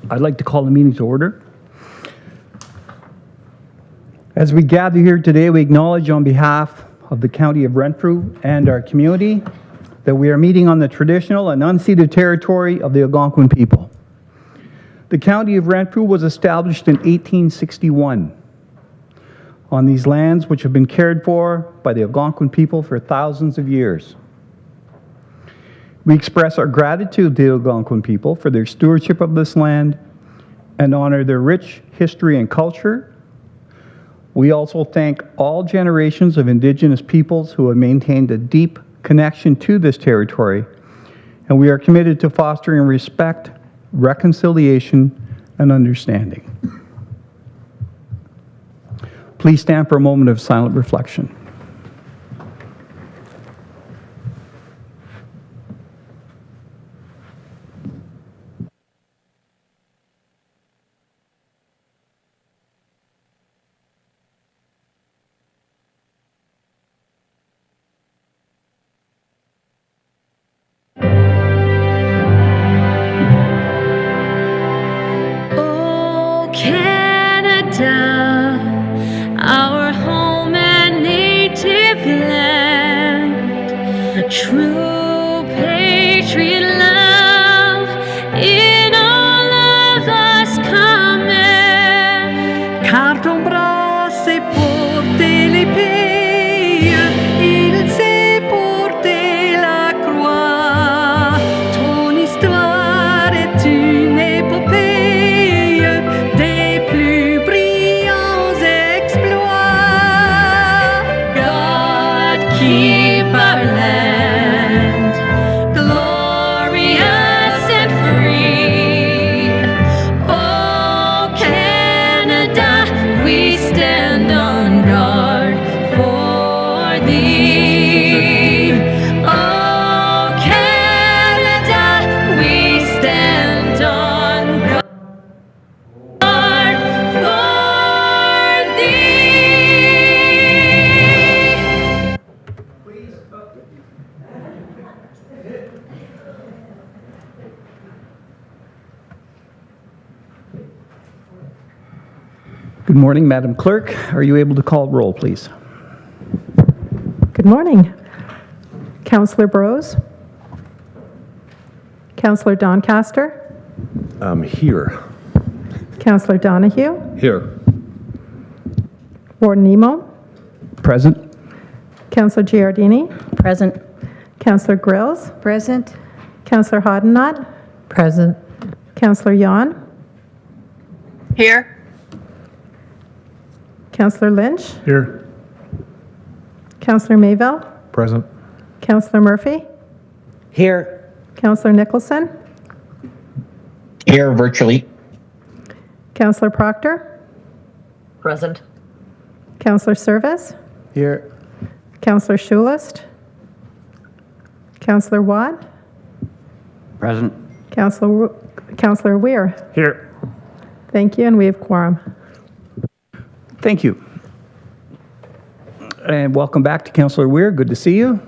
I'd like to call the meeting to order. As we gather here today, we acknowledge on behalf of the County of Renfrew and our community that we are meeting on the traditional and unceded territory of the Algonquin people. The County of Renfrew was established in 1861 on these lands which have been cared for by the Algonquin people for thousands of years. We express our gratitude to the Algonquin people for their stewardship of this land and honor their rich history and culture. We also thank all generations of Indigenous peoples who have maintained a deep connection to this territory, and we are committed to fostering respect, reconciliation, and understanding. Please stand for a moment of silent reflection. Our home and native land, true patriot love in all of us common. Car ton bras s'est porté l'épée, il s'est porté la croix. Ton histoire est une épopée des plus brillants exploits. God keep our land glorious and free. Oh Canada, we stand on guard for thee. Oh Canada, we stand on guard for thee. Good morning, Madam Clerk. Are you able to call roll, please? Good morning. Councillor Burrows. Councillor Doncaster. Here. Councillor Donahue. Here. Warden Nemo. Present. Councillor Giardini. Present. Councillor Grills. Present. Councillor Hoddenott. Present. Councillor Yon. Here. Councillor Lynch. Here. Councillor Mayville. Present. Councillor Murphy. Here. Councillor Nicholson. Here virtually. Councillor Proctor. Present. Councillor Service. Here. Councillor Schulist. Councillor Watt. Present. Councillor Weir. Here. Thank you, and we have quorum. Thank you. And welcome back to Councillor Weir. Good to see you.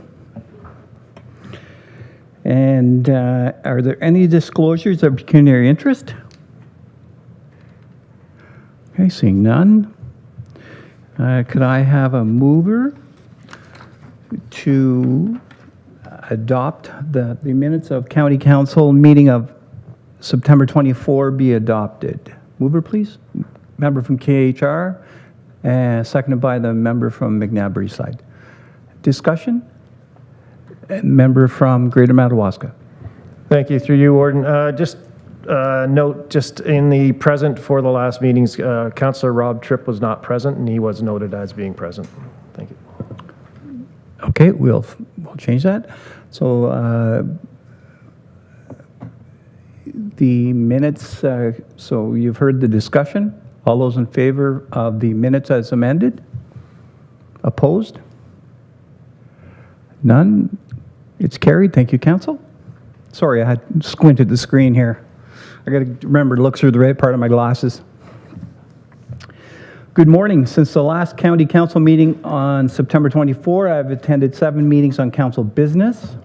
And are there any disclosures of pecuniary interest? Okay, seeing none. Could I have a mover to adopt the minutes of County Council meeting of September 24 be adopted? Mover, please. Member from KHR, seconded by the member from McNabb Eastside. Discussion? Member from Greater Madawaska. Thank you. Through you, Warden. Just note, just in the present for the last meetings, Councillor Rob Tripp was not present, and he was noted as being present. Thank you. Okay, we'll change that. So the minutes, so you've heard the discussion. All those in favor of the minutes as amended? Opposed? None? It's carried. Thank you, Council. Sorry, I had squinted the screen here. I got to remember to look through the right part of my glasses. Good morning. Since the last County Council meeting on September 24, I've attended 7 meetings on Council business.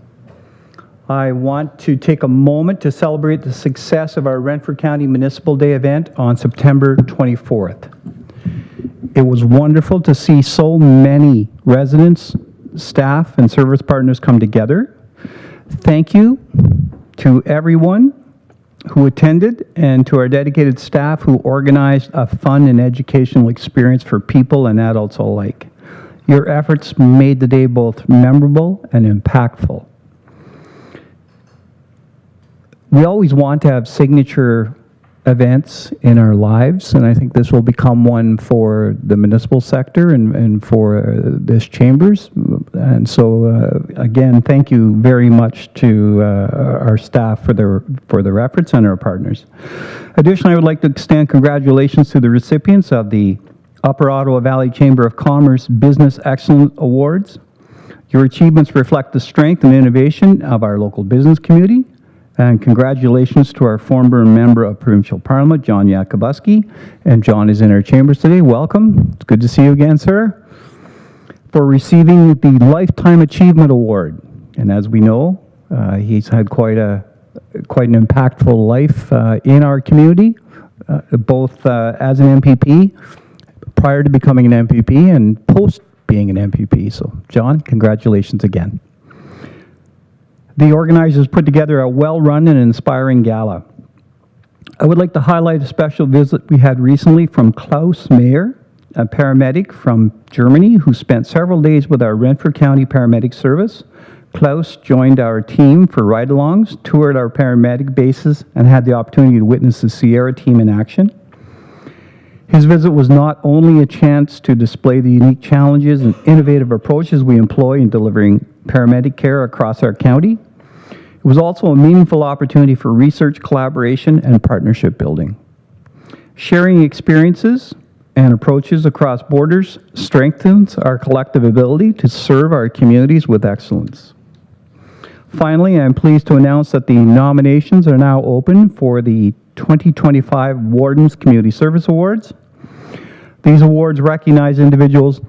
I want to take a moment to celebrate the success of our Renfrew County Municipal Day event on September 24th. It was wonderful to see so many residents, staff, and service partners come together. Thank you to everyone who attended and to our dedicated staff who organized a fun and educational experience for people and adults alike. Your efforts made the day both memorable and impactful. We always want to have signature events in our lives, and I think this will become one for the municipal sector and for this chambers. And so, again, thank you very much to our staff for their efforts and our partners. Additionally, I would like to extend congratulations to the recipients of the Upper Ottawa Valley Chamber of Commerce Business Excellence Awards. Your achievements reflect the strength and innovation of our local business community. And congratulations to our former member of Provincial Parliament, John Yakubuski. And John is in our chambers today. Welcome. It's good to see you again, sir. For receiving the Lifetime Achievement Award. And as we know, he's had quite an impactful life in our community, both as an MPP, prior to becoming an MPP, and post being an MPP. So, John, congratulations again. The organizers put together a well-run and inspiring gala. I would like to highlight a special visit we had recently from Klaus Mayer, a paramedic from Germany who spent several days with our Renfrew County Paramedic Service. Klaus joined our team for ride-alongs, toured our paramedic bases, and had the opportunity to witness the Sierra team in action. His visit was not only a chance to display the unique challenges and innovative approaches we employ in delivering paramedic care across our county, it was also a meaningful opportunity for research, collaboration, and partnership building. Sharing experiences and approaches across borders strengthens our collective ability to serve our communities with excellence. Finally, I am pleased to announce that the nominations are now open for the 2025 Wardens Community Service Awards. These awards recognize individuals,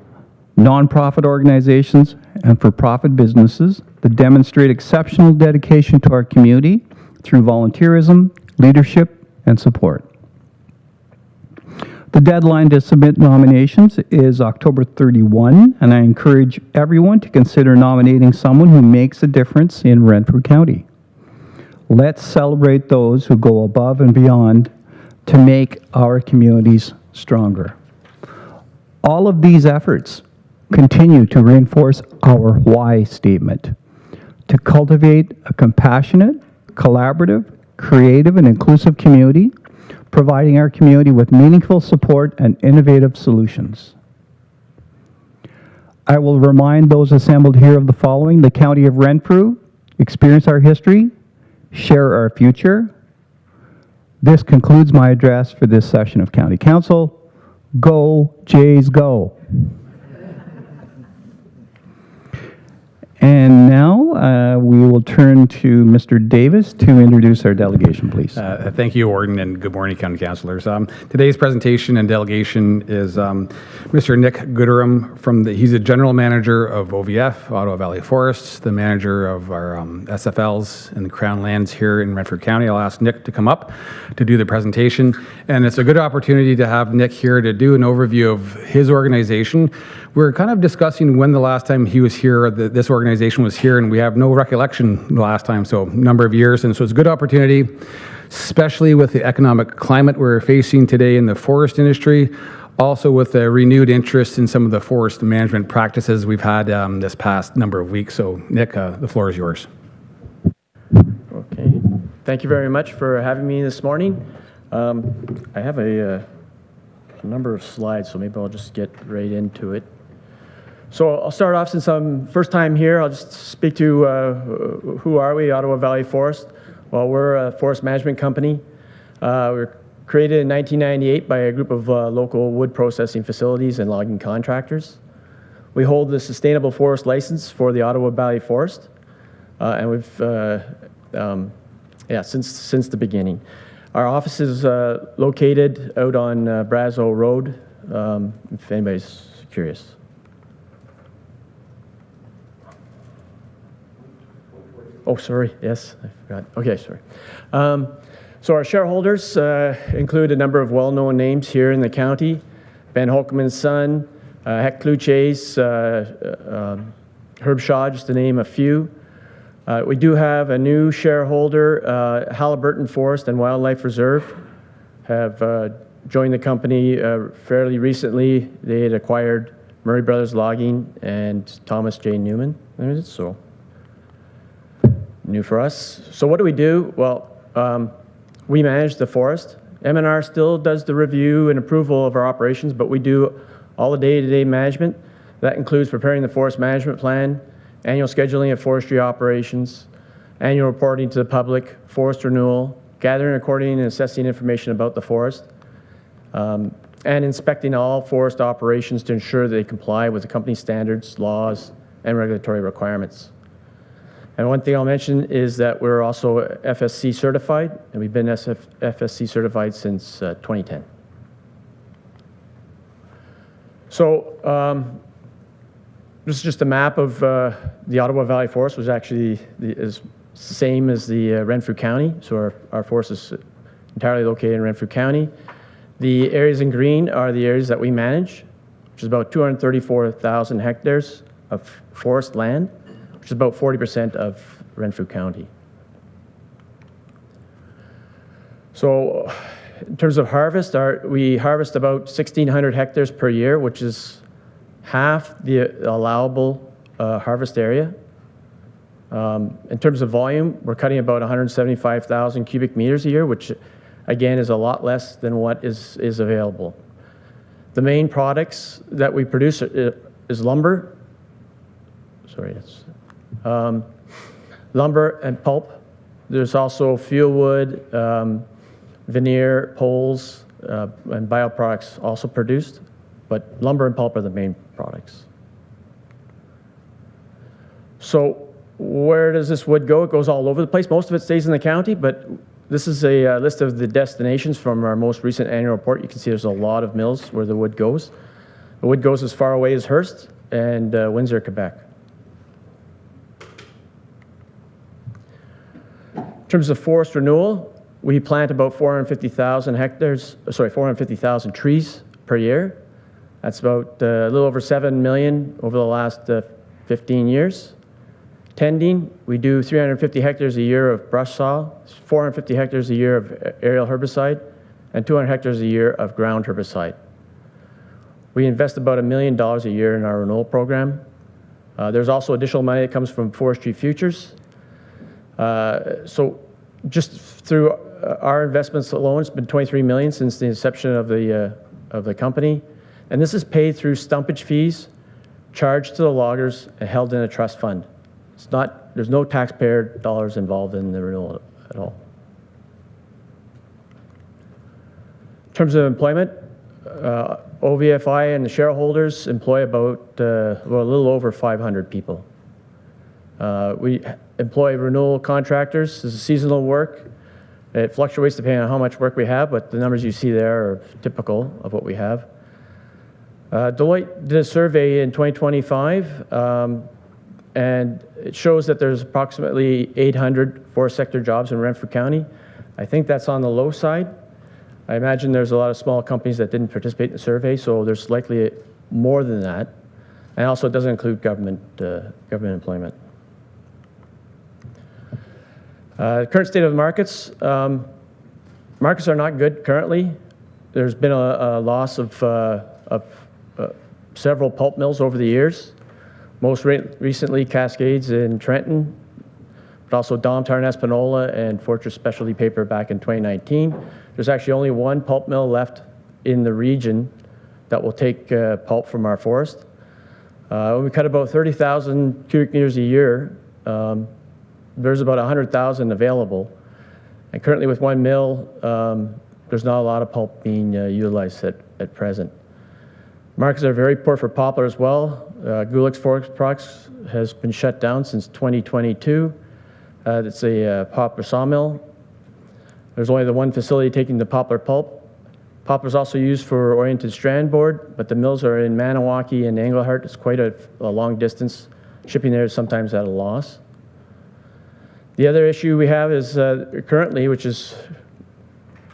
nonprofit organizations, and for-profit businesses that demonstrate exceptional dedication to our community through volunteerism, leadership, and support. The deadline to submit nominations is October 31, and I encourage everyone to consider nominating someone who makes a difference in Renfrew County. Let's celebrate those who go above and beyond to make our communities stronger. All of these efforts continue to reinforce our why statement: to cultivate a compassionate, collaborative, creative, and inclusive community, providing our community with meaningful support and innovative solutions. I will remind those assembled here of the following: the County of Renfrew, experience our history, share our future. This concludes my address for this session of County Council. Go, Jays, go. And now we will turn to Mr. Davis to introduce our delegation, please. Thank you, Warden, and good morning, County Councillors. Today's presentation and delegation is Mr. Nick Gooderham. He's the General Manager of OVF, Ottawa Valley Forests, the manager of our SFLs and the Crown Lands here in Renfrew County. I'll ask Nick to come up to do the presentation, and it's a good opportunity to have Nick here to do an overview of his organization. We're kind of discussing when the last time he was here, this organization was here, and we have no recollection the last time, so a number of years. And so it's a good opportunity, especially with the economic climate we're facing today in the forest industry, also with a renewed interest in some of the forest management practices we've had this past number of weeks. So Nick, the floor is yours. Okay, thank you very much for having me this morning. I have a number of slides, so maybe I'll just get right into it. So I'll start off, since I'm first time here, I'll just speak to who are we, Ottawa Valley Forest. Well, we're a forest management company. We were created in 1998 by a group of local wood processing facilities and logging contractors. We hold the Sustainable Forest License for the Ottawa Valley Forest, and we've, since the beginning. Our office is located out on Brazeau Road, if anybody's curious. Oh, sorry, yes, I forgot. Okay, sorry. So our shareholders include a number of well-known names here in the county. Ben Holcomann's son, Hec Kluches, Herb Shaw, just to name a few. We do have a new shareholder, Halliburton Forest and Wildlife Reserve, have joined the company fairly recently. They had acquired Murray Brothers Logging and Thomas J. Newman. So new for us. So what do we do? Well, we manage the forest. M&R still does the review and approval of our operations, but we do all the day-to-day management. That includes preparing the forest management plan, annual scheduling of forestry operations, annual reporting to the public, forest renewal, gathering, recording, and assessing information about the forest, and inspecting all forest operations to ensure they comply with the company standards, laws, and regulatory requirements. And one thing I'll mention is that we're also FSC certified, and we've been FSC certified since 2010. So this is just a map of the Ottawa Valley Forest, which actually is the same as the Renfrew County. So our forest is entirely located in Renfrew County. The areas in green are the areas that we manage, which is about 234,000 hectares of forest land, which is about 40% of Renfrew County. So in terms of harvest, we harvest about 1,600 hectares per year, which is half the allowable harvest area. In terms of volume, we're cutting about 175,000 cubic meters a year, which again is a lot less than what is available. The main products that we produce is lumber. Sorry, it's lumber and pulp. There's also fuel wood, veneer, poles, and bioproducts also produced, but lumber and pulp are the main products. So where does this wood go? It goes all over the place. Most of it stays in the county, but this is a list of the destinations from our most recent annual report. You can see there's a lot of mills where the wood goes. The wood goes as far away as Hearst and Windsor, Quebec. In terms of forest renewal, we plant about 450,000 trees per year. That's about a little over 7 million over the last 15 years. Tending, we do 350 hectares a year of brush saw, 450 hectares a year of aerial herbicide, and 200 hectares a year of ground herbicide. We invest about $1 million a year in our renewal program. There's also additional money that comes from forestry futures. So just through our investments alone, it's been $23 million since the inception of the company. And this is paid through stumpage fees charged to the loggers and held in a trust fund. There's no taxpayer dollars involved in the renewal at all. In terms of employment, OVFI and the shareholders employ about a little over 500 people. We employ renewal contractors. This is seasonal work. It fluctuates depending on how much work we have, but the numbers you see there are typical of what we have. Deloitte did a survey in 2025, and it shows that there's approximately 800 forest sector jobs in Renfrew County. I think that's on the low side. I imagine there's a lot of small companies that didn't participate in the survey, so there's likely more than that. And also, it doesn't include government employment. Current state of the markets. Markets are not good currently. There's been a loss of several pulp mills over the years. Most recently, Cascades in Trenton, but also Domtar in Espanola and Fortress Specialty Paper back in 2019. There's actually only one pulp mill left in the region that will take pulp from our forest. We cut about 30,000 cubic meters a year. There's about 100,000 available. And currently with one mill, there's not a lot of pulp being utilized at present. Markets are very poor for poplar as well. Gulick's Forest Products has been shut down since 2022. It's a poplar sawmill. There's only the one facility taking the poplar pulp. Poplar is also used for oriented strand board, but the mills are in Maniwaki and Englehart. It's quite a long distance. Shipping there is sometimes at a loss. The other issue we have is currently, which is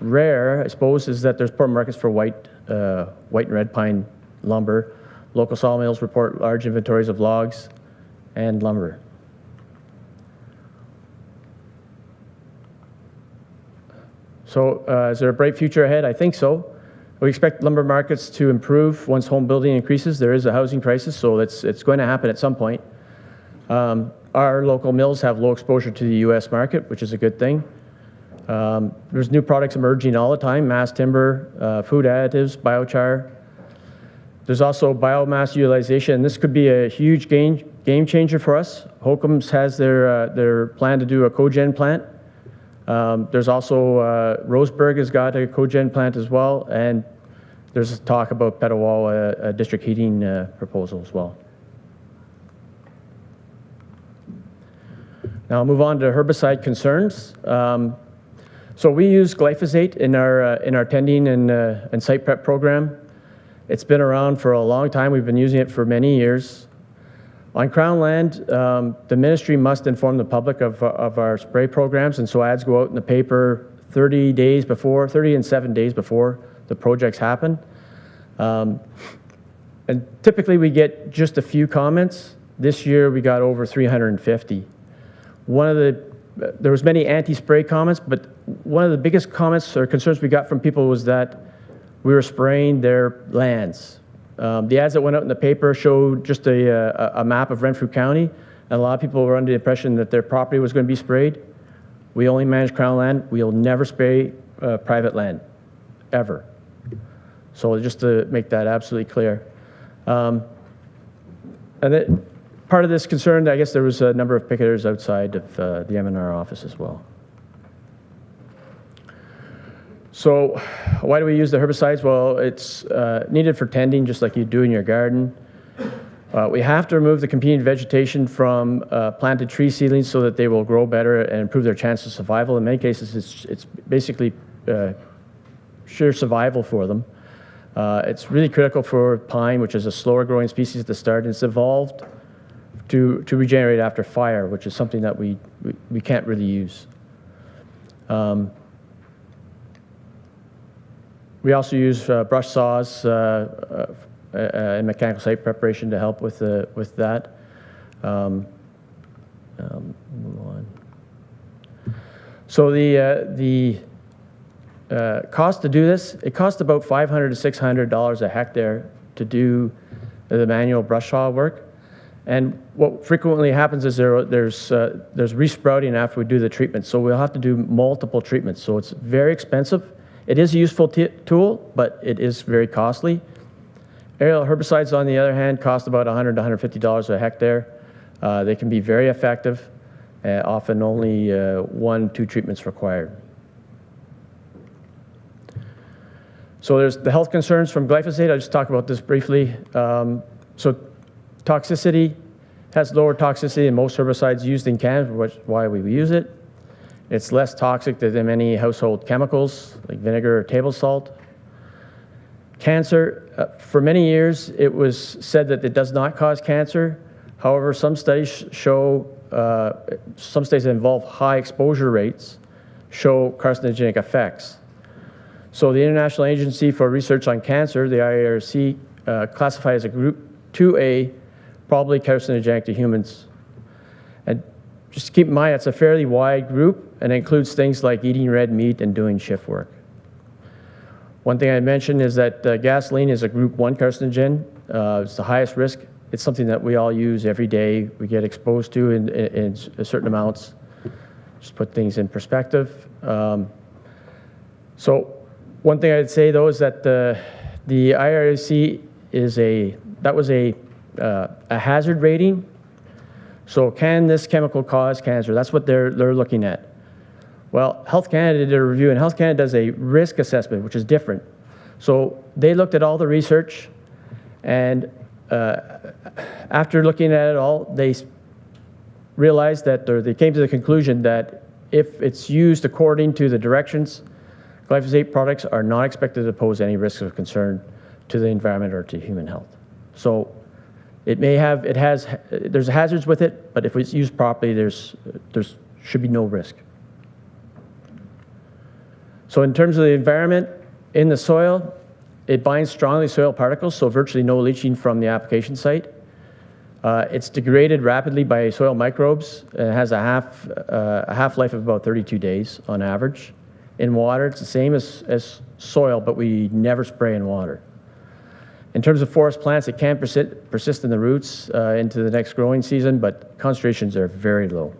rare, I suppose, is that there's poor markets for white and red pine lumber. Local sawmills report large inventories of logs and lumber. So is there a bright future ahead? I think so. We expect lumber markets to improve once home building increases. There is a housing crisis, so it's going to happen at some point. Our local mills have low exposure to the U.S. market, which is a good thing. There's new products emerging all the time: mass timber, food additives, biochar. There's also biomass utilization. This could be a huge game changer for us. Holcomb's has their plan to do a cogen plant. There's also Roseburg has got a cogen plant as well, and there's talk about Petawawa, a district heating proposal as well. Now I'll move on to herbicide concerns. So we use glyphosate in our tending and site prep program. It's been around for a long time. We've been using it for many years. On Crown land, the ministry must inform the public of our spray programs, and so ads go out in the paper 30 and 7 days before the projects happen. And typically we get just a few comments. This year we got over 350. There was many anti-spray comments, but one of the biggest comments or concerns we got from people was that we were spraying their lands. The ads that went out in the paper showed just a map of Renfrew County, and a lot of people were under the impression that their property was going to be sprayed. We only manage Crown land. We'll never spray private land, ever. So just to make that absolutely clear. And part of this concern, I guess there was a number of picketers outside of the M&R office as well. So why do we use the herbicides? Well, it's needed for tending, just like you do in your garden. We have to remove the competing vegetation from planted tree seedlings so that they will grow better and improve their chance of survival. In many cases, it's basically sure survival for them. It's really critical for pine, which is a slower growing species at the start. It's evolved to regenerate after fire, which is something that we can't really use. We also use brush saws and mechanical site preparation to help with that. Move on. So the cost to do this, it costs about $500 to $600 a hectare to do the manual brush saw work. And what frequently happens is there's resprouting after we do the treatment. So we'll have to do multiple treatments. So it's very expensive. It is a useful tool, but it is very costly. Aerial herbicides, on the other hand, cost about $100 to $150 a hectare. They can be very effective, often only 1-2 treatments required. So there's the health concerns from glyphosate. I'll just talk about this briefly. So toxicity has lower toxicity than most herbicides used in Canada, which is why we use it. It's less toxic than many household chemicals like vinegar or table salt. Cancer, for many years it was said that it does not cause cancer. However, some studies show, some studies that involve high exposure rates show carcinogenic effects. So the International Agency for Research on Cancer, the IARC, classified as a group 2A, probably carcinogenic to humans. And just keep in mind, it's a fairly wide group and includes things like eating red meat and doing shift work. One thing I mentioned is that gasoline is a group 1 carcinogen. It's the highest risk. It's something that we all use every day. We get exposed to in certain amounts. Just put things in perspective. So one thing I'd say though is that the IRC was a hazard rating. So can this chemical cause cancer? That's what they're looking at. Well, Health Canada did a review, and Health Canada does a risk assessment, which is different. So they looked at all the research, and after looking at it all, they realized that, or they came to the conclusion that if it's used according to the directions, glyphosate products are not expected to pose any risk of concern to the environment or to human health. So there's hazards with it, but if it's used properly, there's should be no risk. So in terms of the environment, in the soil, it binds strongly soil particles, so virtually no leaching from the application site. It's degraded rapidly by soil microbes. It has a half-life of about 32 days on average. In water, it's the same as soil, but we never spray in water. In terms of forest plants, it can persist in the roots into the next growing season, but concentrations are very low.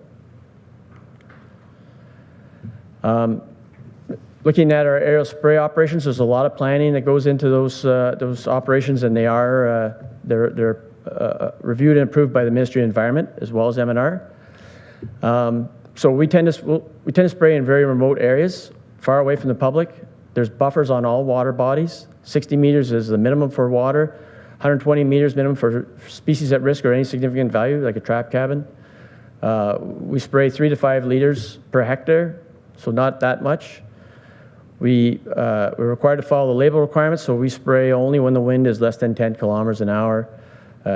Looking at our aerial spray operations, there's a lot of planning that goes into those operations, and they're reviewed and approved by the Ministry of Environment as well as M&R. So we tend to spray in very remote areas, far away from the public. There's buffers on all water bodies. 60 meters is the minimum for water, 120 meters minimum for species at risk or any significant value, like a trap cabin. We spray 3 to 5 liters per hectare, so not that much. We're required to follow the label requirements, so we spray only when the wind is less than 10 kilometers an hour,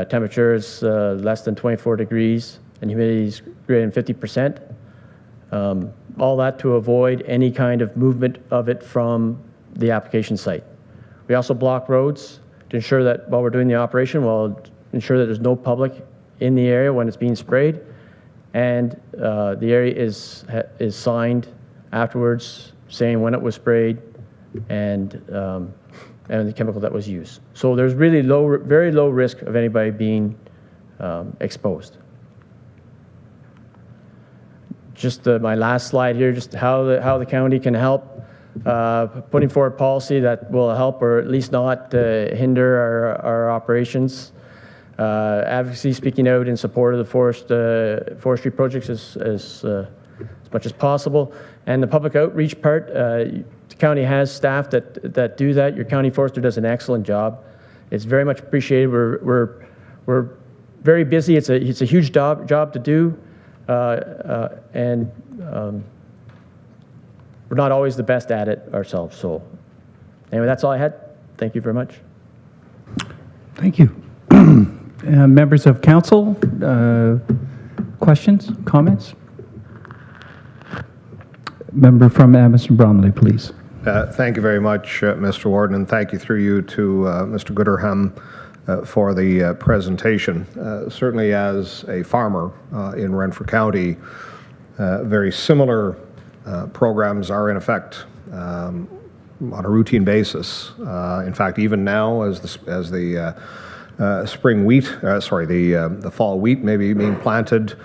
temperature is less than 24 degrees, and humidity is greater than 50%. All that to avoid any kind of movement of it from the application site. We also block roads to ensure that while we're doing the operation, we'll ensure that there's no public in the area when it's being sprayed, and the area is signed afterwards saying when it was sprayed and the chemical that was used. So there's really very low risk of anybody being exposed. Just my last slide here, just how the county can help, putting forward policy that will help or at least not hinder our operations. Advocacy, speaking out in support of the forestry projects as much as possible. And the public outreach part, the county has staff that do that. Your county forester does an excellent job. It's very much appreciated. We're very busy. It's a huge job to do. And we're not always the best at it ourselves. So anyway, that's all I had. Thank you very much. Thank you. Members of council, questions, comments? Member from Amherst Bromley, please. Thank you very much, Mr. Warden, and thank you through you to Mr. Gooderham for the presentation. Certainly as a farmer in Renfrew County, very similar programs are in effect on a routine basis. In fact, even now as the spring wheat, the fall wheat may be being planted,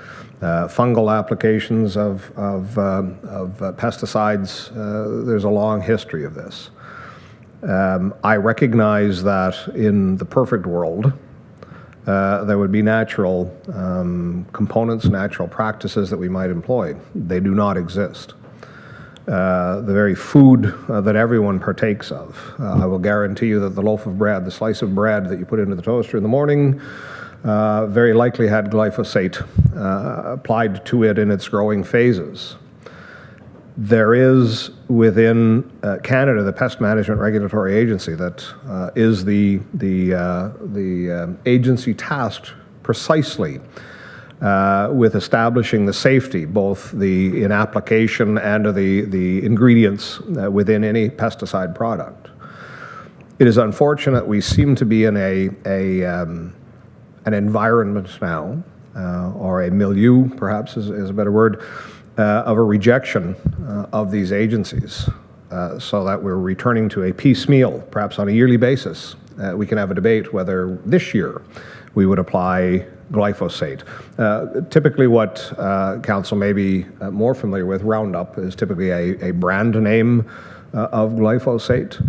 fungal applications of pesticides, there's a long history of this. I recognize that in the perfect world, there would be natural components, natural practices that we might employ. They do not exist. The very food that everyone partakes of, I will guarantee you that the loaf of bread, the slice of bread that you put into the toaster in the morning, very likely had glyphosate applied to it in its growing phases. There is within Canada the Pest Management Regulatory Agency that is the agency tasked precisely with establishing the safety, both in application and of the ingredients within any pesticide product. It is unfortunate we seem to be in an environment now, or a milieu, perhaps is a better word, of a rejection of these agencies, so that we're returning to a piecemeal, perhaps on a yearly basis. We can have a debate whether this year we would apply glyphosate. Typically what council may be more familiar with, Roundup, is typically a brand name of glyphosate.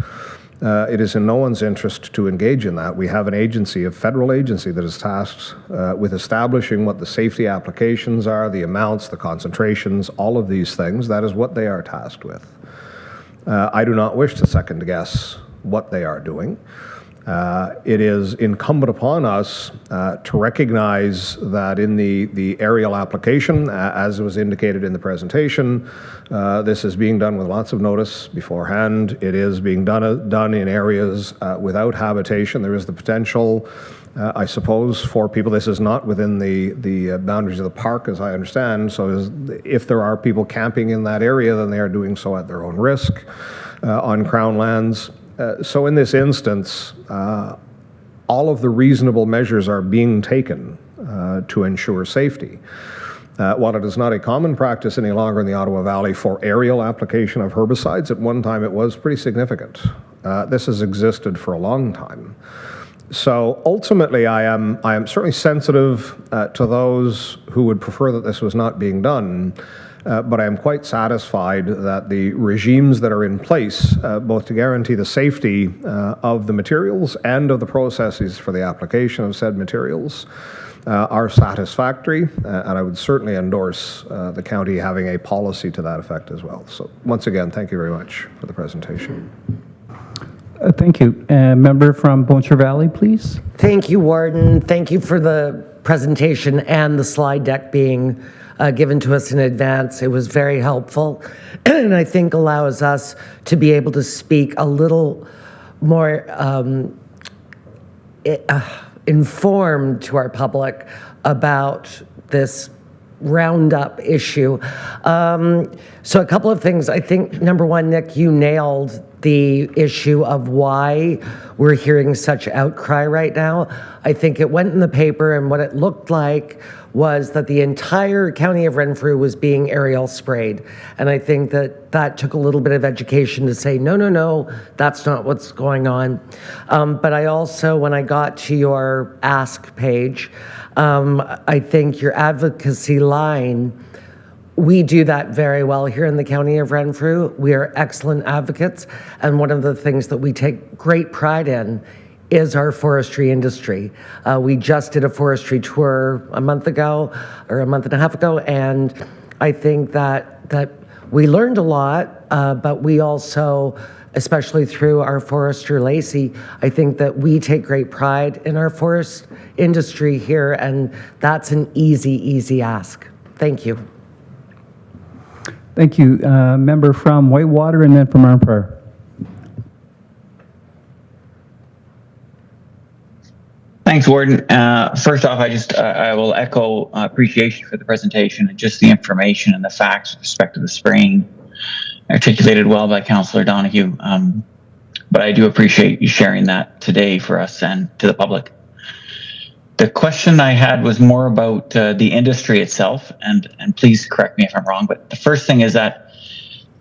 It is in no one's interest to engage in that. We have an agency, a federal agency, that is tasked with establishing what the safety applications are, the amounts, the concentrations, all of these things. That is what they are tasked with. I do not wish to second guess what they are doing. It is incumbent upon us to recognize that in the aerial application, as was indicated in the presentation, this is being done with lots of notice beforehand. It is being done in areas without habitation. There is the potential, I suppose, for people. This is not within the boundaries of the park, as I understand. So if there are people camping in that area, then they are doing so at their own risk on Crown lands. So in this instance, all of the reasonable measures are being taken to ensure safety. While it is not a common practice any longer in the Ottawa Valley for aerial application of herbicides, at one time it was pretty significant. This has existed for a long time. So ultimately, I am certainly sensitive to those who would prefer that this was not being done. But I am quite satisfied that the regimes that are in place, both to guarantee the safety of the materials and of the processes for the application of said materials, are satisfactory, and I would certainly endorse the county having a policy to that effect as well. So once again, thank you very much for the presentation. Thank you. Member from Boncher Valley, please. Thank you, Warden. Thank you for the presentation and the slide deck being given to us in advance. It was very helpful, and I think allows us to be able to speak a little more informed to our public about this Roundup issue. So a couple of things. I think, number one, Nick, you nailed the issue of why we're hearing such outcry right now. I think it went in the paper, and what it looked like was that the entire county of Renfrew was being aerial sprayed. And I think that that took a little bit of education to say, no, no, no, that's not what's going on. But I also, when I got to your ask page, I think your advocacy line, we do that very well here in the county of Renfrew. We are excellent advocates, and one of the things that we take great pride in is our forestry industry. We just did a forestry tour a month ago, or a month and a half ago, and I think that we learned a lot, but we also, especially through our forester Lacey, I think that we take great pride in our forest industry here, and that's an easy ask. Thank you. Thank you. Member from Whitewater and then from Renfrew. Thanks, Warden. First off, I will echo appreciation for the presentation and just the information and the facts with respect to the spraying, articulated well by Councillor Donahue. But I do appreciate you sharing that today for us and to the public. The question I had was more about the industry itself, and please correct me if I'm wrong, but the first thing is that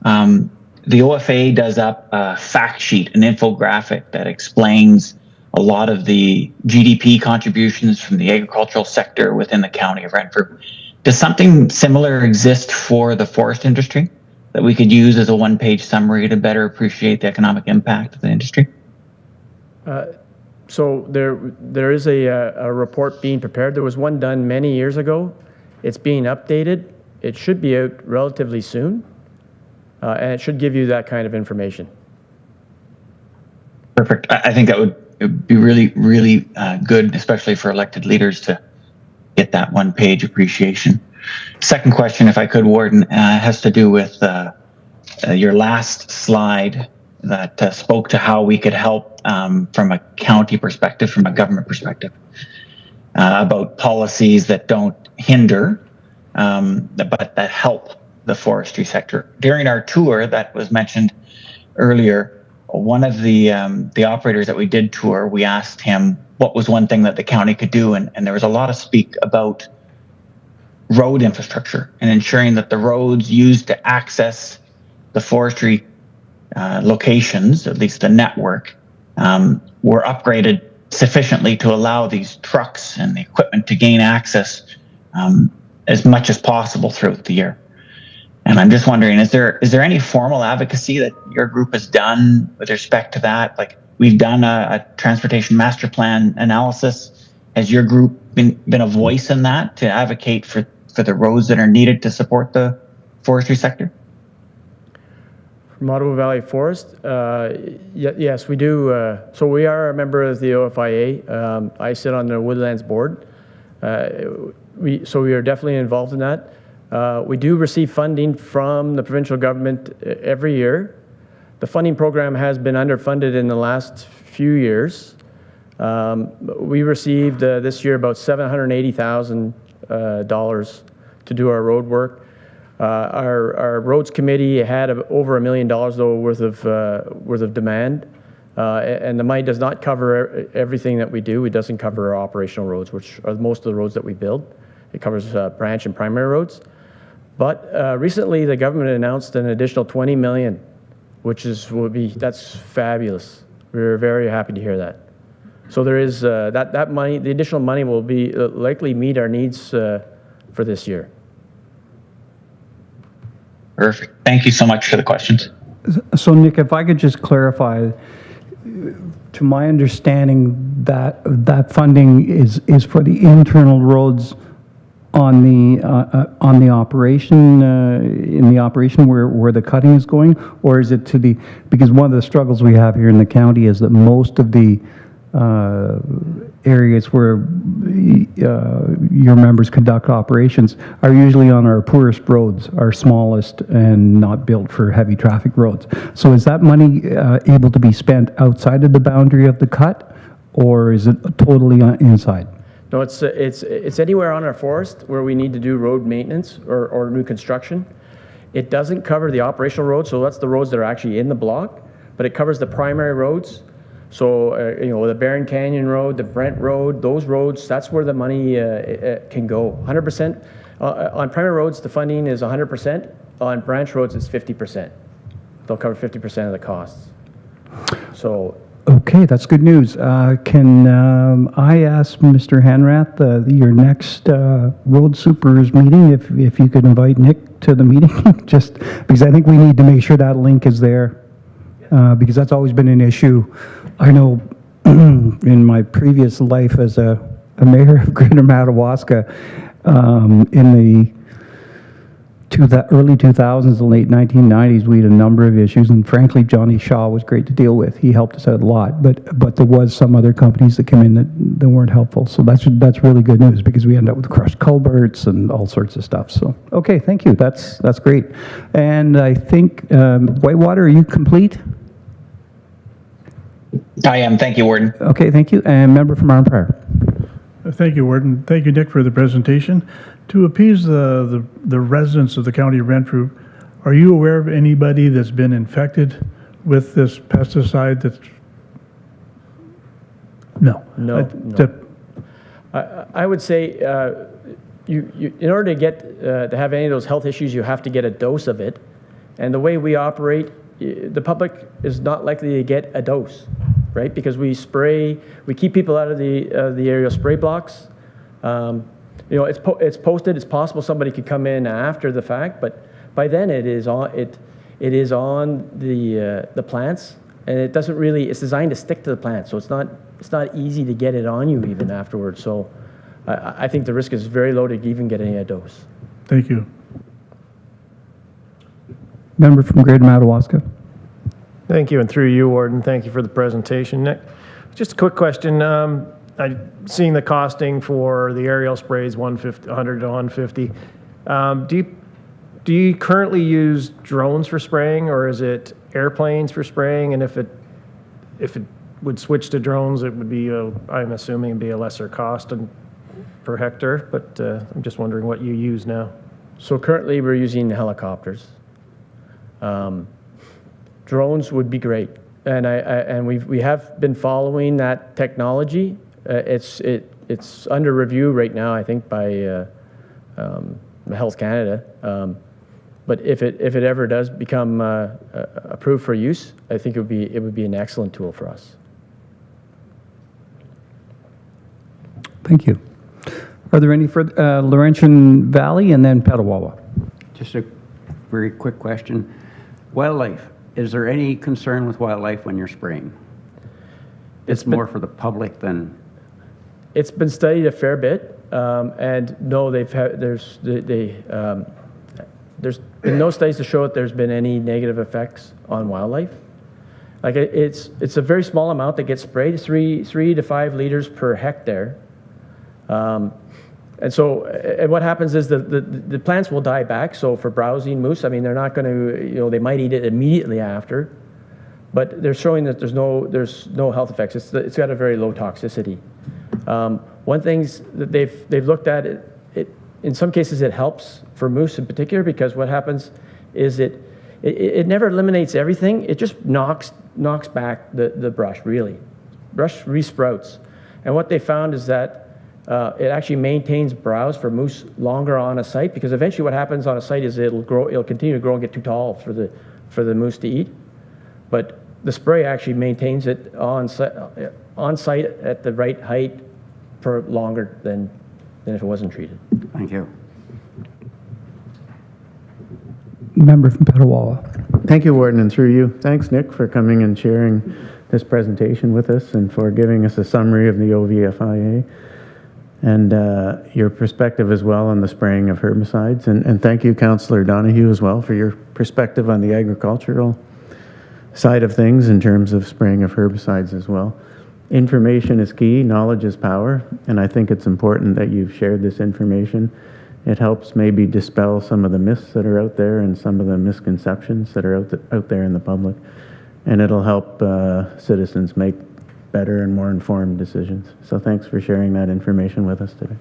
the OFA does up a fact sheet, an infographic that explains a lot of the GDP contributions from the agricultural sector within the county of Renfrew. Does something similar exist for the forest industry that we could use as a one-page summary to better appreciate the economic impact of the industry? So there is a report being prepared. There was one done many years ago. It's being updated. It should be out relatively soon, and it should give you that kind of information. Perfect. I think that would be really good, especially for elected leaders to get that one-page appreciation. Second question, if I could, Warden, has to do with your last slide that spoke to how we could help from a county perspective, from a government perspective, about policies that don't hinder, but that help the forestry sector. During our tour that was mentioned earlier, one of the operators that we did tour, we asked him what was one thing that the county could do, and there was a lot of speak about road infrastructure and ensuring that the roads used to access the forestry locations, at least the network, were upgraded sufficiently to allow these trucks and the equipment to gain access as much as possible throughout the year. And I'm just wondering, is there any formal advocacy that your group has done with respect to that? Like, we've done a transportation master plan analysis. Has your group been a voice in that to advocate for the roads that are needed to support the forestry sector? From Ottawa Valley Forest, yes, we do. So we are a member of the OFIA. I sit on the Woodlands Board. So we are definitely involved in that. We do receive funding from the provincial government every year. The funding program has been underfunded in the last few years. We received this year about $780,000 to do our road work. Our roads committee had over $1 million though worth of demand, and the money does not cover everything that we do. It doesn't cover our operational roads, which are most of the roads that we build. It covers branch and primary roads. But recently, the government announced an additional $20 million, which that's fabulous. We're very happy to hear that. So there is that money. The additional money will be likely meet our needs for this year. Perfect. Thank you so much for the questions. So Nick, if I could just clarify, to my understanding, that funding is for the internal roads on the operation, in the operation where the cutting is going, or is it because one of the struggles we have here in the county is that most of the areas where your members conduct operations are usually on our poorest roads, our smallest and not built for heavy traffic roads. So is that money able to be spent outside of the boundary of the cut, or is it totally inside? No, it's anywhere on our forest where we need to do road maintenance or new construction. It doesn't cover the operational roads, so that's the roads that are actually in the block, but it covers the primary roads. So, the Barron Canyon Road, the Brent Road, those roads, that's where the money can go. 100%. On primary roads, the funding is 100%. On branch roads, it's 50%. They'll cover 50% of the costs. So. Okay, that's good news. Can I ask Mr. Hanrath, your next road supers meeting, if you could invite Nick to the meeting? Just because I think we need to make sure that link is there, because that's always been an issue. I know in my previous life as a mayor of Greater Madawaska, in the early 2000s and late 1990s, we had a number of issues, and frankly, Johnny Shaw was great to deal with. He helped us out a lot, but there was some other companies that came in that weren't helpful. So that's really good news, because we end up with crushed culverts and all sorts of stuff. So okay, thank you. That's great. And I think Whitewater, are you complete? I am. Thank you, Warden. Okay, thank you. And member from Arm Prior. Thank you, Warden. Thank you, Nick, for the presentation. To appease the residents of the county of Renfrew, are you aware of anybody that's been infected with this pesticide that's... No. No. I would say you in order to get to have any of those health issues, you have to get a dose of it. And the way we operate, the public is not likely to get a dose, right? Because we keep people out of the aerial spray blocks. It's posted. It's possible somebody could come in after the fact, but by then it is on the plants, and it doesn't really. It's designed to stick to the plant, so it's not easy to get it on you even afterwards. So I think the risk is very low to even getting a dose. Thank you. Member from Greater Madawaska. Thank you, and through you, Warden, thank you for the presentation, Nick. Just a quick question. I'm seeing the costing for the aerial sprays, 100 to 150. Do you currently use drones for spraying, or is it airplanes for spraying? And if it would switch to drones, it would be, I'm assuming, it'd be a lesser cost per hectare. But I'm just wondering what you use now. So currently, we're using helicopters. Drones would be great, and we have been following that technology. It's under review right now, I think, by Health Canada. But if it ever does become approved for use, I think it would be an excellent tool for us. Thank you. Are there any further Laurentian Valley and then Petawawa? Just a very quick question. Wildlife. Is there any concern with wildlife when you're spraying? It's more for the public than... It's been studied a fair bit, and no, there's been no studies to show that there's been any negative effects on wildlife. Like it's a very small amount that gets sprayed, 3 to 5 liters per hectare. And so what happens is the plants will die back. So for browsing moose, I mean, they're not going to, they might eat it immediately after, but they're showing that there's no health effects. It's got a very low toxicity. One thing that they've looked at, it in some cases it helps for moose in particular, because what happens is it never eliminates everything. It just knocks back the brush, really. Brush resprouts. And what they found is that it actually maintains browse for moose longer on a site, because eventually what happens on a site is it'll continue to grow and get too tall for the moose to eat. But the spray actually maintains it on site at the right height for longer than if it wasn't treated. Thank you. Member from Petawawa. Thank you, Warden, and through you. Thanks, Nick, for coming and sharing this presentation with us and for giving us a summary of the OVFIA and your perspective as well on the spraying of herbicides. And thank you, Councillor Donahue, as well, for your perspective on the agricultural side of things in terms of spraying of herbicides as well. Information is key, knowledge is power, and I think it's important that you've shared this information. It helps maybe dispel some of the myths that are out there and some of the misconceptions that are out there in the public, and it'll help citizens make better and more informed decisions. So thanks for sharing that information with us today.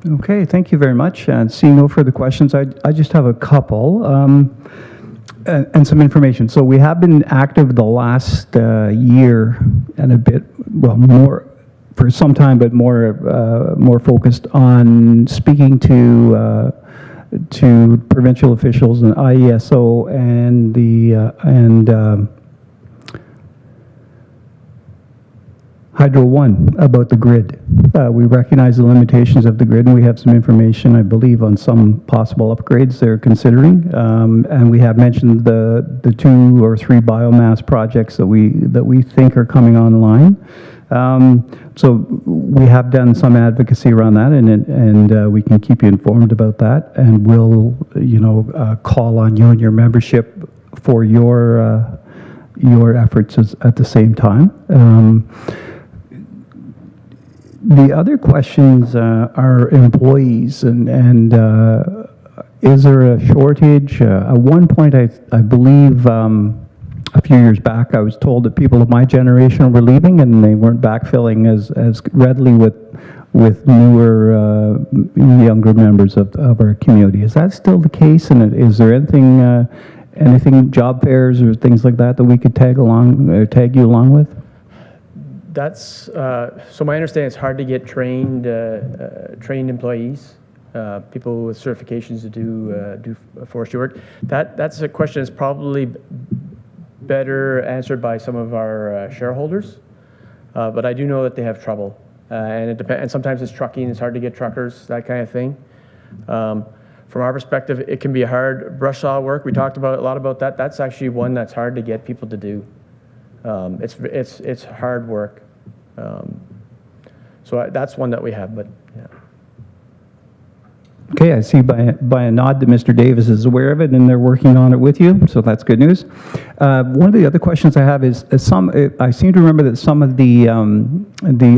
Okay, thank you very much. And seeing no further questions, I just have a couple and some information. So we have been active the last year and a bit, well, more for some time, but more focused on speaking to provincial officials and IESO and Hydro One about the grid. We recognize the limitations of the grid, and we have some information, I believe, on some possible upgrades they're considering. And we have mentioned the 2 or 3 biomass projects that we think are coming online. So we have done some advocacy around that, and we can keep you informed about that. And we'll, call on you and your membership for your efforts at the same time. The other questions are employees, and is there a shortage? At one point, I believe a few years back, I was told that people of my generation were leaving, and they weren't backfilling as readily with newer, younger members of our community. Is that still the case? And is there anything job fairs or things like that we could tag you along with? That's so my understanding. It's hard to get trained employees, people with certifications to do forestry work. That's a question that's probably better answered by some of our shareholders. But I do know that they have trouble, and it depends. And sometimes it's trucking. It's hard to get truckers, that kind of thing. From our perspective, it can be hard. Brush saw work. We talked a lot about that. That's actually one that's hard to get people to do. It's hard work. So that's one that we have, but yeah. Okay, I see by a nod that Mr. Davis is aware of it, and they're working on it with you, so that's good news. One of the other questions I have is I seem to remember that some of the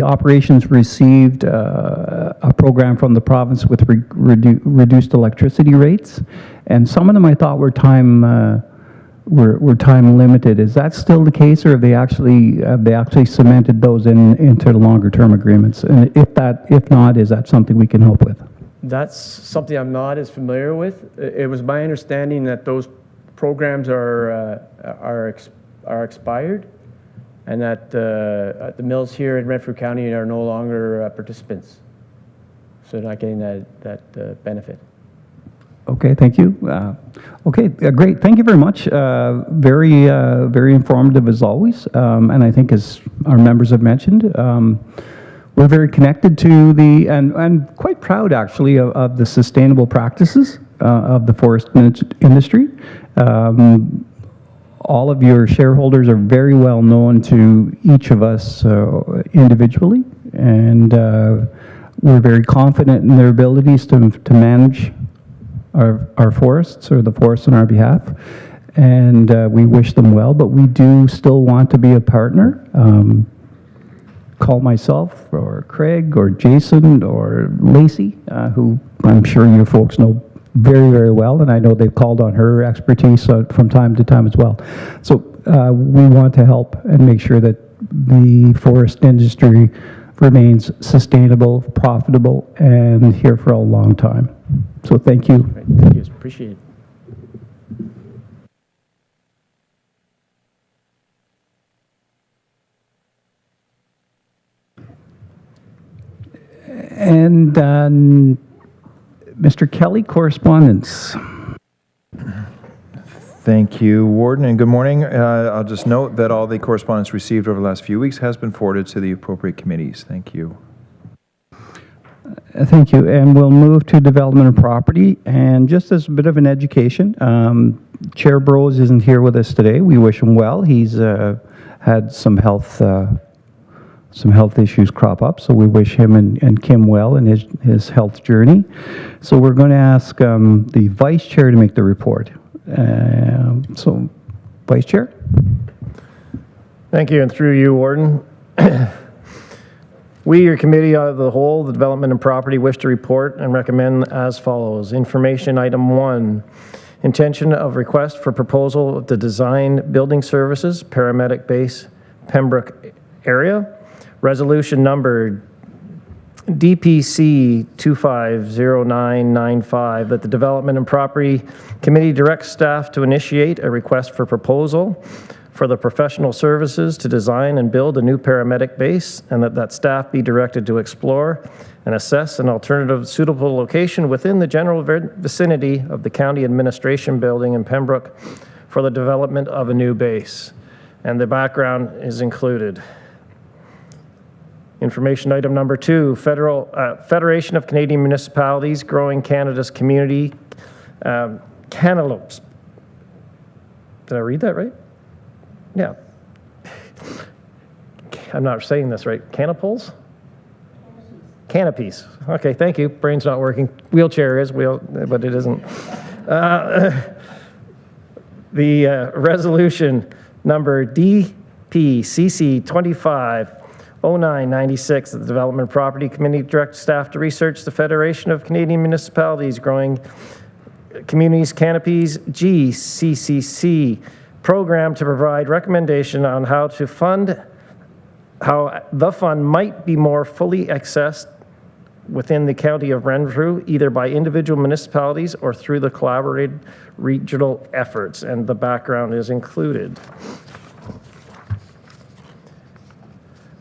operations received a program from the province with reduced electricity rates, and some of them I thought were time limited. Is that still the case, or have they actually cemented those into longer term agreements? And if not, is that something we can help with? That's something I'm not as familiar with. It was my understanding that those programs are expired, and that the mills here in Renfrew County are no longer participants, so they're not getting that benefit. Okay, thank you. Okay, great. Thank you very much. Very informative as always. And I think, as our members have mentioned, we're very connected to and quite proud actually of the sustainable practices of the forest industry. All of your shareholders are very well known to each of us individually, and we're very confident in their abilities to manage our forests, or the forests on our behalf, and we wish them well, but we do still want to be a partner. Call myself, or Craig, or Jason, or Lacey, who I'm sure you folks know very, very well, and I know they've called on her expertise from time to time as well. So we want to help and make sure that the forest industry remains sustainable, profitable, and here for a long time. So thank you. Great, thank you, appreciate it. And Mr. Kelly, correspondence. Thank you, Warden, and good morning. I'll just note that all the correspondence received over the last few weeks has been forwarded to the appropriate committees. Thank you. Thank you. And we'll move to development of property. And just as a bit of an education, Chair Bros isn't here with us today. We wish him well. He's had some health issues crop up, so we wish him and Kim well in his health journey. So we're going to ask the Vice Chair to make the report. So, Vice Chair. Thank you, and through you, Warden. We, your Committee of the Whole, the Development and Property, wish to report and recommend as follows. Information Item 1, intention of request for proposal to design building services, paramedic base, Pembroke area. Resolution number DPC 250995, that the Development and Property Committee directs staff to initiate a request for proposal for the professional services to design and build a new paramedic base, and that staff be directed to explore and assess an alternative suitable location within the general vicinity of the County Administration Building in Pembroke for the development of a new base. And the background is included. Information Item number 2, Federation of Canadian Municipalities Growing Canada's Community Cantaloupes. Did I read that right? Yeah. I'm not saying this right. Canopies? Canopies. Okay, thank you. Brain's not working. Wheelchair is, but it isn't. The resolution number DPCC 250996, the Development Property Committee directs staff to research the Federation of Canadian Municipalities Growing Communities Canopies GCCC program to provide recommendation on how the fund might be more fully accessed within the County of Renfrew, either by individual municipalities or through the collaborated regional efforts, and the background is included.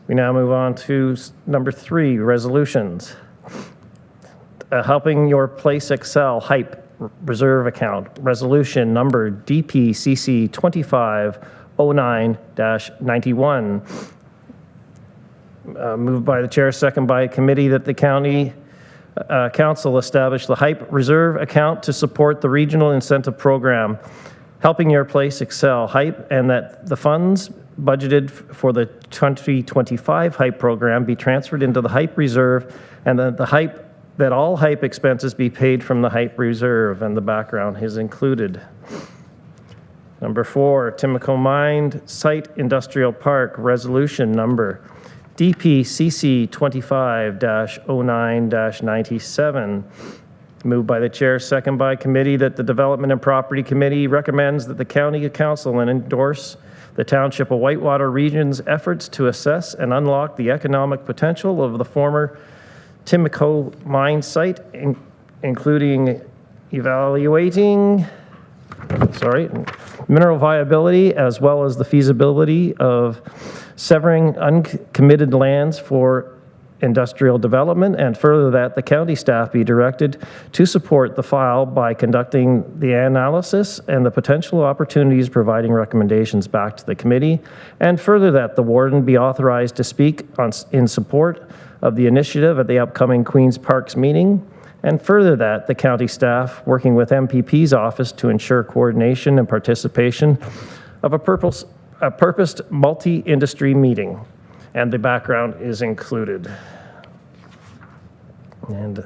We now move on to number 3, resolutions. Helping Your Place Excel HYPE Reserve Account, resolution number DPCC 2509-91. Moved by the chair, second by a committee, that the county council establish the HYPE Reserve Account to support the regional incentive program, Helping Your Place Excel HYPE, and that the funds budgeted for the 2025 HYPE program be transferred into the HYPE Reserve, and that all HYPE expenses be paid from the HYPE Reserve, and the background is included. Number 4, Timoko Mine Site Industrial Park, resolution number DPCC 25-09-97. Moved by the chair, second by committee, that the Development and Property Committee recommends that the County Council and endorse the Township of Whitewater Region's efforts to assess and unlock the economic potential of the former Timoko mine site, including evaluating mineral viability, as well as the feasibility of severing uncommitted lands for industrial development, and further that the county staff be directed to support the file by conducting the analysis and the potential opportunities, providing recommendations back to the committee, and further that the warden be authorized to speak in support of the initiative at the upcoming Queen's Parks meeting, and further that the county staff, working with MPP's office to ensure coordination and participation of a purposed multi-industry meeting, and the background is included. and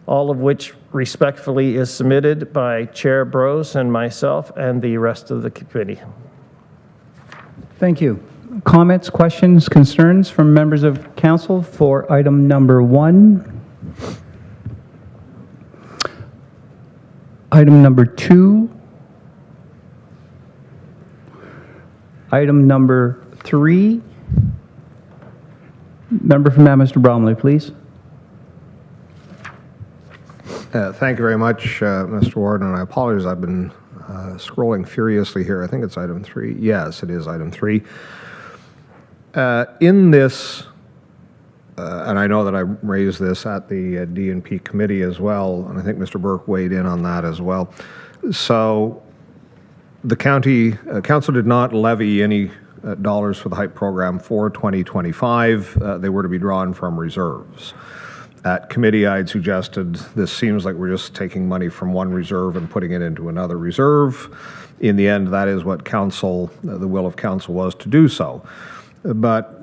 all of which respectfully is submitted by Chair Brose and myself and the rest of the committee. Thank you. Comments, questions, concerns from members of council for item number 1? Item number 2? Item number 3? Member from that, Mr. Bromley, please. Thank you very much, Mr. Warden, and I apologize. I've been scrolling furiously here. I think it's item 3. Yes, it is item 3. In this, and I know that I raised this at the D&P committee as well, and I think Mr. Burke weighed in on that as well. So the county council did not levy any dollars for the HYPE program for 2025. They were to be drawn from reserves. At committee, I had suggested this seems like we're just taking money from one reserve and putting it into another reserve. In the end, that is what council, the will of council was to do so. But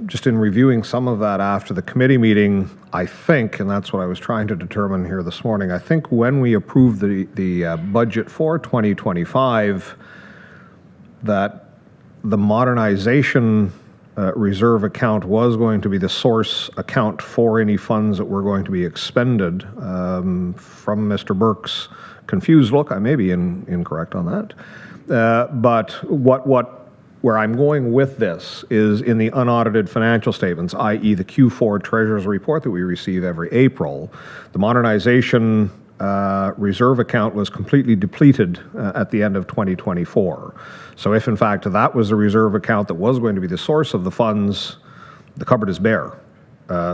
just in reviewing some of that after the committee meeting, I think, and that's what I was trying to determine here this morning, I think when we approved the budget for 2025, that the modernization reserve account was going to be the source account for any funds that were going to be expended. From Mr. Burke's confused look, I may be incorrect on that. But where I'm going with this is in the unaudited financial statements, i.e. the Q4 Treasurer's report that we receive every April, the modernization reserve account was completely depleted at the end of 2024. So if in fact that was the reserve account that was going to be the source of the funds, the cupboard is bare.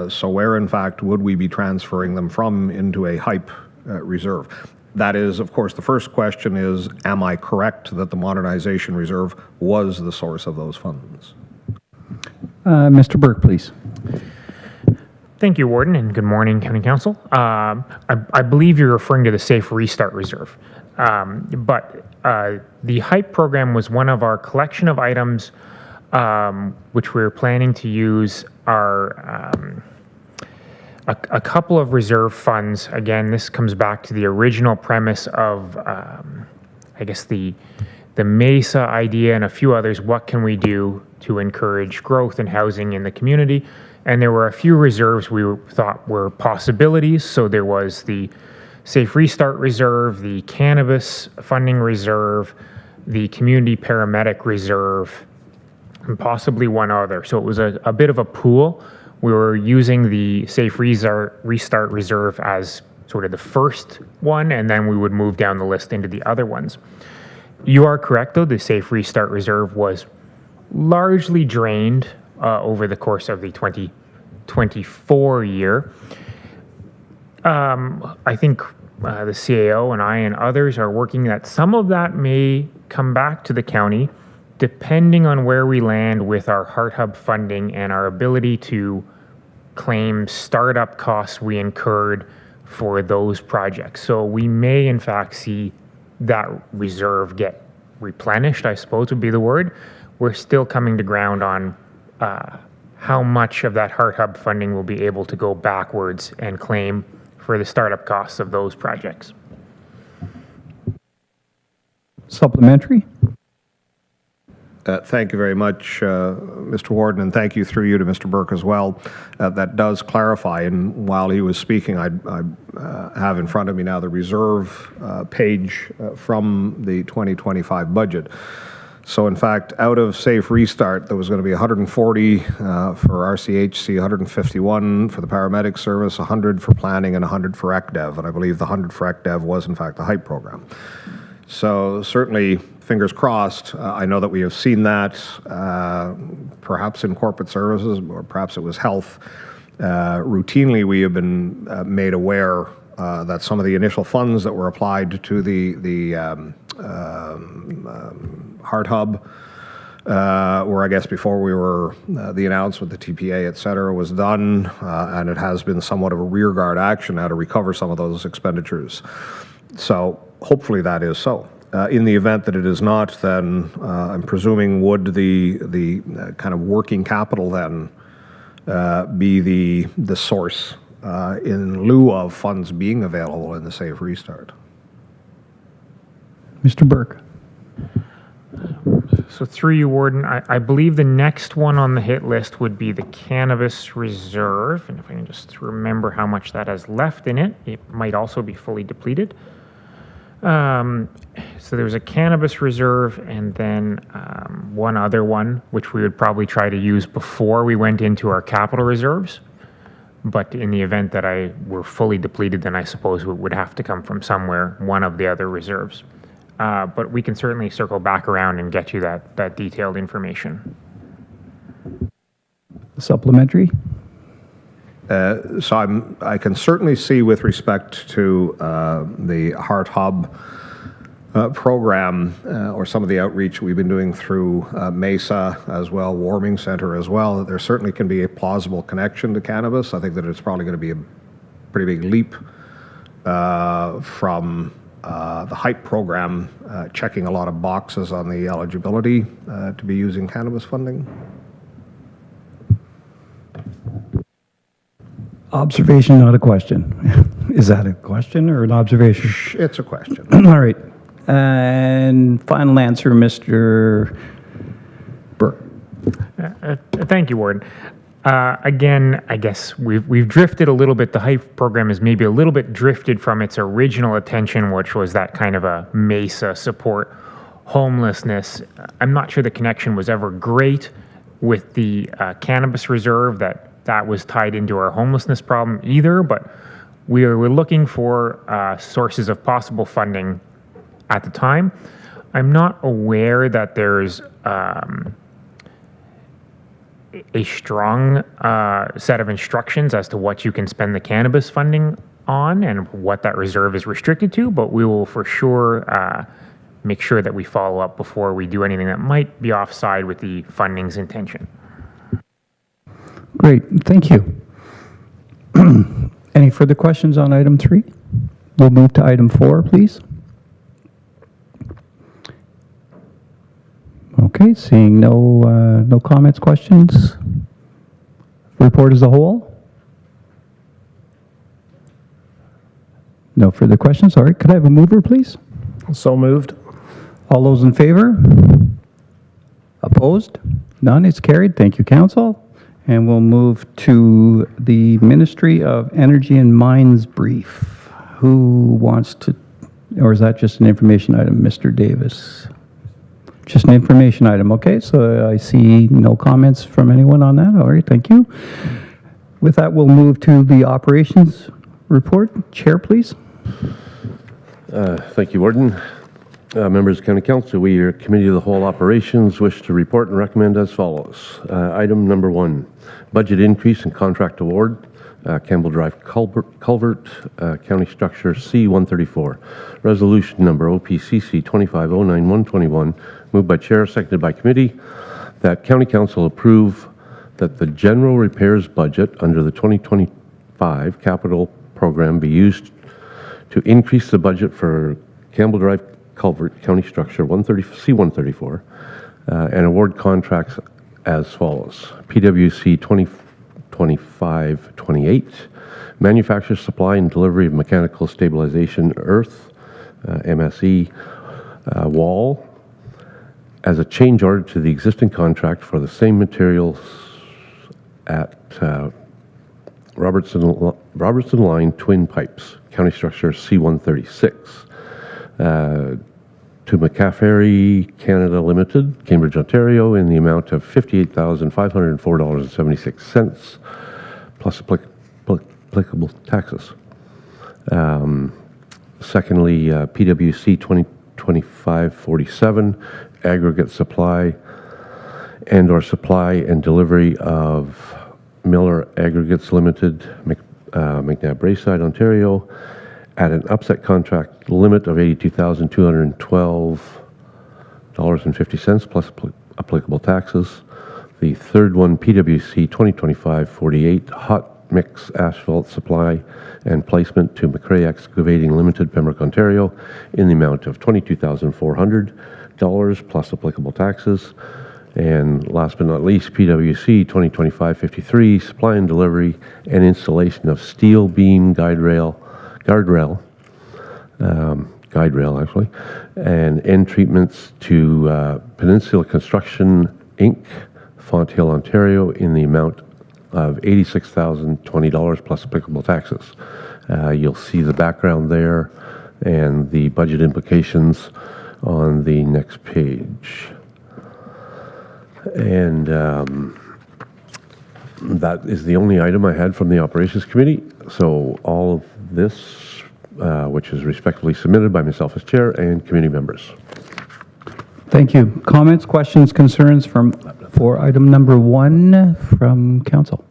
So where in fact would we be transferring them from into a HYPE reserve? That is, of course, the first question is, am I correct that the modernization reserve was the source of those funds? Mr. Burke, please. Thank you, Warden, and good morning, County Council. I believe you're referring to the Safe Restart Reserve. But the HYPE program was one of our collection of items which we're planning to use our a couple of reserve funds. Again, this comes back to the original premise of, I guess, the MESA idea and a few others. What can we do to encourage growth and housing in the community? And there were a few reserves we thought were possibilities. So there was the Safe Restart Reserve, the Cannabis Funding Reserve, the Community Paramedic Reserve, and possibly one other. So it was a bit of a pool. We were using the Safe Restart Reserve as sort of the first one, and then we would move down the list into the other ones. You are correct, though. The Safe Restart Reserve was largely drained over the course of the 2024 year. I think the CAO and I and others are working that some of that may come back to the county, depending on where we land with our Heart Hub funding and our ability to claim startup costs we incurred for those projects. So we may, in fact, see that reserve get replenished, I suppose would be the word. We're still coming to ground on how much of that Heart Hub funding will be able to go backwards and claim for the startup costs of those projects. Supplementary. Thank you very much, Mr. Warden, and thank you through you to Mr. Burke as well. That does clarify, and while he was speaking, I have in front of me now the reserve page from the 2025 budget. So in fact, out of Safe Restart, there was going to be 140 for RCHC, 151 for the paramedic service, 100 for planning, and 100 for ECDEV, and I believe the 100 for ECDEV was in fact the HYPE program. So certainly, fingers crossed, I know that we have seen that perhaps in corporate services, or perhaps it was health. Routinely, we have been made aware that some of the initial funds that were applied to the Heart Hub were, I guess, before we were, the announcement, the TPA, et cetera, was done, and it has been somewhat of a rearguard action now to recover some of those expenditures. So hopefully that is so. In the event that it is not, then I'm presuming would the kind of working capital then be the source in lieu of funds being available in the Safe Restart. Mr. Burke. So through you, Warden, I believe the next one on the hit list would be the Cannabis Reserve. And if I can just remember how much that has left in it, it might also be fully depleted. So there's a Cannabis Reserve and then one other one, which we would probably try to use before we went into our capital reserves. But in the event that were fully depleted, then I suppose it would have to come from somewhere, one of the other reserves. But we can certainly circle back around and get you that detailed information. Supplementary? So I can certainly see with respect to the Heart Hub program or some of the outreach we've been doing through Mesa as well, Warming Center as well, that there certainly can be a plausible connection to cannabis. I think that it's probably going to be a pretty big leap from the HYPE program checking a lot of boxes on the eligibility to be using cannabis funding. Observation, not a question. Is that a question or an observation? It's a question. All right. And final answer, Mr. Burke. Thank you, Warden. Again, I guess we've drifted a little bit. The HYPE program is maybe a little bit drifted from its original attention, which was that kind of a Mesa support homelessness. I'm not sure the connection was ever great with the Cannabis Reserve, that was tied into our homelessness problem either, but we were looking for sources of possible funding at the time. I'm not aware that there's a strong set of instructions as to what you can spend the cannabis funding on and what that reserve is restricted to, but we will for sure make sure that we follow up before we do anything that might be offside with the funding's intention. Great, thank you. Any further questions on item 3? We'll move to item 4, please. Okay, seeing no comments, questions. Report as a whole? No further questions. All right, could I have a mover, please? So moved. All those in favor? Opposed? None, it's carried. Thank you, Council. And we'll move to the Ministry of Energy and Mines brief. Who wants to, or is that just an information item, Mr. Davis? Just an information item, okay, so I see no comments from anyone on that. All right, thank you. With that, we'll move to the operations report. Chair, please. Thank you, Warden. Members of County Council, we, your Committee of the Whole Operations, wish to report and recommend as follows. Item number 1, budget increase and contract award, Campbell Drive Culvert, County Structure C-134. Resolution number OPCC 2509-121, moved by Chair, seconded by Committee, that County Council approve that the general repairs budget under the 2025 capital program be used to increase the budget for Campbell Drive Culvert, County Structure C-134, and award contracts as follows. PWC 2025-28, manufacture, supply, and delivery of mechanical stabilization earth, MSE, wall, as a change order to the existing contract for the same materials at Robertson Line Twin Pipes, County Structure C-136. To McCaffrey Canada Limited, Cambridge, Ontario, in the amount of $58,504.76, plus applicable taxes. Secondly, PWC 2025-47, aggregate supply and/or supply and delivery of Miller Aggregates Limited, McNabb Braeside, Ontario, at an upset contract limit of $82,212.50 plus applicable taxes. The third one, PWC 2025-48, hot mix asphalt supply and placement to McRae Excavating Limited, Pembroke, Ontario, in the amount of $22,400 plus applicable taxes. And last but not least, PWC 2025-53, supply and delivery and installation of steel beam guardrail actually, and end treatments to Peninsula Construction Inc., Font Hill, Ontario, in the amount of $86,020 plus applicable taxes. You'll see the background there and the budget implications on the next page. And that is the only item I had from the Operations Committee. So all of this, which is respectfully submitted by myself as chair and committee members. Thank you. Comments, questions, concerns for item number 1 from council?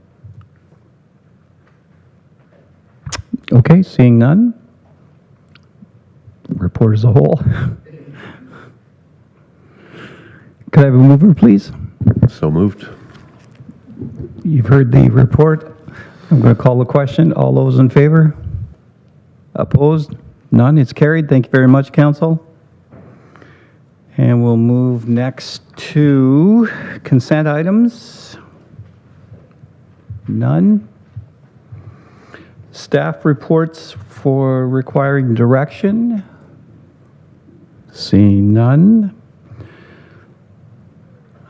Okay, seeing none. Report as a whole. Could I have a mover, please? So moved. You've heard the report. I'm going to call the question. All those in favor? Opposed? None. It's carried. Thank you very much, council. And we'll move next to consent items. None. Staff reports for requiring direction. Seeing none.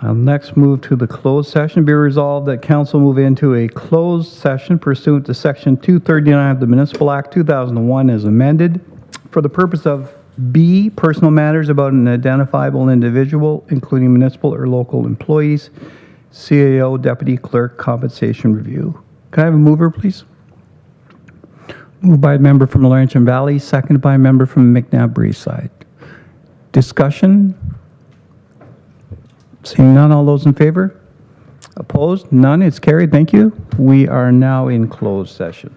I'll next move to the closed session. Be resolved that council move into a closed session pursuant to Section 239 of the Municipal Act 2001 as amended for the purpose of B, personal matters about an identifiable individual, including municipal or local employees, CAO, deputy clerk, compensation review. Can I have a mover, please? Moved by a member from Laurentian Valley, seconded by a member from McNabb-Breeside. Discussion? Seeing none, all those in favor? Opposed? None. It's carried. Thank you. We are now in closed session.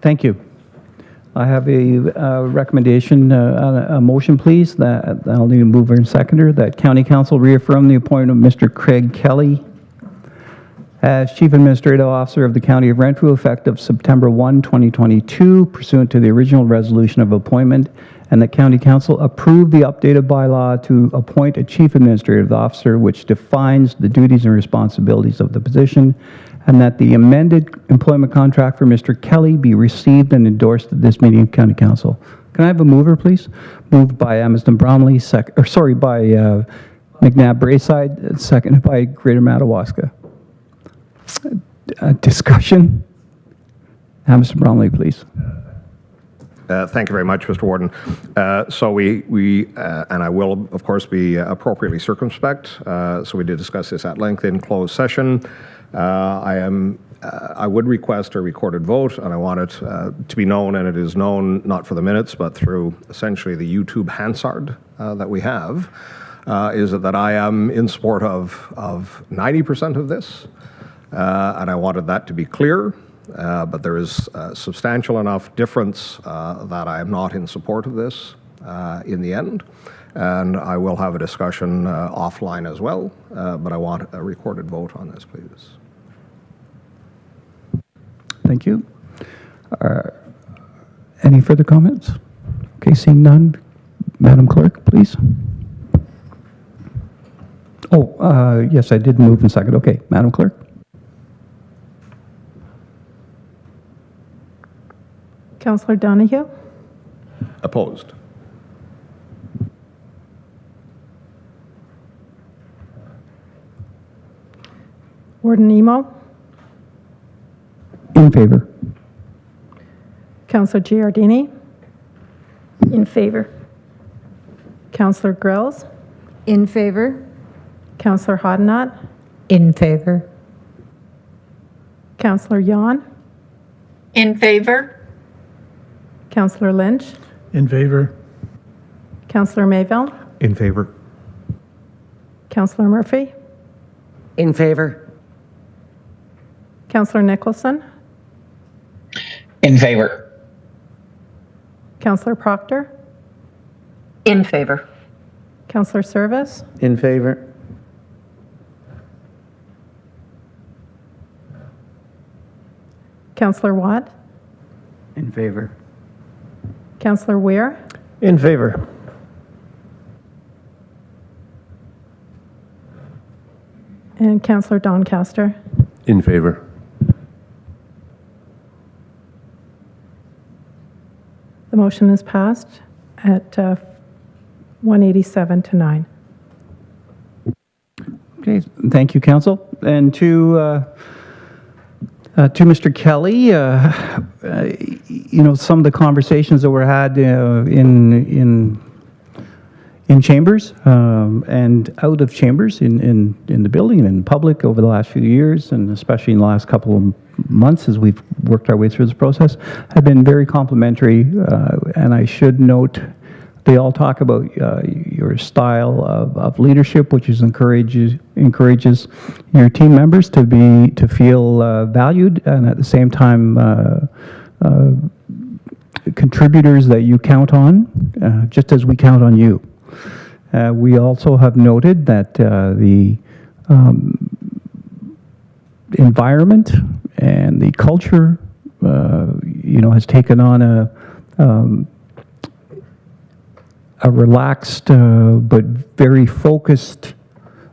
Thank you. I have a recommendation, a motion, please, that I'll need a mover and seconder, that County Council reaffirm the appointment of Mr. Craig Kelly as Chief Administrative Officer of the County of Renfrew effective September 1, 2022, pursuant to the original resolution of appointment, and that County Council approve the updated bylaw to appoint a Chief Administrative Officer which defines the duties and responsibilities of the position, and that the amended employment contract for Mr. Kelly be received and endorsed at this meeting of County Council. Can I have a mover, please? Moved by Amherst Bromley, by McNabb Brayside, seconded by Greater Madawaska. Discussion? Amherst Bromley, please. Thank you very much, Mr. Warden. So we and I will, of course, be appropriately circumspect. So we did discuss this at length in closed session. I would request a recorded vote, and I want it to be known, and it is known not for the minutes, but through essentially the YouTube Hansard that we have, is that I am in support of 90% of this, and I wanted that to be clear. But there is substantial enough difference that I am not in support of this in the end. And I will have a discussion offline as well, but I want a recorded vote on this, please. Thank you. Any further comments? Okay, seeing none. Madam Clerk, please. Oh, yes, I did move in second. Okay, Madam Clerk. Councillor Donahue? Opposed. Warden Emo? In favor. Councillor Giardini? In favor. Councillor Grills? In favor. Councillor Hodnott? In favor. Councillor Yon? In favor. Councillor Lynch? In favor. Councillor Mayville? In favor. Councillor Murphy? In favor. Councillor Nicholson? In favor. Councillor Proctor? In favor. Councillor Service? In favor. Councillor Watt? In favor. Councillor Weir? In favor. And Councillor Doncaster? In favor. The motion is passed at 187 to 9. Okay, thank you, Council. And to Mr. Kelly, you know, some of the conversations that were had in chambers and out of chambers in the building and in public over the last few years, and especially in the last couple of months as we've worked our way through this process, have been very complimentary. And I should note, they all talk about your style of leadership, which encourages your team members to feel valued, and at the same time contributors that you count on, just as we count on you. We also have noted that the environment and the culture, you know, has taken on a relaxed but very focused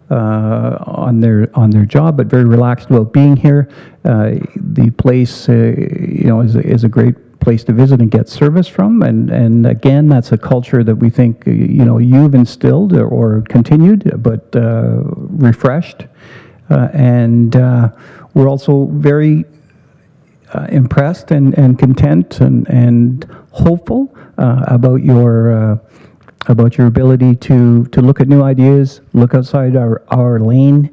on their job, but very relaxed about being here. The place, you know, is a great place to visit and get service from, and again, that's a culture that we think, you know, you've instilled or continued, but refreshed, and we're also very impressed and content and hopeful about your ability to look at new ideas, look outside our lane,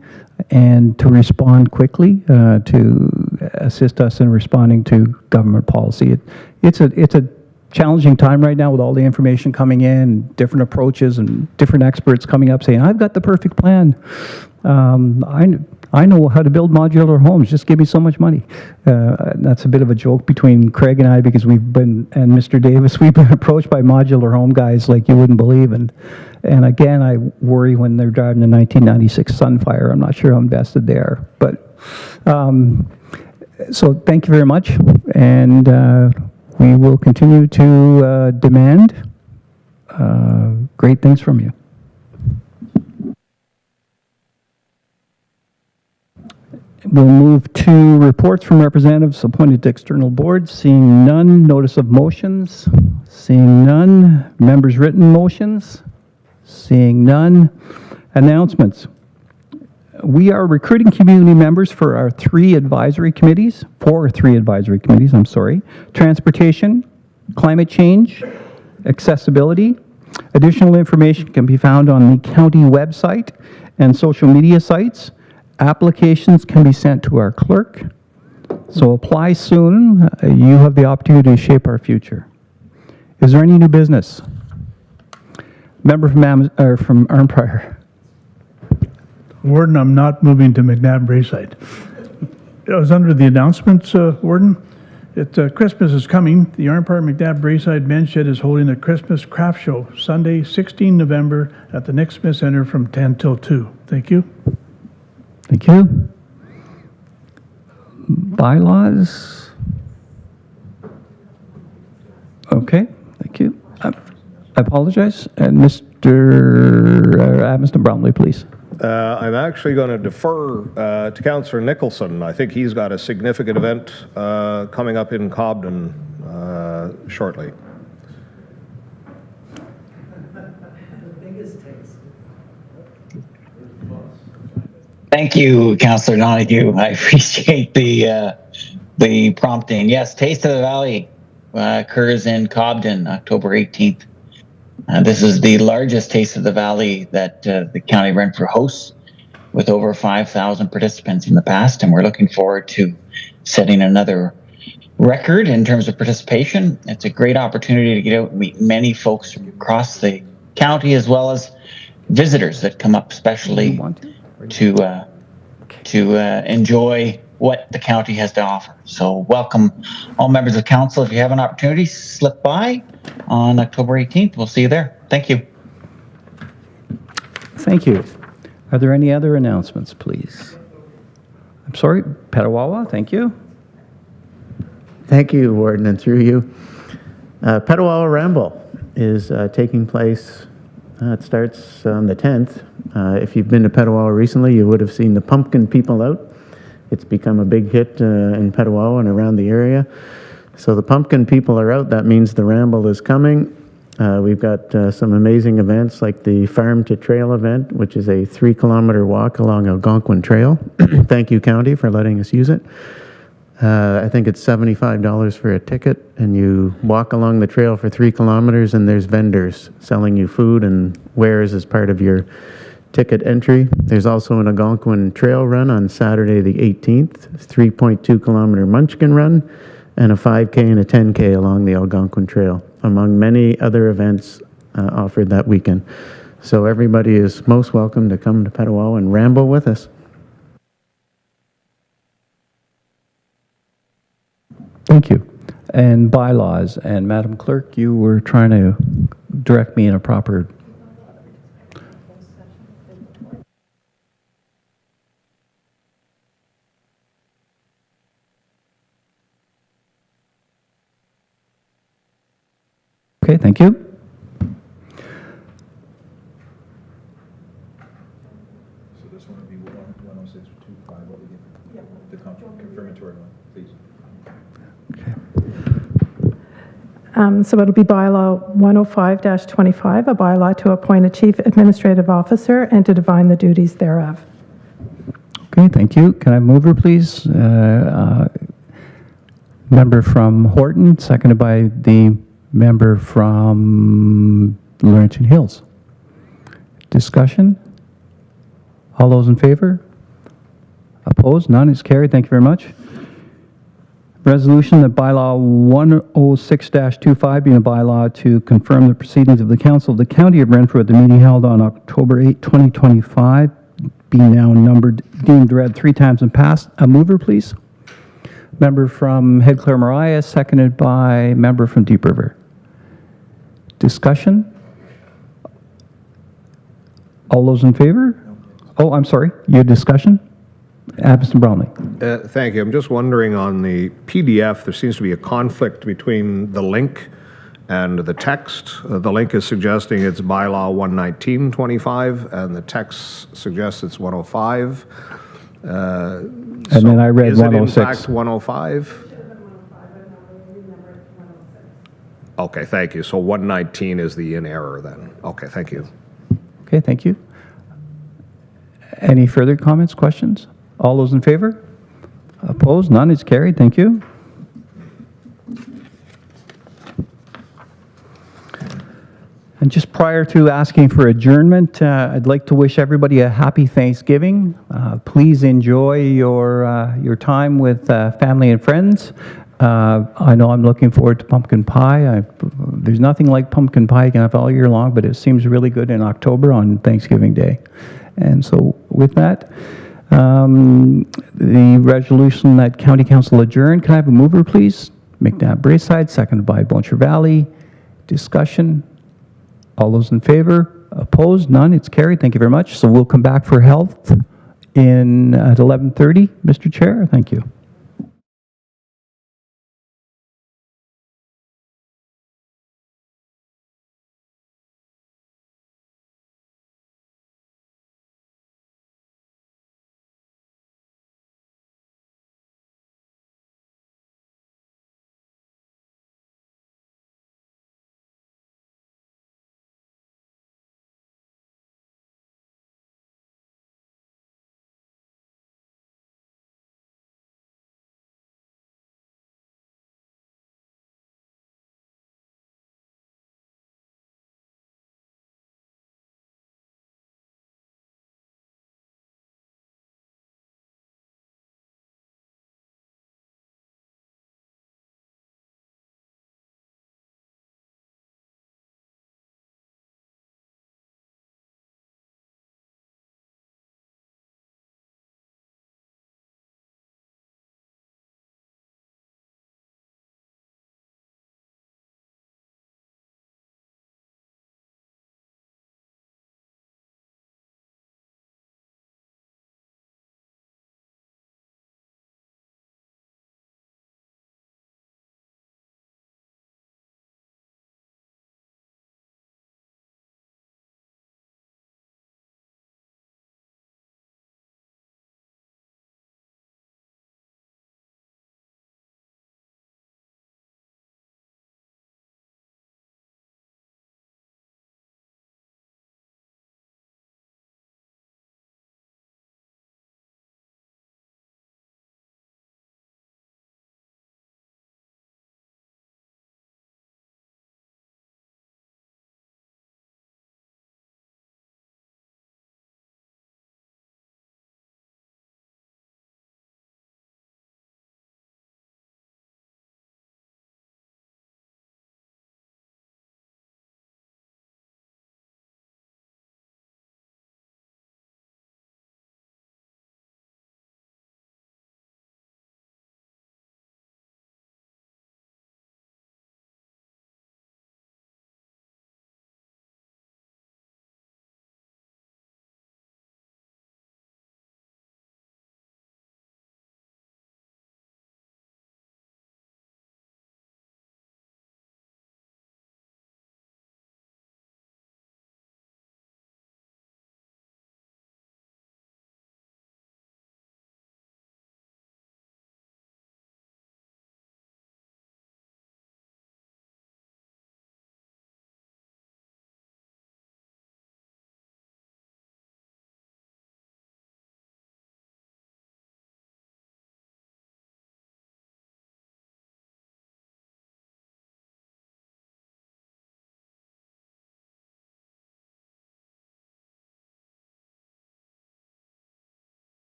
and to respond quickly to assist us in responding to government policy. It's a challenging time right now with all the information coming in, different approaches, and different experts coming up saying, "I've got the perfect plan." I know how to build modular homes. Just give me so much money. That's a bit of a joke between Craig and I because and Mr. Davis, we've been approached by modular home guys like you wouldn't believe. And again, I worry when they're driving the 1996 Sunfire. I'm not sure how invested they are. But so thank you very much. And we will continue to demand great things from you. We'll move to reports from representatives appointed to external boards. Seeing none, notice of motions. Seeing none, members' written motions. Seeing none, announcements. We are recruiting community members for our 3 advisory committees, I'm sorry. Transportation, climate change, accessibility. Additional information can be found on the county website and social media sites. Applications can be sent to our clerk. So apply soon. You have the opportunity to shape our future. Is there any new business? Member from Arnprior. Warden, I'm not moving to McNabb Braeside. I was under the announcements, Warden. Christmas is coming. The Arnprior McNabb Braeside Men's Shed is holding a Christmas craft show Sunday, 16 November at the Nick Smith Center from 10 till 2. Thank you. Thank you. Bylaws? Okay, thank you. I apologize. And Mr. Bromley, please. I'm actually going to defer to Councillor Nicholson. I think he's got a significant event coming up in Cobden shortly. Thank you, Councillor Donahue. I appreciate the prompting. Yes, Taste of the Valley occurs in Cobden, October 18th. This is the largest Taste of the Valley that the County of Renfrew hosts, with over 5,000 participants in the past, and we're looking forward to setting another record in terms of participation. It's a great opportunity to get out and meet many folks from across the county, as well as visitors that come up specially to enjoy what the county has to offer. So welcome all members of council. If you have an opportunity, slip by on October 18th. We'll see you there. Thank you. Thank you. Are there any other announcements, please? I'm sorry, Petawawa, thank you. Thank you, Warden, and through you. Petawawa Ramble is taking place. It starts on the 10th. If you've been to Petawawa recently, you would have seen the pumpkin people out. It's become a big hit in Petawawa and around the area. So the pumpkin people are out. That means the Ramble is coming. We've got some amazing events like the Farm to Trail event, which is a 3-kilometer walk along Algonquin Trail. Thank you, County, for letting us use it. I think it's $75 for a ticket, and you walk along the trail for 3 kilometers, and there's vendors selling you food and wares as part of your ticket entry. There's also an Algonquin Trail run on Saturday the 18th, 3.2-kilometer Munchkin Run, and a 5K and a 10K along the Algonquin Trail, among many other events offered that weekend. So everybody is most welcome to come to Petawawa and ramble with us. Thank you. And bylaws. And Madam Clerk, you were trying to direct me in a proper... Okay, thank you. So this one would be 106.25, what we get, the confirmatory one, please. So it'll be bylaw 105-25, a bylaw to appoint a chief administrative officer and to define the duties thereof. Okay, thank you. Can I have a mover, please? Member from Horton, seconded by the member from Laurentian Hills. Discussion? All those in favor? Opposed? None is carried. Thank you very much. Resolution that bylaw 106-25 being a bylaw to confirm the proceedings of the Council of the County of Renfrew at the meeting held on October 8, 2025 being now numbered, deemed read 3 times and passed. A mover, please. Member from Head Clare Mariah, seconded by member from Deep River. Discussion? All those in favor? Oh, I'm sorry, you had discussion? Mr. Brownlee. Thank you. I'm just wondering on the PDF, there seems to be a conflict between the link and the text. The link is suggesting it's bylaw 11925, and the text suggests it's 105. And then I read is 106. Is it in fact 105? Okay, thank you. So 119 is the in error then. Okay, thank you. Okay, thank you. Any further comments, questions? All those in favor? Opposed? None. It's carried. Thank you. And just prior to asking for adjournment, I'd like to wish everybody a happy Thanksgiving. Please enjoy your time with family and friends. I know I'm looking forward to pumpkin pie. There's nothing like pumpkin pie you can have all year long, but it seems really good in October on Thanksgiving Day. And so with that, the resolution that County Council adjourn, can I have a mover, please? McNabb Braeside, seconded by Boncher Valley. Discussion? All those in favor? Opposed? None. It's carried. Thank you very much. So we'll come back for health at 11:30. Mr. Chair, thank you.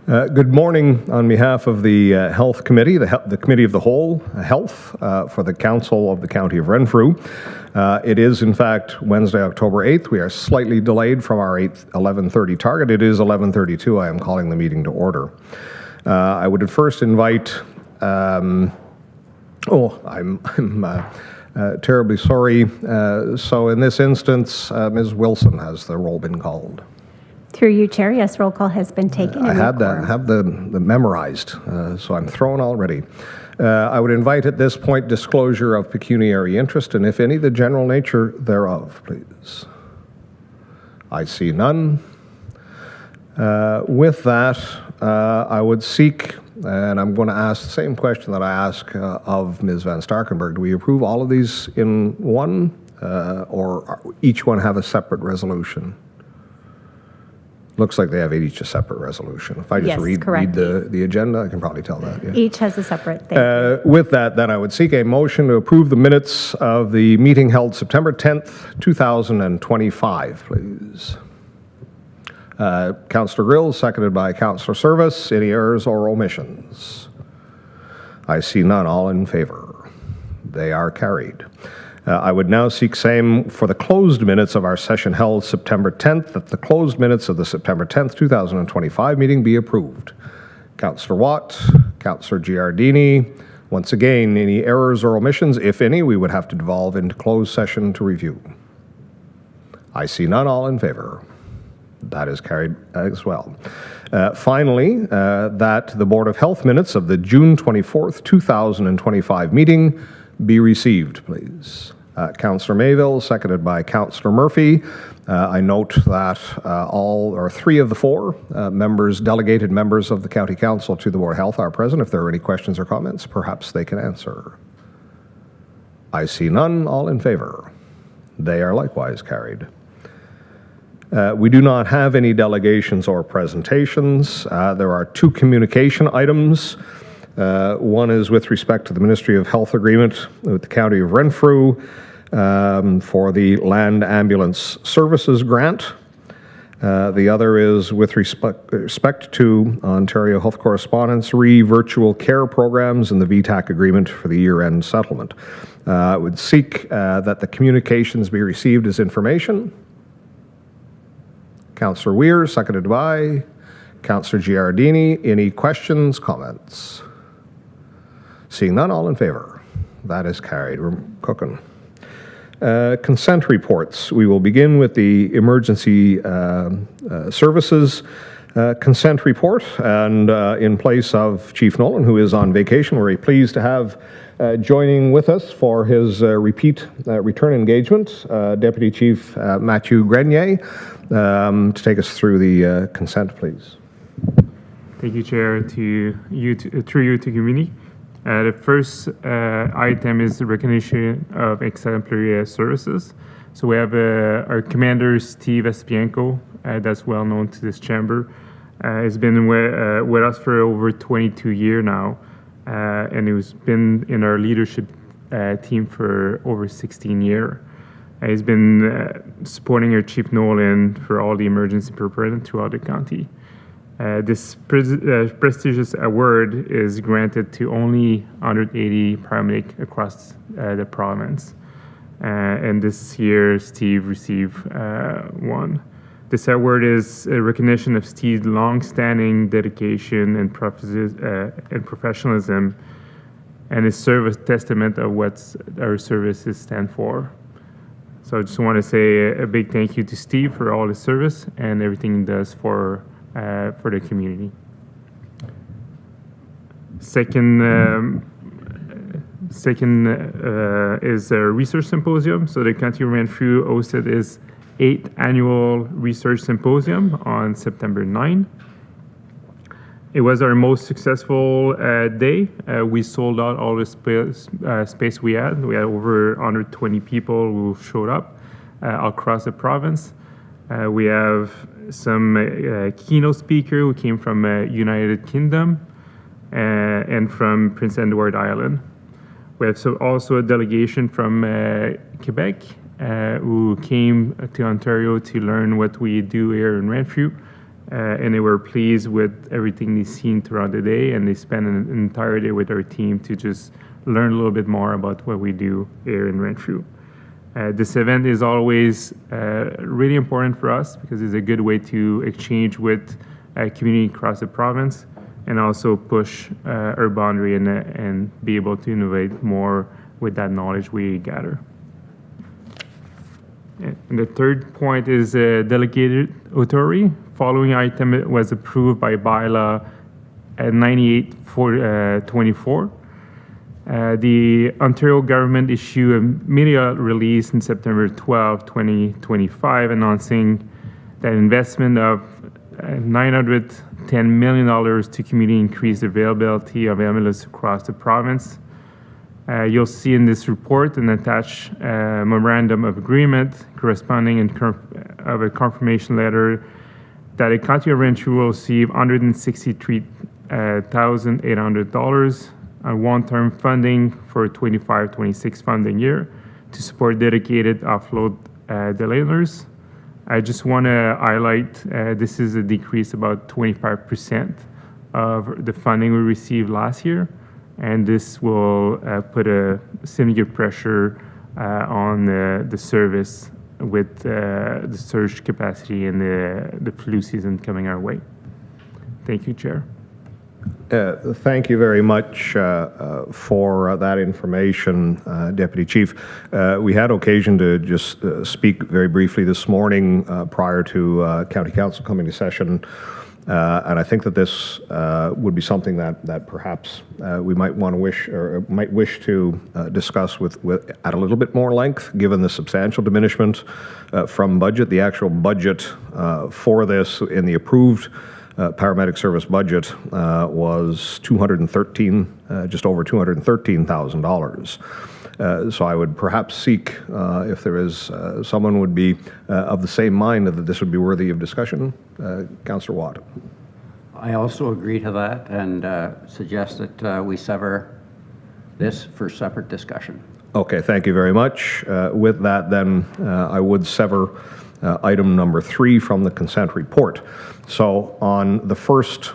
Good morning on behalf of the Health Committee, the Committee of the Whole, Health, for the Council of the County of Renfrew. It is, in fact, Wednesday, October 8th. We are slightly delayed from our 11:30 target. It is 11:32. I am calling the meeting to order. I would first invite, I'm terribly sorry. So in this instance, Ms. Wilson, has the roll been called? Through you, Chair, yes, roll call has been taken. I had the memorized, so I'm thrown already. I would invite at this point disclosure of pecuniary interest, and if any, the general nature thereof, please. I see none. With that, I would seek, and I'm going to ask the same question that I ask of Ms. Van Starkenburg. Do we approve all of these in one, or each one have a separate resolution? Looks like they have each a separate resolution. If I just Yes, read the agenda, I can probably tell that. Yeah. Each has a separate thing. With that, then I would seek a motion to approve the minutes of the meeting held September 10th, 2025, please. Councillor Grill, seconded by Councillor Service. Any errors or omissions? I see none. All in favor? They are carried. I would now seek same for the closed minutes of our session held September 10th, that the closed minutes of the September 10th, 2025 meeting be approved. Councillor Watt, Councillor Giardini. Once again, any errors or omissions, if any, we would have to devolve into closed session to review. I see none. All in favor? That is carried as well. Finally, that the Board of Health minutes of the June 24th, 2025 meeting be received, please. Councillor Mayville, seconded by Councillor Murphy. I note that all or three of the four delegated members of the County Council to the Board of Health are present. If there are any questions or comments, perhaps they can answer. I see none. All in favor? They are likewise carried. We do not have any delegations or presentations. There are two communication items. One is with respect to the Ministry of Health agreement with the County of Renfrew for the Land Ambulance Services Grant. The other is with respect to Ontario Health Correspondence virtual care programs and the VTAC agreement for the year-end settlement. I would seek that the communications be received as information. Councillor Weir, seconded by Councillor Giardini. Any questions, comments? Seeing none, all in favor? That is carried. We're cooking. Consent reports. We will begin with the emergency services consent report. And in place of Chief Nolan, who is on vacation, we're very pleased to have joining with us for his return engagement, Deputy Chief Matthew Grenier, to take us through the consent, please. Thank you, Chair. Through you to committee. The first item is the recognition of exemplary services. So we have our commander, Steve Espienko, that's well known to this chamber. He's been with us for over 22 years now, and he's been in our leadership team for over 16 years. He's been supporting our Chief Nolan for all the emergency preparedness throughout the county. This prestigious award is granted to only 180 paramedics across the province. And this year, Steve received one. This award is a recognition of Steve's long-standing dedication and professionalism, and his service testament of what our services stand for. So I just want to say a big thank you to Steve for all his service and everything he does for the community. Second is a research symposium. So the County of Renfrew hosted its 8th annual research symposium on September 9. It was our most successful day. We sold out all the space we had. We had over 120 people who showed up across the province. We have some keynote speaker who came from United Kingdom and from Prince Edward Island. We have also a delegation from Quebec who came to Ontario to learn what we do here in Renfrew. and they were pleased with everything they've seen throughout the day, and they spent an entire day with our team to just learn a little bit more about what we do here in Renfrew. This event is always really important for us because it's a good way to exchange with community across the province and also push our boundary and be able to innovate more with that knowledge we gather. And the third point is delegated authority. Following item was approved by bylaw at 98/24. The Ontario government issued a media release on September 12, 2025, announcing that investment of $910 million to community increase the availability of ambulance across the province. You'll see in this report an attached memorandum of agreement corresponding of a confirmation letter that the County of Renfrew will receive $163,800 on one-term funding for 25-26 funding year to support dedicated offload delaylers. I just want to highlight this is a decrease about 25% of the funding we received last year, and this will put a significant pressure on the service with the surge capacity and the flu season coming our way. Thank you, Chair. Thank you very much for that information, Deputy Chief. We had occasion to just speak very briefly this morning prior to County Council coming to session, and I think that this would be something that perhaps we might want to wish to discuss with at a little bit more length, given the substantial diminishment from budget. The actual budget for this in the approved paramedic service budget was just over $213,000. So I would perhaps seek, if there is someone would be of the same mind that this would be worthy of discussion, Councillor Watt. I also agree to that and suggest that we sever this for separate discussion. Okay, thank you very much. With that, then, I would sever item number 3 from the consent report. So on the first,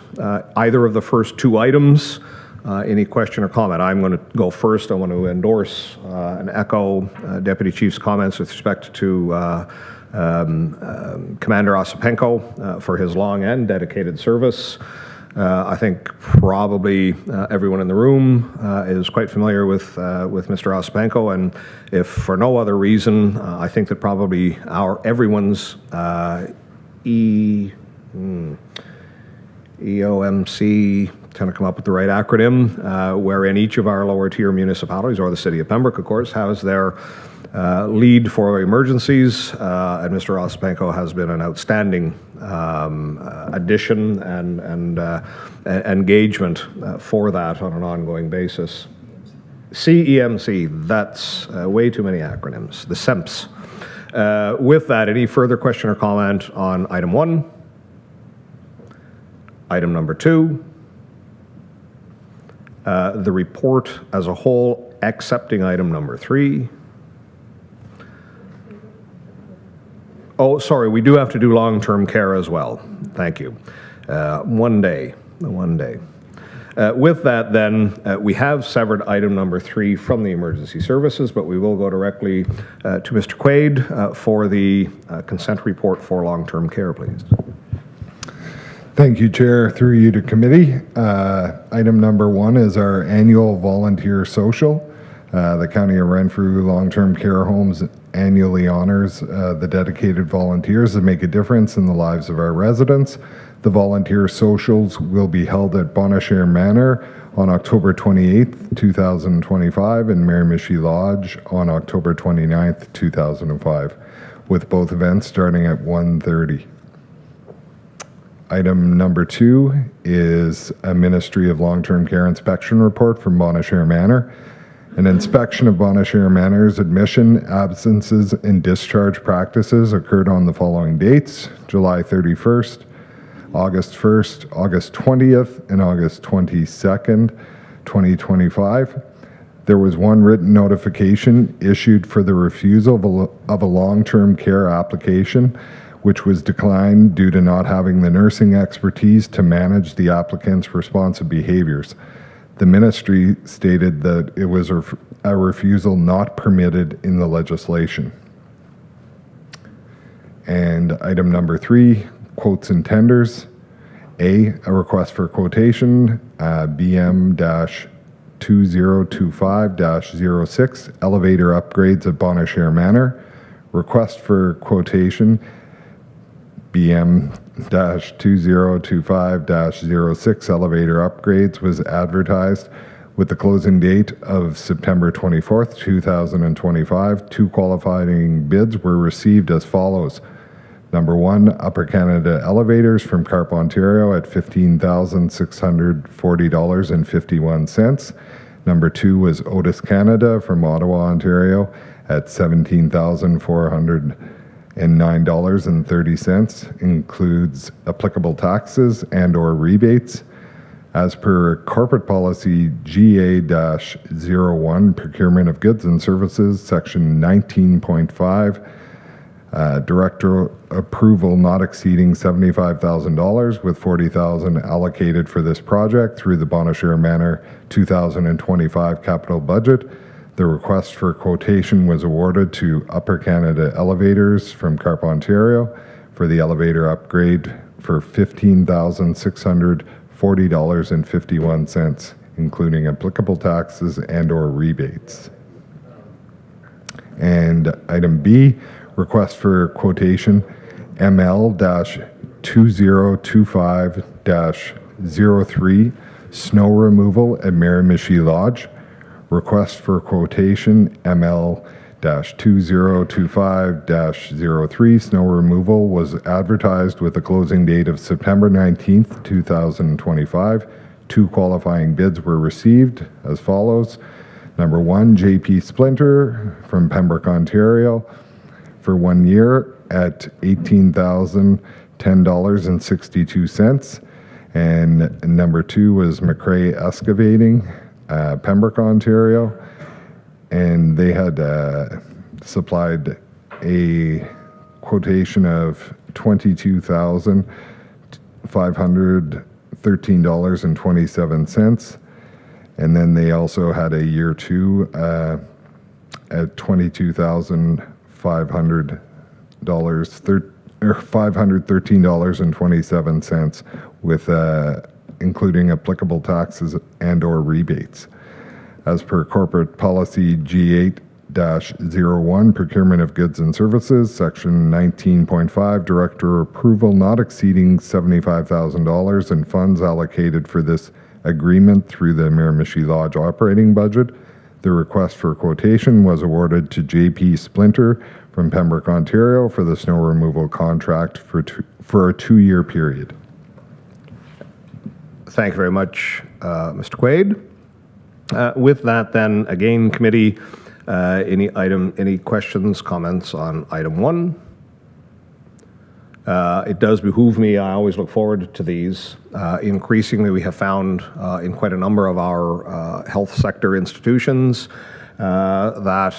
either of the first 2 items, any question or comment? I'm going to go first. I want to endorse and echo Deputy Chief's comments with respect to Commander Osipenko for his long and dedicated service. I think probably everyone in the room is quite familiar with Mr. Osipenko, and if for no other reason, I think that probably everyone's EOMC, trying to come up with the right acronym, wherein each of our lower tier municipalities, or the city of Pembroke, of course, has their lead for emergencies, and Mr. Osipenko has been an outstanding addition and engagement for that on an ongoing basis. CEMC, that's way too many acronyms, the SEMPS. With that, any further question or comment on item 1? Item number 2? The report as a whole, excepting item number 3. Oh, sorry, we do have to do long-term care as well. Thank you. One day. With that, then, we have severed item number 3 from the emergency services, but we will go directly to Mr. Quaid for the consent report for long-term care, please. Thank you, Chair. Through you to committee. Item number 1 is our annual volunteer social. The County of Renfrew Long-Term Care Homes annually honors the dedicated volunteers that make a difference in the lives of our residents. The volunteer socials will be held at Bonashare Manor on October 28th, 2025, and Miramichi Lodge on October 29th, 2005, with both events starting at 1:30. Item number 2 is a Ministry of Long-Term Care inspection report from Bonashare Manor. An inspection of Bonashare Manor's admission, absences, and discharge practices occurred on the following dates: July 31st, August 1st, August 20th, and August 22nd, 2025. There was one written notification issued for the refusal of a long-term care application which was declined due to not having the nursing expertise to manage the applicant's responsive behaviors. The ministry stated that it was a refusal not permitted in the legislation. And item number 3, quotes and tenders. A request for quotation, BM-2025-06, elevator upgrades at Bonashare Manor. Request for quotation, BM-2025-06, elevator upgrades, was advertised with the closing date of September 24th, 2025. 2 qualifying bids were received as follows. Number 1, Upper Canada Elevators from Carp, Ontario at $15,640.51. Number 2 was Otis Canada from Ottawa, Ontario at $17,409.30. Includes applicable taxes and or rebates. As per corporate policy GA-01, procurement of goods and services, section 19.5, director approval not exceeding $75,000 with $40,000 allocated for this project through the Bonashare Manor 2025 capital budget. The request for quotation was awarded to Upper Canada Elevators from Carp, Ontario for the elevator upgrade for $15,640.51, including applicable taxes and or rebates. And item B, request for quotation ML-2025-03, snow removal at Miramichi Lodge. Request for quotation ML-2025-03, snow removal, was advertised with a closing date of September 19th, 2025. 2 qualifying bids were received as follows. Number 1, JP Splinter from Pembroke, Ontario, for 1 year at $18,010.62. And number 2 was McRae Excavating, Pembroke, Ontario, and they had supplied a quotation of $22,513.27. And then they also had a year 2 at $513.27 with including applicable taxes and or rebates. As per corporate policy G8-01, procurement of goods and services, section 19.5, director approval not exceeding $75,000 and funds allocated for this agreement through the Miramichi Lodge operating budget. The request for quotation was awarded to JP Splinter from Pembroke, Ontario for the snow removal contract for a 2-year period. Thank you very much, Mr. Quaid. With that, then, again, committee, any questions, comments on item 1? It does behoove me, I always look forward to these. Increasingly, we have found in quite a number of our health sector institutions that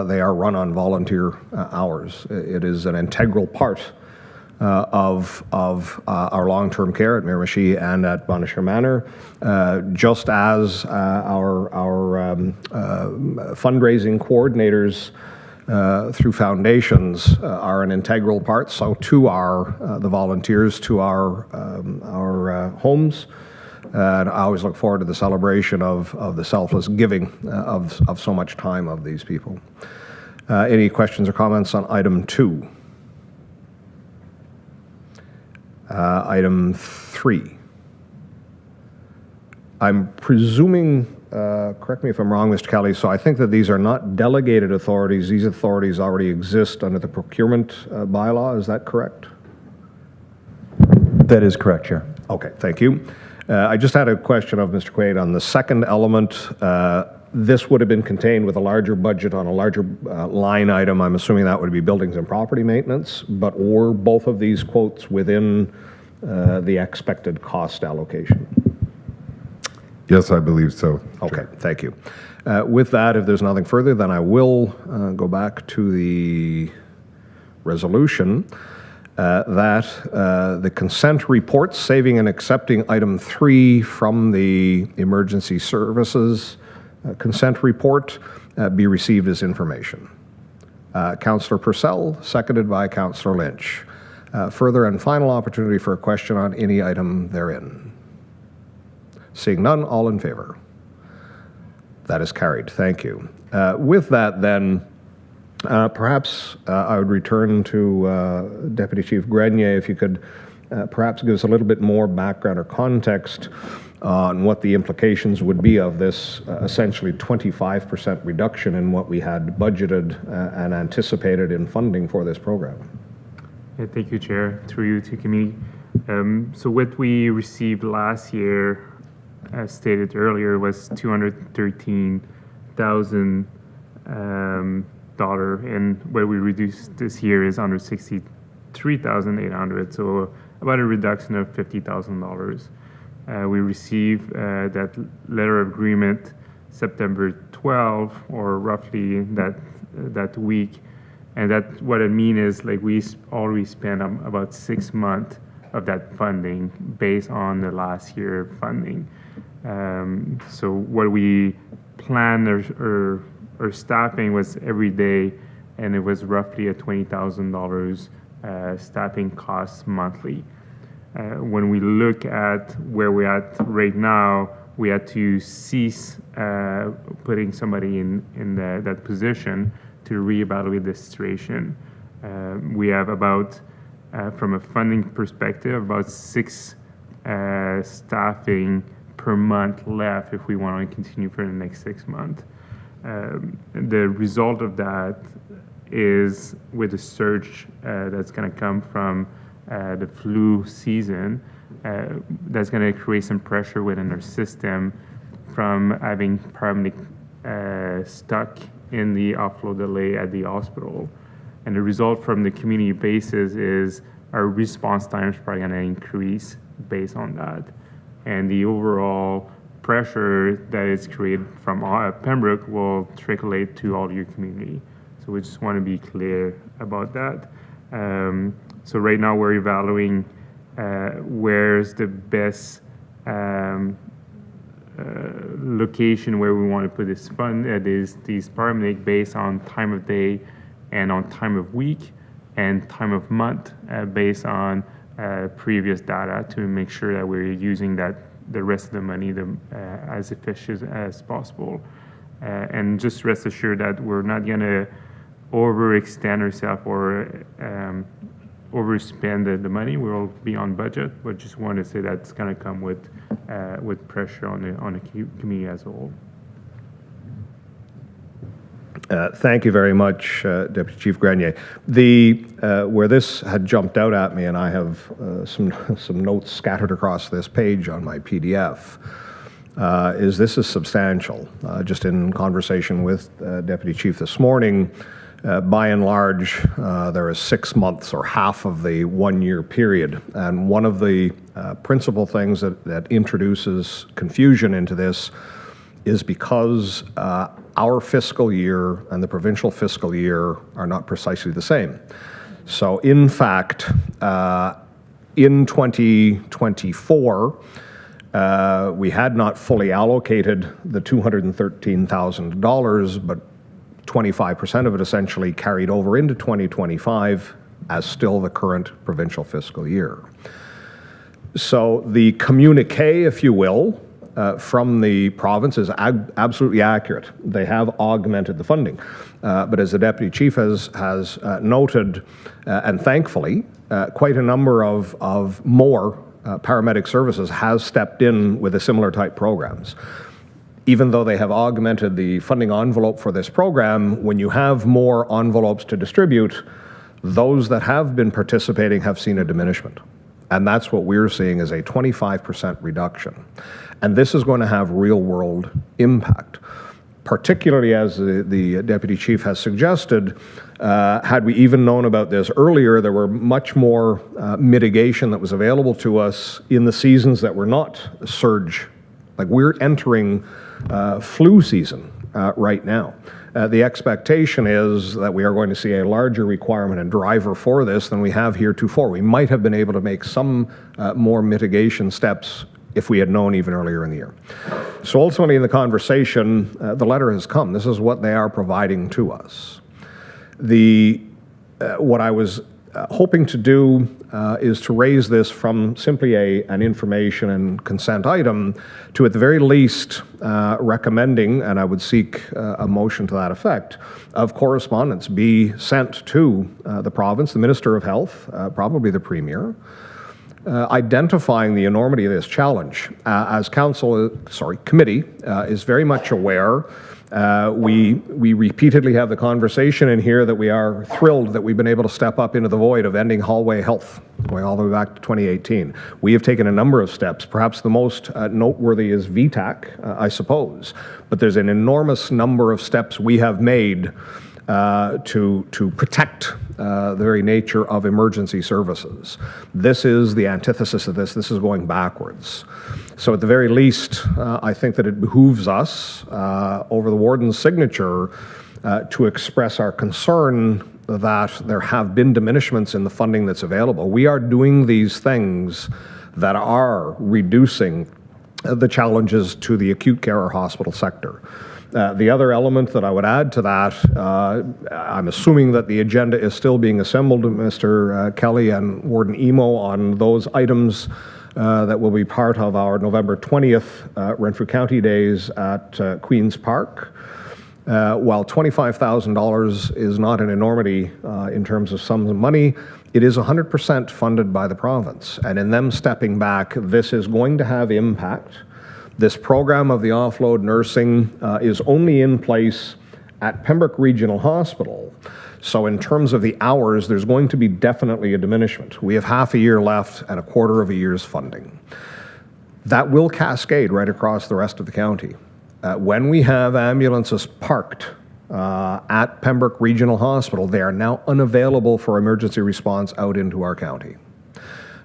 they are run on volunteer hours. It is an integral part of our long-term care at Miramichi and at Bonashare Manor, just as our fundraising coordinators through foundations are an integral part, so too are the volunteers to our homes. And I always look forward to the celebration of the selfless giving of so much time of these people. Any questions or comments on item 2? Item 3. I'm presuming, correct me if I'm wrong, Mr. Kelly, so I think that these are not delegated authorities. These authorities already exist under the procurement bylaw. Is that correct? That is correct, Chair. Okay, thank you. I just had a question of Mr. Quaid on the second element. This would have been contained with a larger budget on a larger line item. I'm assuming that would be buildings and property maintenance, but were both of these quotes within the expected cost allocation? Yes, I believe so. Okay, thank you. With that, if there's nothing further, then I will go back to the resolution. that the consent reports, saving and accepting item 3 from the emergency services consent report, be received as information. Councillor Purcell, seconded by Councillor Lynch. Further and final opportunity for a question on any item therein. Seeing none, all in favor? That is carried. Thank you. With that, then, perhaps I would return to Deputy Chief Grenier, if you could perhaps give us a little bit more background or context on what the implications would be of this essentially 25% reduction in what we had budgeted and anticipated in funding for this program. Yeah, thank you, Chair. Through you to committee. So what we received last year, as stated earlier, was $213,000, and what we reduced this year is under $63,800. So about a reduction of $50,000. We received that letter of agreement September 12, or roughly that week, and that what it means is like we already spent about 6 months of that funding based on the last year funding. So what we planned or staffing was every day, and it was roughly a $20,000 staffing cost monthly. When we look at where we're at right now, we had to cease putting somebody in that position to reevaluate the situation. We have about, from a funding perspective, about 6 staffing per month left if we want to continue for the next 6 months. The result of that is with the surge that's going to come from the flu season, that's going to create some pressure within our system from having paramedic stuck in the offload delay at the hospital. And the result from the community basis is our response time is probably going to increase based on that. And the overall pressure that is created from Pembroke will trickle to all your community. So we just want to be clear about that. So right now we're evaluating where's the best location where we want to put this fund, these paramedic based on time of day and on time of week and time of month based on previous data to make sure that we're using the rest of the money as efficient as possible. And just rest assured that we're not going to overextend ourselves or overspend the money. We'll be on budget, but just want to say that's going to come with pressure on the community as a whole. Thank you very much, Deputy Chief Grenier. Where this had jumped out at me, and I have some notes scattered across this page on my PDF, is this is substantial. Just in conversation with Deputy Chief this morning, by and large, there is 6 months or half of the 1-year period. And one of the principal things that introduces confusion into this is because our fiscal year and the provincial fiscal year are not precisely the same. So in fact, in 2024, we had not fully allocated the $213,000, but 25% of it essentially carried over into 2025 as still the current provincial fiscal year. So the communique, if you will, from the province is absolutely accurate. They have augmented the funding. But as the Deputy Chief has noted, and thankfully, quite a number of more paramedic services has stepped in with a similar type programs. Even though they have augmented the funding envelope for this program, when you have more envelopes to distribute, those that have been participating have seen a diminishment. And that's what we're seeing is a 25% reduction. And this is going to have real-world impact, particularly as the Deputy Chief has suggested. Had we even known about this earlier, there were much more mitigation that was available to us in the seasons that were not surge. Like we're entering flu season right now. The expectation is that we are going to see a larger requirement and driver for this than we have heretofore. We might have been able to make some more mitigation steps if we had known even earlier in the year. So ultimately in the conversation, the letter has come. This is what they are providing to us. What I was hoping to do is to raise this from simply an information and consent item to at the very least recommending, and I would seek a motion to that effect, of correspondence be sent to the province, the Minister of Health, probably the Premier, identifying the enormity of this challenge. As committee is very much aware, we repeatedly have the conversation in here that we are thrilled that we've been able to step up into the void of ending hallway health, going all the way back to 2018. We have taken a number of steps. Perhaps the most noteworthy is VTAC, I suppose. But there's an enormous number of steps we have made to protect the very nature of emergency services. This is the antithesis of this. This is going backwards. So at the very least, I think that it behooves us, over the warden's signature, to express our concern that there have been diminishments in the funding that's available. We are doing these things that are reducing the challenges to the acute care or hospital sector. The other element that I would add to that, I'm assuming that the agenda is still being assembled, Mr. Kelly and Warden Emo, on those items that will be part of our November 20th Renfrew County Days at Queen's Park. While $25,000 is not an enormity in terms of sums of money, it is 100% funded by the province. And in them stepping back, this is going to have impact. This program of the offload nursing is only in place at Pembroke Regional Hospital. So in terms of the hours, there's going to be definitely a diminishment. We have half a year left and a quarter of a year's funding. That will cascade right across the rest of the county. When we have ambulances parked at Pembroke Regional Hospital, they are now unavailable for emergency response out into our county.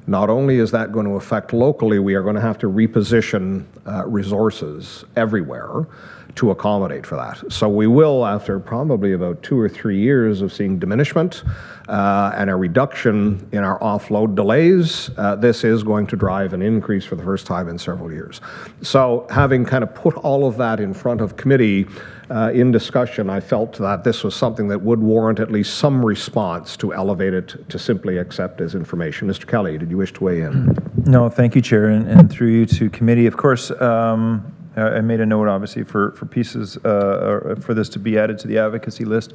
Not only is that going to affect locally, we are going to have to reposition resources everywhere to accommodate for that. So we will, after probably about 2 or 3 years of seeing diminishment and a reduction in our offload delays, this is going to drive an increase for the first time in several years. So having kind of put all of that in front of committee in discussion, I felt that this was something that would warrant at least some response to elevate it to simply accept as information. Mr. Kelly, did you wish to weigh in? No, thank you, Chair, and through you to committee. Of course, I made a note, obviously, for pieces, for this to be added to the advocacy list.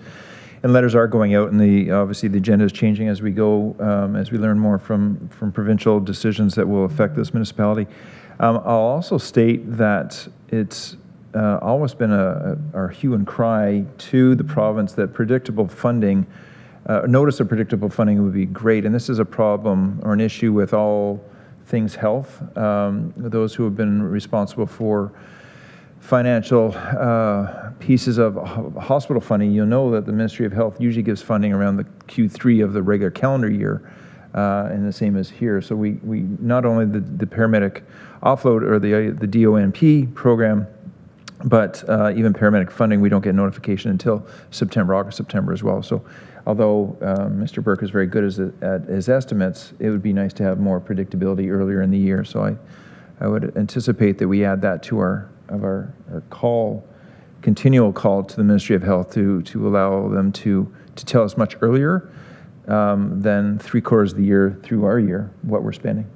And letters are going out, and obviously the agenda is changing as we go, as we learn more from provincial decisions that will affect this municipality. I'll also state that it's always been our hue and cry to the province that predictable funding, notice of predictable funding would be great. And this is a problem or an issue with all things health. Those who have been responsible for financial pieces of hospital funding, you'll know that the Ministry of Health usually gives funding around the Q3 of the regular calendar year, and the same as here. So we not only the paramedic offload or the DONP program, but even paramedic funding, we don't get notification until September, August, September as well. So although Mr. Burke is very good at his estimates, it would be nice to have more predictability earlier in the year. So I would anticipate that we add that to our call, continual call to the Ministry of Health to allow them to tell us much earlier than 3/4 of the year through our year what we're spending.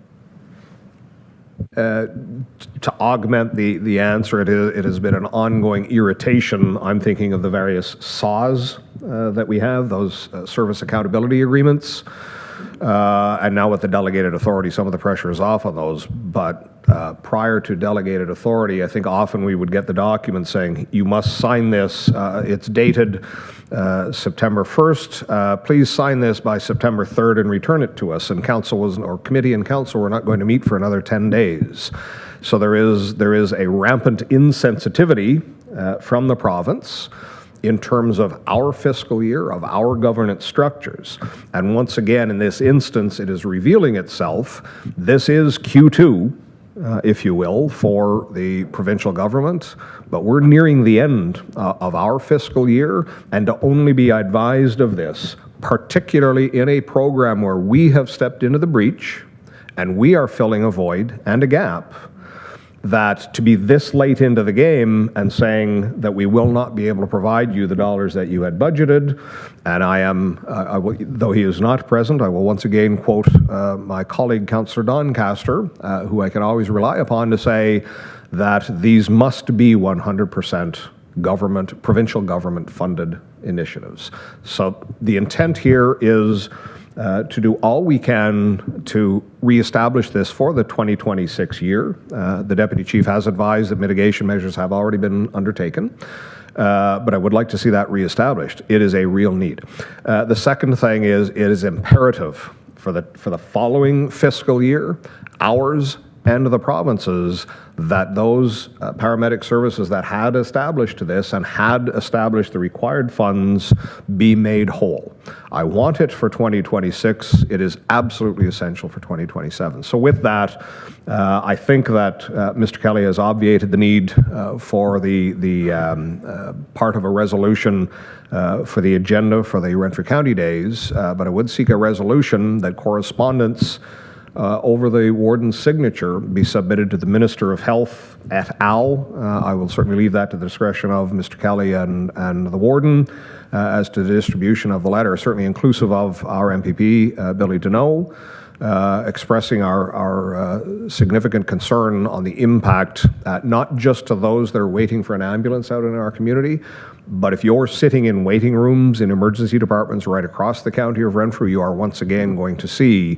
To augment the answer, it has been an ongoing irritation. I'm thinking of the various SAWs that we have, those service accountability agreements. And now with the delegated authority, some of the pressure is off on those. But prior to delegated authority, I think often we would get the document saying, you must sign this. It's dated September 1st. Please sign this by September 3rd and return it to us. And committee and council were not going to meet for another 10 days. So there is a rampant insensitivity from the province in terms of our fiscal year, of our governance structures. And once again, in this instance, it is revealing itself. This is Q2 if you will, for the provincial government, but we're nearing the end of our fiscal year, and to only be advised of this, particularly in a program where we have stepped into the breach and we are filling a void and a gap, that to be this late into the game and saying that we will not be able to provide you the dollars that you had budgeted, and I am, though he is not present, I will once again quote my colleague Councillor Doncaster, who I can always rely upon to say that these must be 100% government, provincial government funded initiatives. So the intent here is to do all we can to reestablish this for the 2026 year. The Deputy Chief has advised that mitigation measures have already been undertaken, but I would like to see that reestablished. It is a real need. The second thing is it is imperative for the following fiscal year, ours and the provinces, that those paramedic services that had established this and had established the required funds be made whole. I want it for 2026. It is absolutely essential for 2027. So with that, I think that Mr. Kelly has obviated the need for the part of a resolution for the agenda for the Renfrew County Days, but I would seek a resolution that correspondence over the warden's signature be submitted to the Minister of Health et al. I will certainly leave that to the discretion of Mr. Kelly and the warden as to the distribution of the letter, certainly inclusive of our MPP, Billy Deneau, expressing our significant concern on the impact, not just to those that are waiting for an ambulance out in our community, but if you're sitting in waiting rooms in emergency departments right across the county of Renfrew, you are once again going to see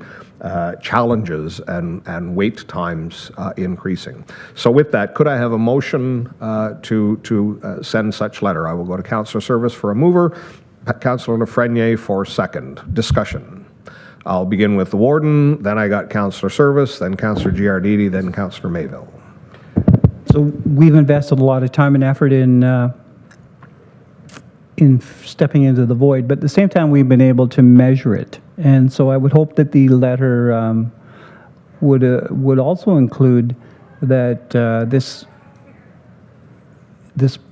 challenges and wait times increasing. So with that, could I have a motion to send such letter? I will go to Councillor Service for a mover, Councillor Lafreniere for second. Discussion. I'll begin with the warden, then I got Councillor Service, then Councillor Giardini, then Councillor Mayville. So we've invested a lot of time and effort in stepping into the void, but at the same time we've been able to measure it. And so I would hope that the letter would also include that this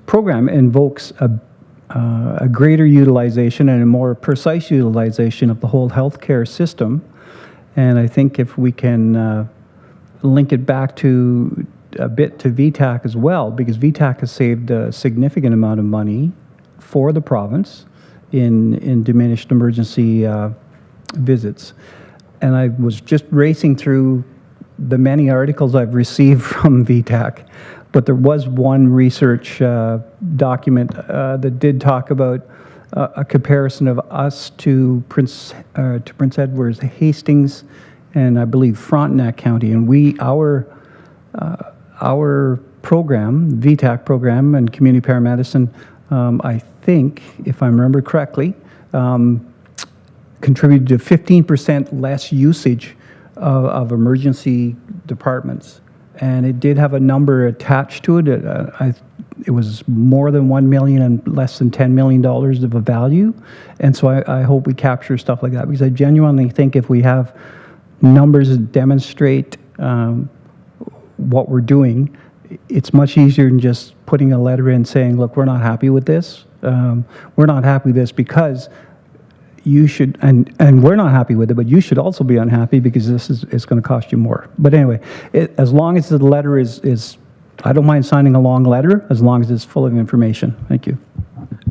program invokes a greater utilization and a more precise utilization of the whole healthcare system. And I think if we can link it back to a bit to VTAC as well, because VTAC has saved a significant amount of money for the province in diminished emergency visits. And I was just racing through the many articles I've received from VTAC, but there was one research document that did talk about a comparison of us to Prince Edward, Hastings, and I believe Frontenac County. And our program, VTAC program and community paramedicine, I think, if I remember correctly, contributed to 15% less usage of emergency departments. And it did have a number attached to it. It was more than $1 million and less than $10 million of a value. And so I hope we capture stuff like that, because I genuinely think if we have numbers that demonstrate what we're doing, it's much easier than just putting a letter in saying, look, we're not happy with this. We're not happy with this because you should, and we're not happy with it, but you should also be unhappy because this is going to cost you more. But anyway, as long as the letter is, I don't mind signing a long letter as long as it's full of information. Thank you.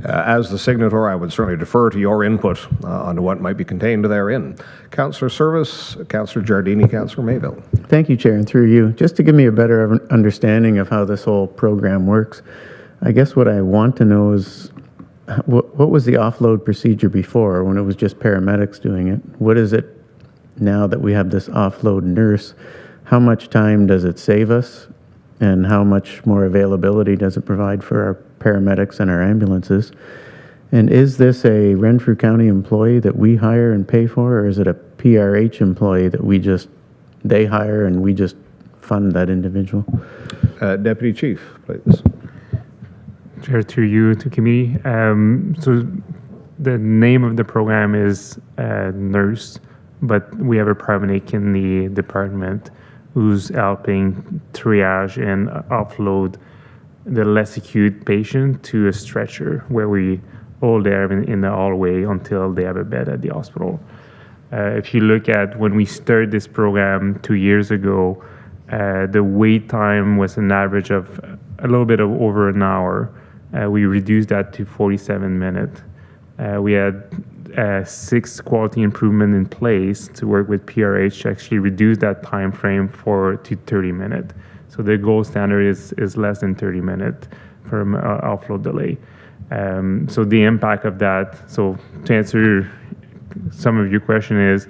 As the signatory, I would certainly defer to your input onto what might be contained therein. Councillor Service, Councillor Giardini, Councillor Mayville. Thank you, Chair, and through you. Just to give me a better understanding of how this whole program works, I guess what I want to know is what was the offload procedure before when it was just paramedics doing it? What is it now that we have this offload nurse? How much time does it save us? And how much more availability does it provide for our paramedics and our ambulances? And is this a Renfrew County employee that we hire and pay for, or is it a PRH employee that they hire and we just fund that individual? Deputy Chief, please. Chair, through you to committee. So the name of the program is Nurse, but we have a paramedic in the department. who's helping triage and offload the less acute patient to a stretcher where we hold them in the hallway until they have a bed at the hospital. If you look at when we started this program 2 years ago, the wait time was an average of a little bit of over an hour. We reduced that to 47 minutes. We had 6 quality improvement in place to work with PRH to actually reduce that time frame to 30 minutes. So the gold standard is less than 30 minutes for offload delay. So the impact of that, so to answer some of your question is,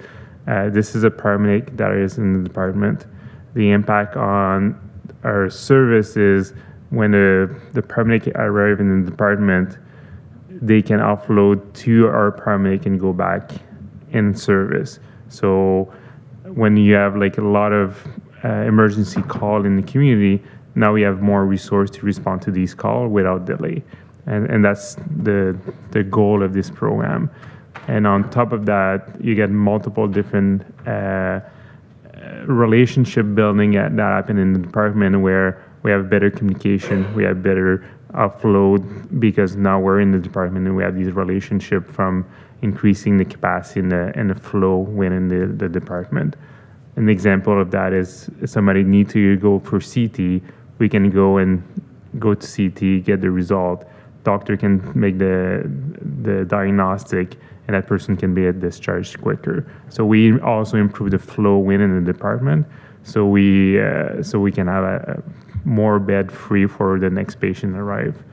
this is a paramedic that is in the department. The impact on our service is when the paramedic arrives in the department, they can offload to our paramedic and go back in service. So when you have like a lot of emergency call in the community, now we have more resource to respond to these calls without delay. And that's the goal of this program. And on top of that, you get multiple different relationship building that happen in the department where we have better communication, we have better offload because now we're in the department and we have these relationship from increasing the capacity and the flow within the department. An example of that is if somebody need to go for CT, we can go to CT, get the result. Doctor can make the diagnostic, and that person can be discharged quicker. So we also improve the flow within the department, so we can have a more bed free for the next patient arrive.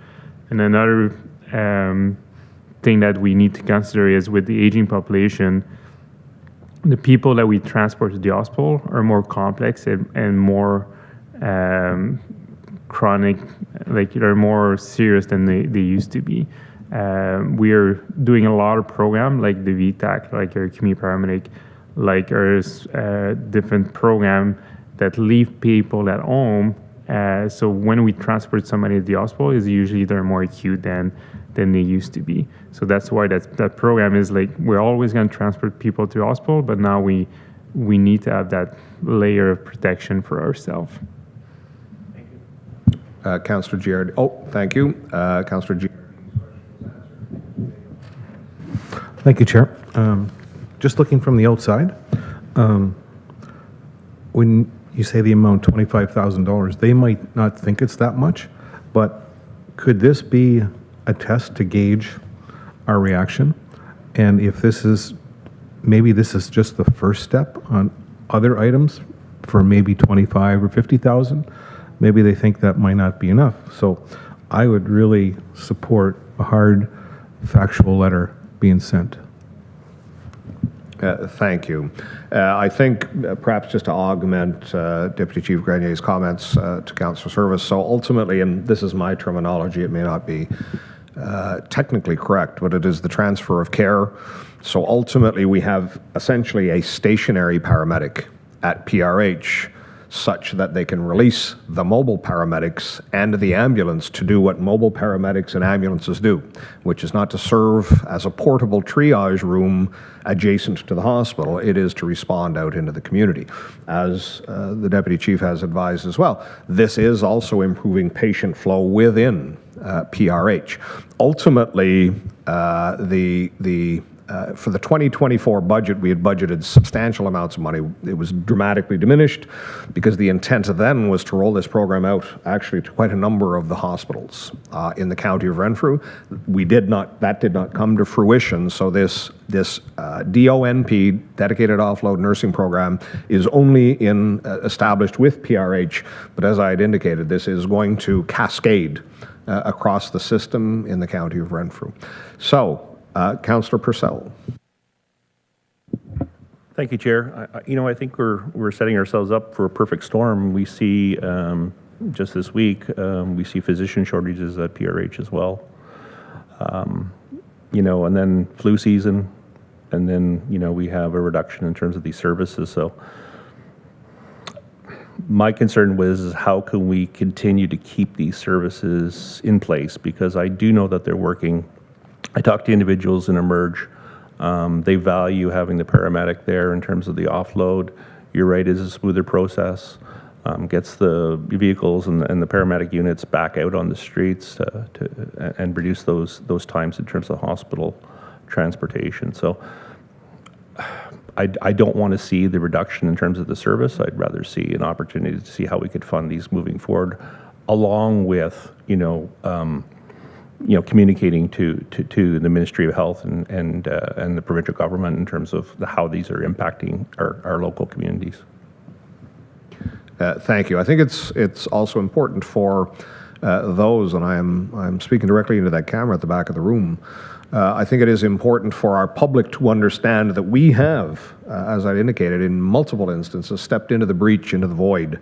And another thing that we need to consider is with the aging population, the people that we transport to the hospital are more complex and more chronic, like they're more serious than they used to be. We are doing a lot of program like the VTAC, like our community paramedic, like our different program that leave people at home. So when we transport somebody to the hospital, is usually they're more acute than they used to be. So that's why that program is like, we're always going to transport people to the hospital, but now we need to have that layer of protection for ourselves. Councillor Giard. Oh, thank you. Councillor Giard. Thank you, Chair. Just looking from the outside, when you say the amount $25,000, they might not think it's that much, but could this be a test to gauge our reaction? And if maybe this is just the first step on other items for maybe 25 or 50,000, maybe they think that might not be enough. So I would really support a hard, factual letter being sent. Thank you. I think perhaps just to augment Deputy Chief Grenier's comments to Councillor Service, so ultimately, and this is my terminology, it may not be technically correct, but it is the transfer of care. So ultimately, we have essentially a stationary paramedic at PRH such that they can release the mobile paramedics and the ambulance to do what mobile paramedics and ambulances do, which is not to serve as a portable triage room adjacent to the hospital. It is to respond out into the community, as the Deputy Chief has advised as well. This is also improving patient flow within PRH. Ultimately, for the 2024 budget, we had budgeted substantial amounts of money. It was dramatically diminished because the intent then was to roll this program out actually to quite a number of the hospitals in the county of Renfrew. That did not come to fruition, so this DONP, Dedicated Offload Nursing Program, is only established with PRH, but as I had indicated, this is going to cascade across the system in the county of Renfrew. So, Councillor Purcell. Thank you, Chair. I think we're setting ourselves up for a perfect storm. We see just this week we see physician shortages at PRH as well. And then flu season, and then we have a reduction in terms of these services. So my concern was how can we continue to keep these services in place, because I do know that they're working. I talk to individuals in Emerge. They value having the paramedic there in terms of the offload. you're right, is a smoother process. Gets the vehicles and the paramedic units back out on the streets and reduce those times in terms of hospital transportation. So I don't want to see the reduction in terms of the service. I'd rather see an opportunity to see how we could fund these moving forward, along with communicating to the Ministry of Health and the provincial government in terms of how these are impacting our local communities. Thank you. I think it's also important for those, and I'm speaking directly into that camera at the back of the room. I think it is important for our public to understand that we have, as I indicated, in multiple instances, stepped into the breach, into the void,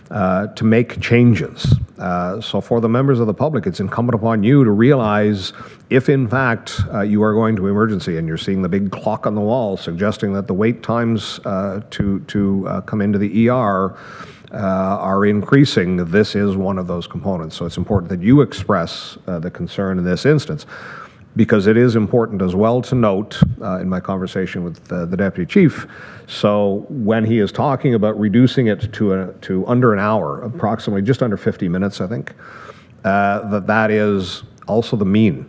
to make changes. So for the members of the public, it's incumbent upon you to realize if, in fact, you are going to emergency and you're seeing the big clock on the wall suggesting that the wait times to come into the ER are increasing, this is one of those components. So it's important that you express the concern in this instance, because it is important as well to note in my conversation with the Deputy Chief, so when he is talking about reducing it to under an hour, approximately just under 50 minutes, I think, that is also the mean.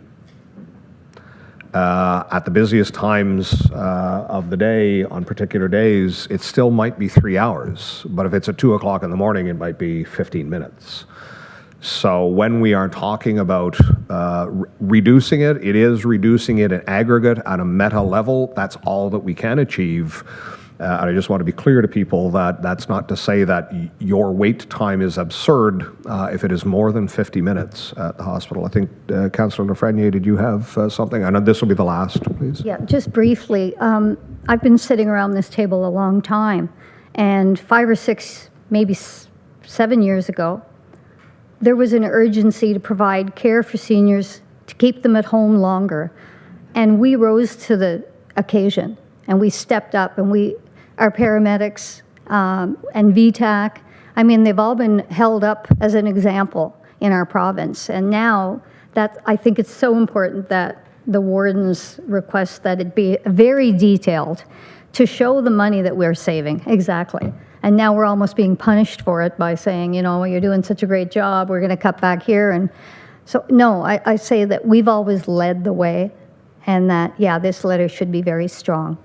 At the busiest times of the day, on particular days, it still might be 3 hours, but if it's at 2 o'clock in the morning, it might be 15 minutes. So when we are talking about reducing it, it is reducing it in aggregate at a meta level. That's all that we can achieve. And I just want to be clear to people that that's not to say that your wait time is absurd if it is more than 50 minutes at the hospital. I think, Councillor Lafreniere, did you have something? I know this will be the last, please. Yeah, just briefly. I've been sitting around this table a long time, and 5 or 6, maybe 7 years ago, there was an urgency to provide care for seniors, to keep them at home longer. And we rose to the occasion, and we stepped up, and our paramedics and VTAC, I mean, they've all been held up as an example in our province. And now I think it's so important that the wardens request that it be very detailed to show the money that we're saving. Exactly. And now we're almost being punished for it by saying, you're doing such a great job, we're going to cut back here. And so, no, I say that we've always led the way, and that, yeah, this letter should be very strong.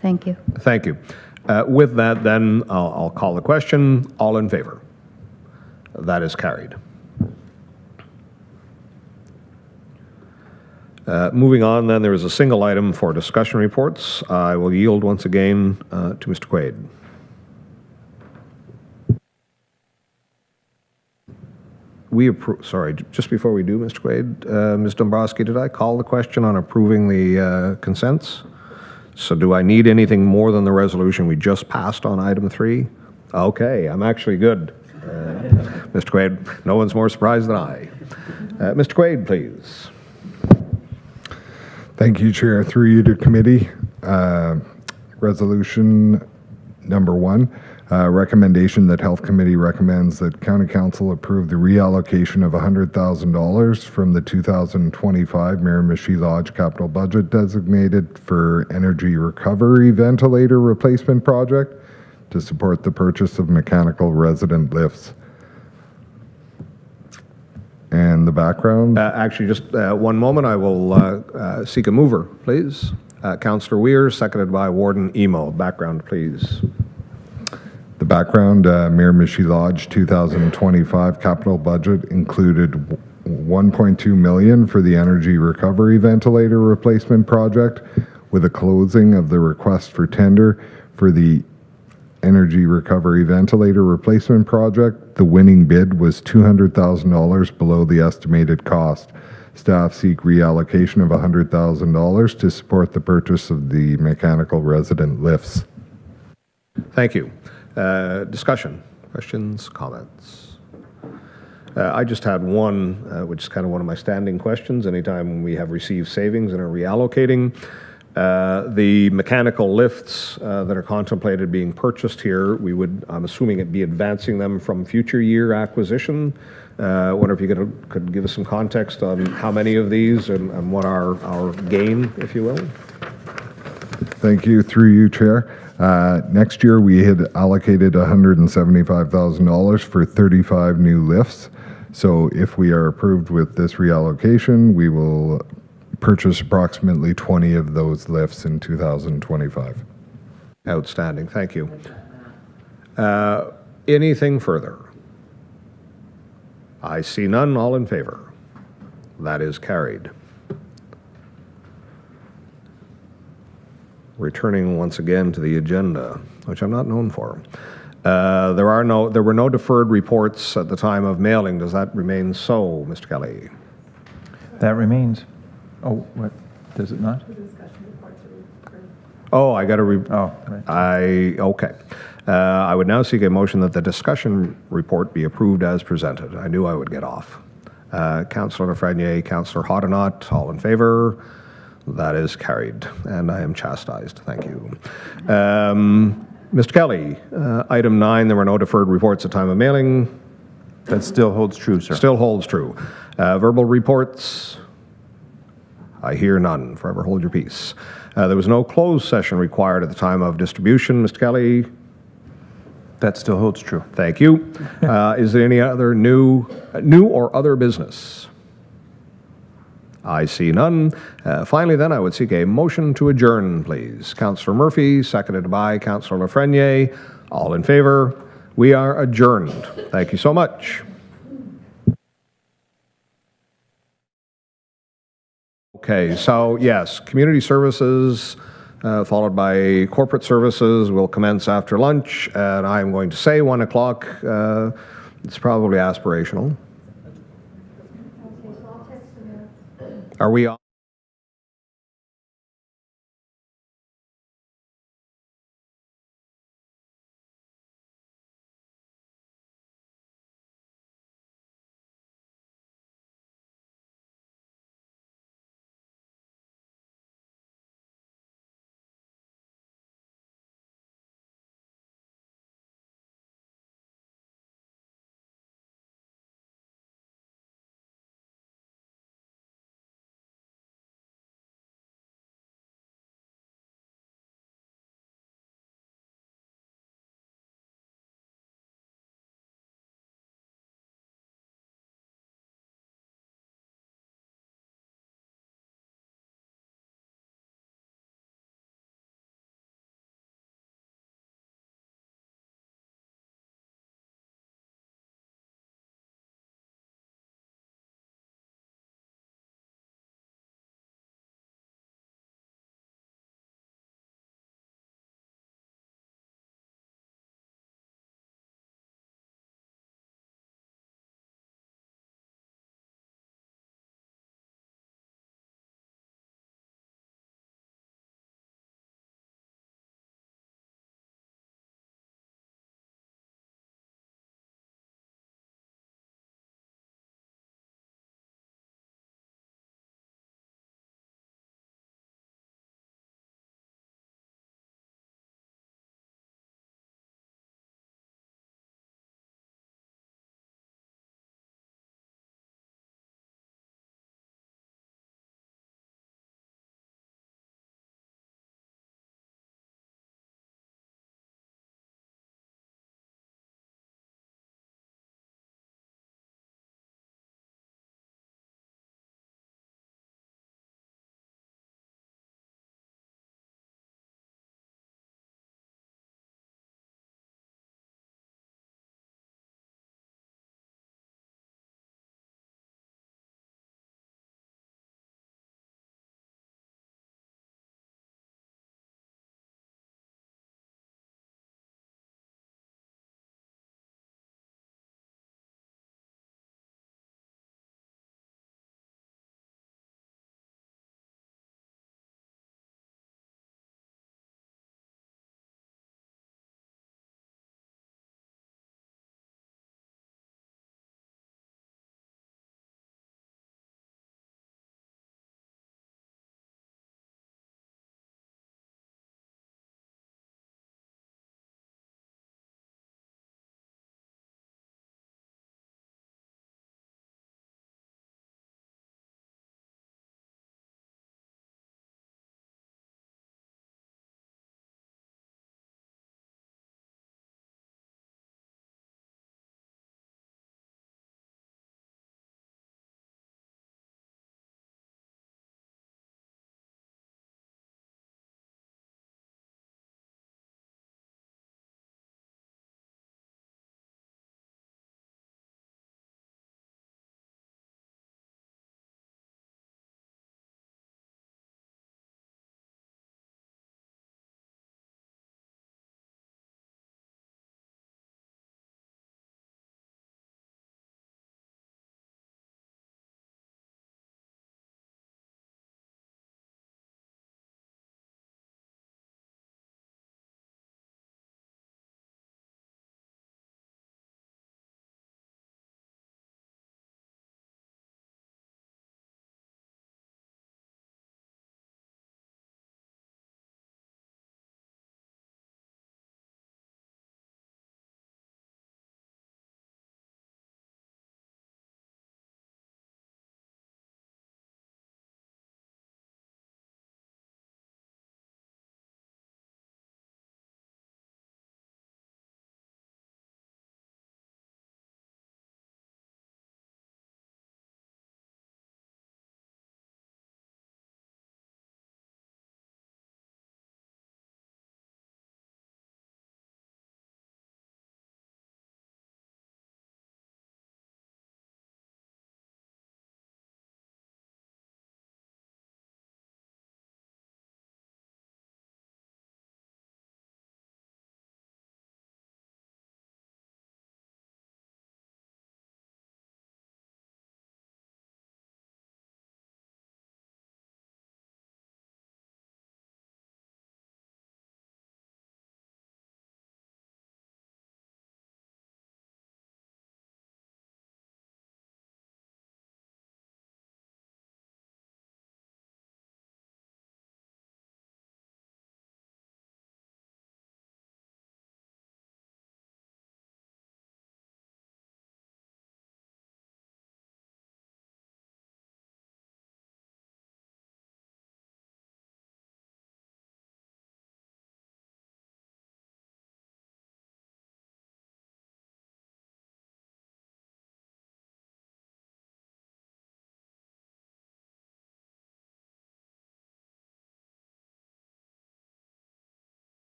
Thank you. Thank you. With that, then, I'll call the question. All in favor? That is carried. Moving on, then, there is a single item for discussion reports. I will yield once again to Mr. Quaid. Sorry, just before we do, Mr. Quaid, Ms. Dombrowski, did I call the question on approving the consents? So do I need anything more than the resolution we just passed on item 3? Okay, I'm actually good. Mr. Quaid, no one's more surprised than I. Mr. Quaid, please. Thank you, Chair. Through you to committee. Resolution number 1. Recommendation that Health Committee recommends that County Council approve the reallocation of $100,000 from the 2025 Miramichi Lodge capital budget designated for energy recovery ventilator replacement project to support the purchase of mechanical resident lifts. And the background? Actually, just one moment. I will seek a mover, please. Councillor Weir, seconded by Warden Emo. Background, please. The background, Miramichi Lodge 2025 capital budget included $1.2 million for the energy recovery ventilator replacement project, with a closing of the request for tender for the energy recovery ventilator replacement project. The winning bid was $200,000 below the estimated cost. Staff seek reallocation of $100,000 to support the purchase of the mechanical resident lifts. Thank you. Discussion, questions, comments? I just had one, which is kind of one of my standing questions. Anytime we have received savings and are reallocating, the mechanical lifts that are contemplated being purchased here, we would, I'm assuming, be advancing them from future year acquisition. I wonder if you could give us some context on how many of these and what our gain, if you will. Thank you. Through you, Chair. Next year, we had allocated $175,000 for 35 new lifts. So if we are approved with this reallocation, we will purchase approximately 20 of those lifts in 2025. Outstanding, thank you. Anything further? I see none, all in favor. That is carried. Returning once again to the agenda, which I'm not known for. There were no deferred reports at the time of mailing. Does that remain so, Mr. Kelly? That remains. Oh, what? Does it not? Oh, I got to. Oh, right. Okay. I would now seek a motion that the discussion report be approved as presented. I knew I would get off. Councillor Lafreniere, Councillor Hoddinott, all in favor? That is carried, and I am chastised. Thank you. Mr. Kelly, item 9, there were no deferred reports at time of mailing. That still holds true, sir. Still holds true. Verbal reports, I hear none. Forever hold your peace. There was no closed session required at the time of distribution. Mr. Kelly? That still holds true. Thank you. Is there any other new or other business? I see none. Finally, then, I would seek a motion to adjourn, please. Councillor Murphy, seconded by Councillor Lafreniere. All in favor? We are adjourned. Thank you so much. Okay, so yes, community services followed by corporate services will commence after lunch, and I'm going to say 1 o'clock. It's probably aspirational. Are we on?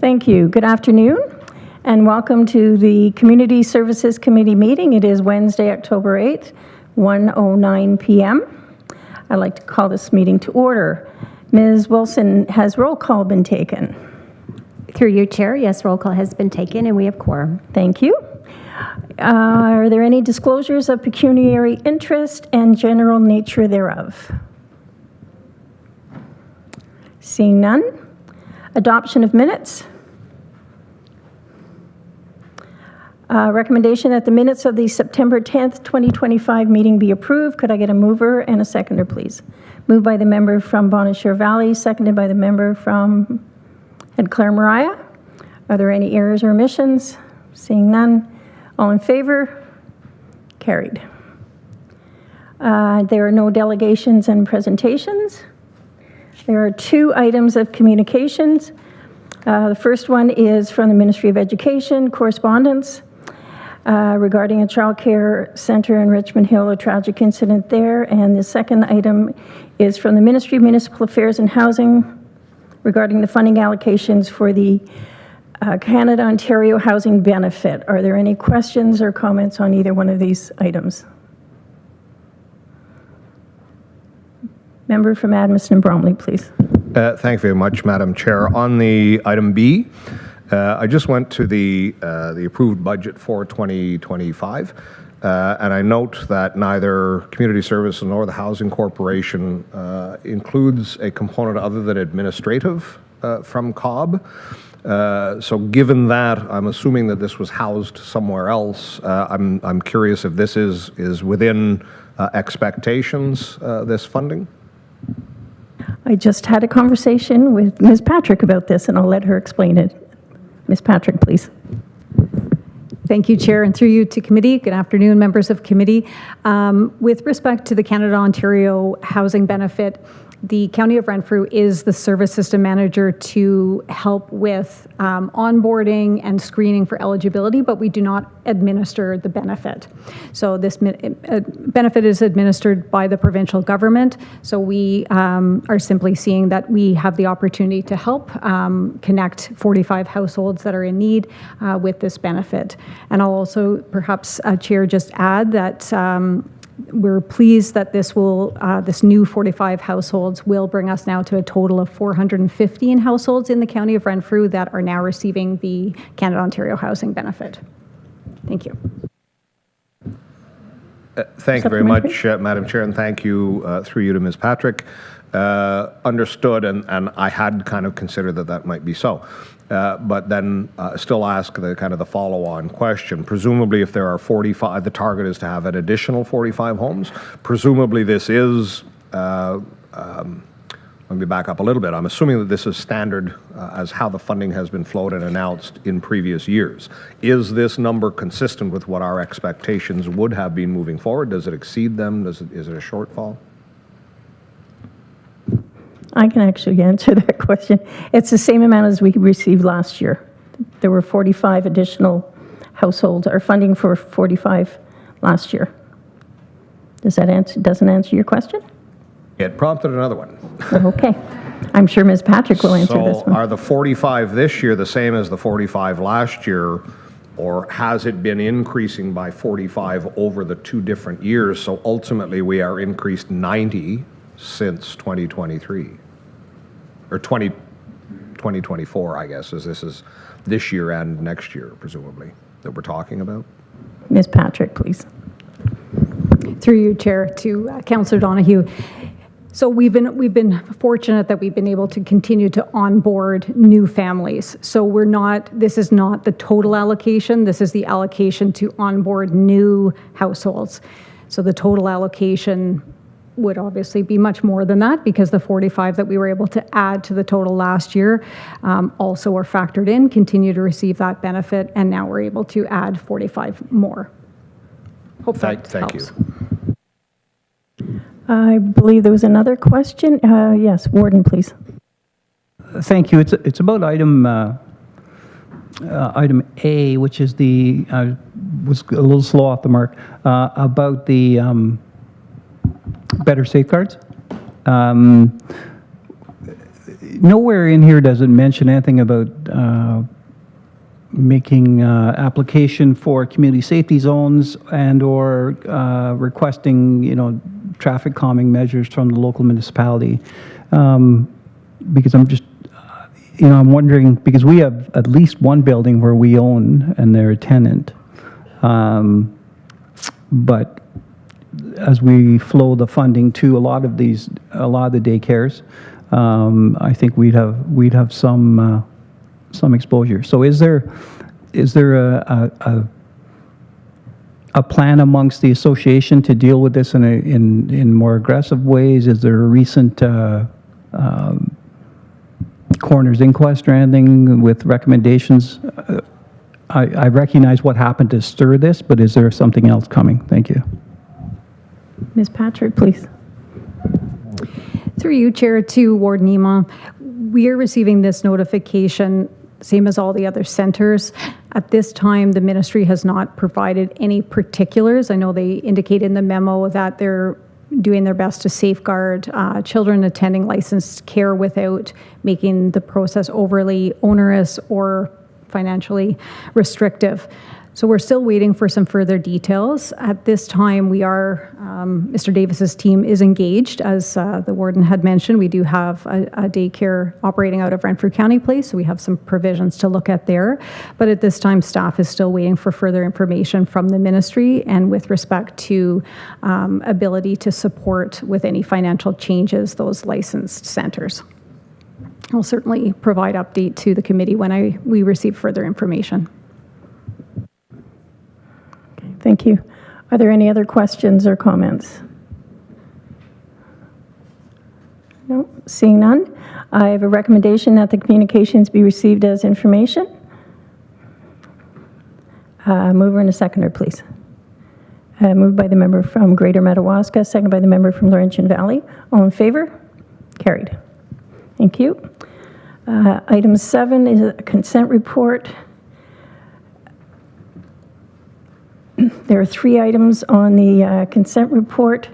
Thank you. Good afternoon, and welcome to the Community Services Committee meeting. It is Wednesday, October 8th, 1:09 p.m. I'd like to call this meeting to order. Ms. Wilson, has roll call been taken? Through you, Chair, yes, roll call has been taken, and we have quorum. Thank you. Are there any disclosures of pecuniary interest and general nature thereof? Seeing none. Adoption of minutes. Recommendation that the minutes of the September 10th, 2025 meeting be approved. Could I get a mover and a seconder, please? Moved by the member from Bonnechere Valley, seconded by the member from Ed Clare Mariah. Are there any errors or omissions? Seeing none. All in favor? Carried. There are no delegations and presentations. There are 2 items of communications. The first one is from the Ministry of Education, correspondence regarding a child care center in Richmond Hill, a tragic incident there. And the second item is from the Ministry of Municipal Affairs and Housing regarding the funding allocations for the Canada-Ontario Housing Benefit. Are there any questions or comments on either one of these items? Member from Adamson and Bromley, please. Thank you very much, Madam Chair. On the item B, I just went to the approved budget for 2025, and I note that neither Community Service nor the Housing Corporation includes a component other than administrative from COB. So given that, I'm assuming that this was housed somewhere else. I'm curious if this is within expectations, this funding? I just had a conversation with Ms. Patrick about this, and I'll let her explain it. Ms. Patrick, please. Thank you, Chair, and through you to committee. Good afternoon, members of committee. With respect to the Canada-Ontario Housing Benefit, the County of Renfrew is the service system manager to help with onboarding and screening for eligibility, but we do not administer the benefit. So this benefit is administered by the provincial government. So we are simply seeing that we have the opportunity to help connect 45 households that are in need with this benefit. And I'll also perhaps, Chair, just add that we're pleased that this new 45 households will bring us now to a total of 415 households in the County of Renfrew that are now receiving the Canada-Ontario Housing Benefit. Thank you. Thank you very much, Madam Chair, and thank you through you to Ms. Patrick. Understood, and I had kind of considered that might be so. But then still ask the follow-on question. Presumably, if there are 45, the target is to have an additional 45 homes. Presumably, this is, let me back up a little bit. I'm assuming that this is standard as how the funding has been flowed and announced in previous years. Is this number consistent with what our expectations would have been moving forward? Does it exceed them? Is it a shortfall? I can actually answer that question. It's the same amount as we received last year. There were 45 additional households, or funding for 45 last year. Doesn't answer your question? It prompted another one. Okay. I'm sure Ms. Patrick will answer this So one. are the 45 this year the same as the 45 last year, or has it been increasing by 45 over the 2 different years? So ultimately, we are increased 90 since 2023, or 2024, I guess, as this is this year and next year, presumably, that we're talking about. Ms. Patrick, please. Through you, Chair, to Councillor Donahue. So we've been fortunate that we've been able to continue to onboard new families. So this is not the total allocation, this is the allocation to onboard new households. So the total allocation would obviously be much more than that, because the 45 that we were able to add to the total last year also are factored in, continue to receive that benefit, and now we're able to add 45 more. Hope that Thank helps. you. I believe there was another question. Yes, Warden, please. Thank you. It's about item A, which is was a little slow off the mark, about the nowhere in here does it mention anything about making application for community safety zones and/or requesting, traffic calming measures from the local municipality. Because I'm just, I'm wondering, because we have at least one building where we own and they're a tenant. But as we flow the funding to a lot of the daycares, I think we'd have some exposure. So is there a plan amongst the association to deal with this in more aggressive ways? Is there a recent coroner's inquest or anything with recommendations? I recognize what happened to stir this, but is there something else coming? Thank you. Ms. Patrick, please. Through you, Chair, to Ward Nima, we are receiving this notification, same as all the other centers. At this time, the ministry has not provided any particulars. I know they indicate in the memo that they're doing their best to safeguard children attending licensed care without making the process overly onerous or financially restrictive. So we're still waiting for some further details. At this time, we are, Mr. Davis's team is engaged. As the warden had mentioned, we do have a daycare operating out of Renfrew County Place, so we have some provisions to look at there. But at this time, staff is still waiting for further information from the ministry and with respect to ability to support with any financial changes those licensed centers. I'll certainly provide update to the committee when we receive further information. Thank you. Are there any other questions or comments? No, seeing none. I have a recommendation that the communications be received as information. Mover and a seconder, please. Moved by the member from Greater Madawaska, seconded by the member from Laurentian Valley. All in favor? Carried. Thank you. Item 7 is a consent report. There are 3 items on the consent report.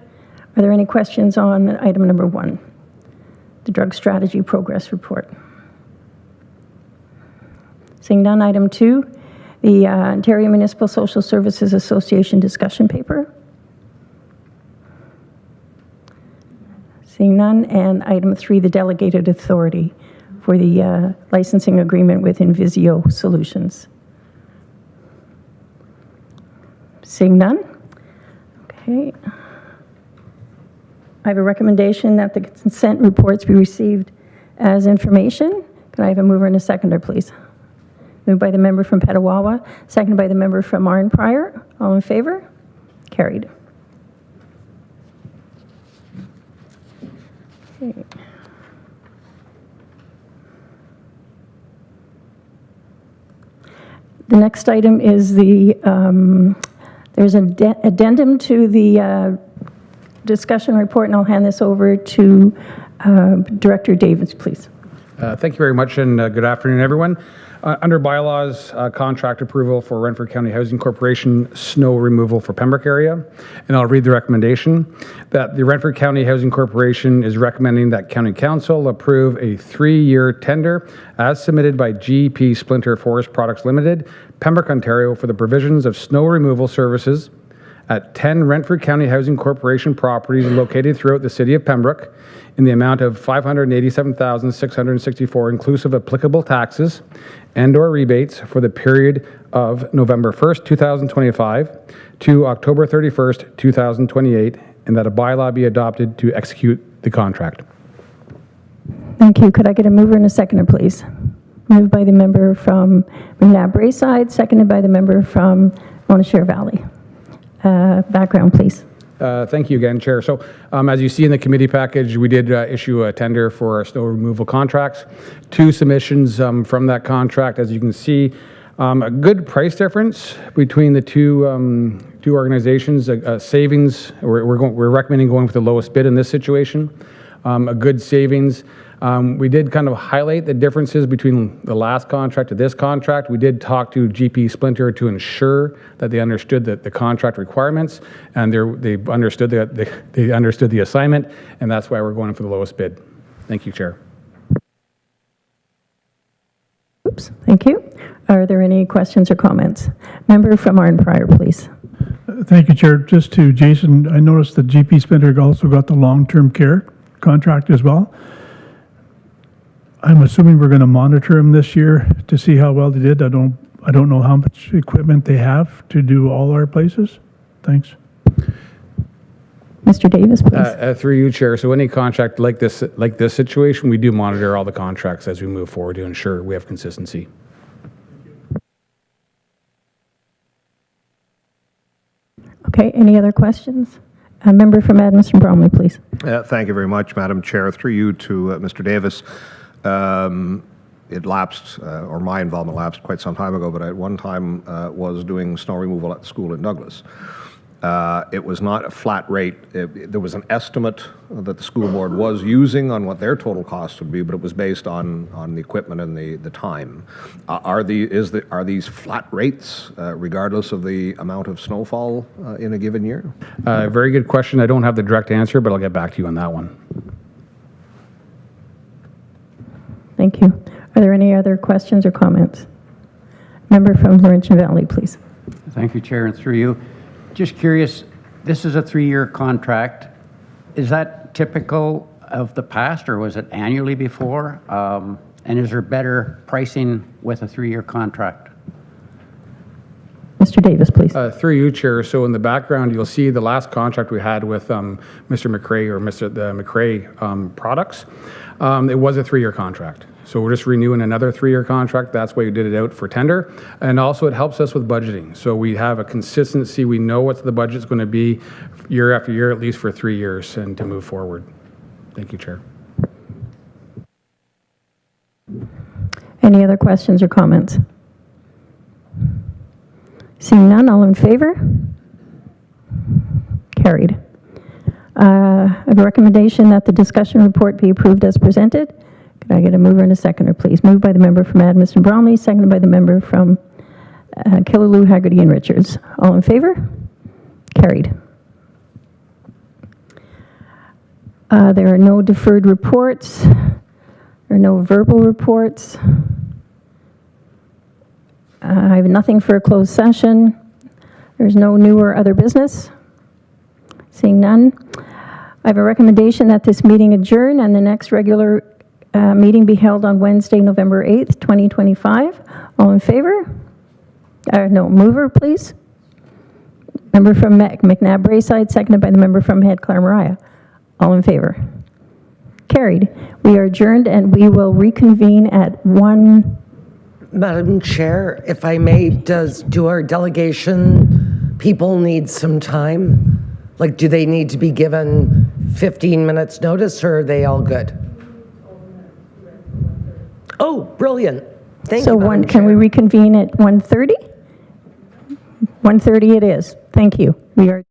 Are there any questions on item number 1, the drug strategy progress report? Seeing none, item 2, the Ontario Municipal Social Services Association discussion paper. Seeing none, and item 3, the delegated authority for the licensing agreement with Invisio Solutions. Seeing none? Okay. I have a recommendation that the consent reports be received as information. Can I have a mover and a seconder, please? Moved by the member from Petawawa, seconded by the member from Arnprior. All in favor? Carried. Okay. The next item is there's an addendum to the discussion report, and I'll hand this over to Director Davis, please. Thank you very much, and good afternoon, everyone. Under bylaws, contract approval for Renfrew County Housing Corporation snow removal for Pembroke area, and I'll read the recommendation that the Renfrew County Housing Corporation is recommending that County Council approve a 3-year tender as submitted by GP Splinter Forest Products Limited, Pembroke, Ontario, for the provisions of snow removal services at 10 Renfrew County Housing Corporation properties located throughout the city of Pembroke in the amount of $587,664 inclusive applicable taxes and/or rebates for the period of November 1st, 2025 to October 31st, 2028, and that a bylaw be adopted to execute the contract. Thank you. Could I get a mover and a seconder, please? Moved by the member from McNabb Braeside, seconded by the member from Monashare Valley. Background, please. Thank you again, Chair. So as you see in the committee package, we did issue a tender for our snow removal contracts. 2 submissions from that contract. As you can see, a good price difference between the two organizations. Savings, we're recommending going with the lowest bid in this situation. A good savings. We did kind of highlight the differences between the last contract to this contract. We did talk to GP Splinter to ensure that they understood the contract requirements, and they understood the assignment, and that's why we're going for the lowest bid. Thank you, Chair. Oops, thank you. Are there any questions or comments? Member from Arden Prior, please. Thank you, Chair. Just to Jason, I noticed that GP Spinner also got the long-term care contract as well. I'm assuming we're going to monitor them this year to see how well they did. I don't know how much equipment they have to do all our places. Thanks. Mr. Davis, please. Through you, Chair. So any contract like this situation, we do monitor all the contracts as we move forward to ensure we have consistency. Okay, any other questions? A member from Edmonton Bromley, please. Thank you very much, Madam Chair. Through you to Mr. Davis. It lapsed, or my involvement lapsed quite some time ago, but I at one time was doing snow removal at the school in Douglas. It was not a flat rate. There was an estimate that the school board was using on what their total cost would be, but it was based on the equipment and the time. Are these flat rates regardless of the amount of snowfall in a given year? Very good question. I don't have the direct answer, but I'll get back to you on that one. Thank you. Are there any other questions or comments? Member from Laurentian Valley, please. Thank you, Chair, and through you. Just curious, this is a 3-year contract. Is that typical of the past, or was it annually before? And is there better pricing with a 3-year contract? Mr. Davis, please. Through you, Chair. So in the background, you'll see the last contract we had with Mr. McRae or the McRae products. It was a 3-year contract. So we're just renewing another 3-year contract. That's why we did it out for tender. And also it helps us with budgeting. So we have a consistency. We know what the budget's going to be year after year, at least for 3 years, and to move forward. Thank you, Chair. Any other questions or comments? Seeing none, all in favor? Carried. I have a recommendation that the discussion report be approved as presented. Could I get a mover and a seconder, please? Moved by the member from Edmonton Bromley, seconded by the member from Killaloe, Haggerty, and Richards. All in favor? Carried. There are no deferred reports. There are no verbal reports. I have nothing for a closed session. There's no new or other business. Seeing none. I have a recommendation that this meeting adjourn and the next regular meeting be held on Wednesday, November 8th, 2025. All in favor? No, mover, please. Member from McNabb Braeside, seconded by the member from Head Clare-Mariah. All in favor? Carried. We are adjourned and we will reconvene at 1. Madam Chair, if I may, do our delegation people need some time? Like, do they need to be given 15 minutes notice, or are they all good? Oh, brilliant. Thank you, Madam Chair. Can we reconvene at 1:30? 1:30 it is. Thank you. We are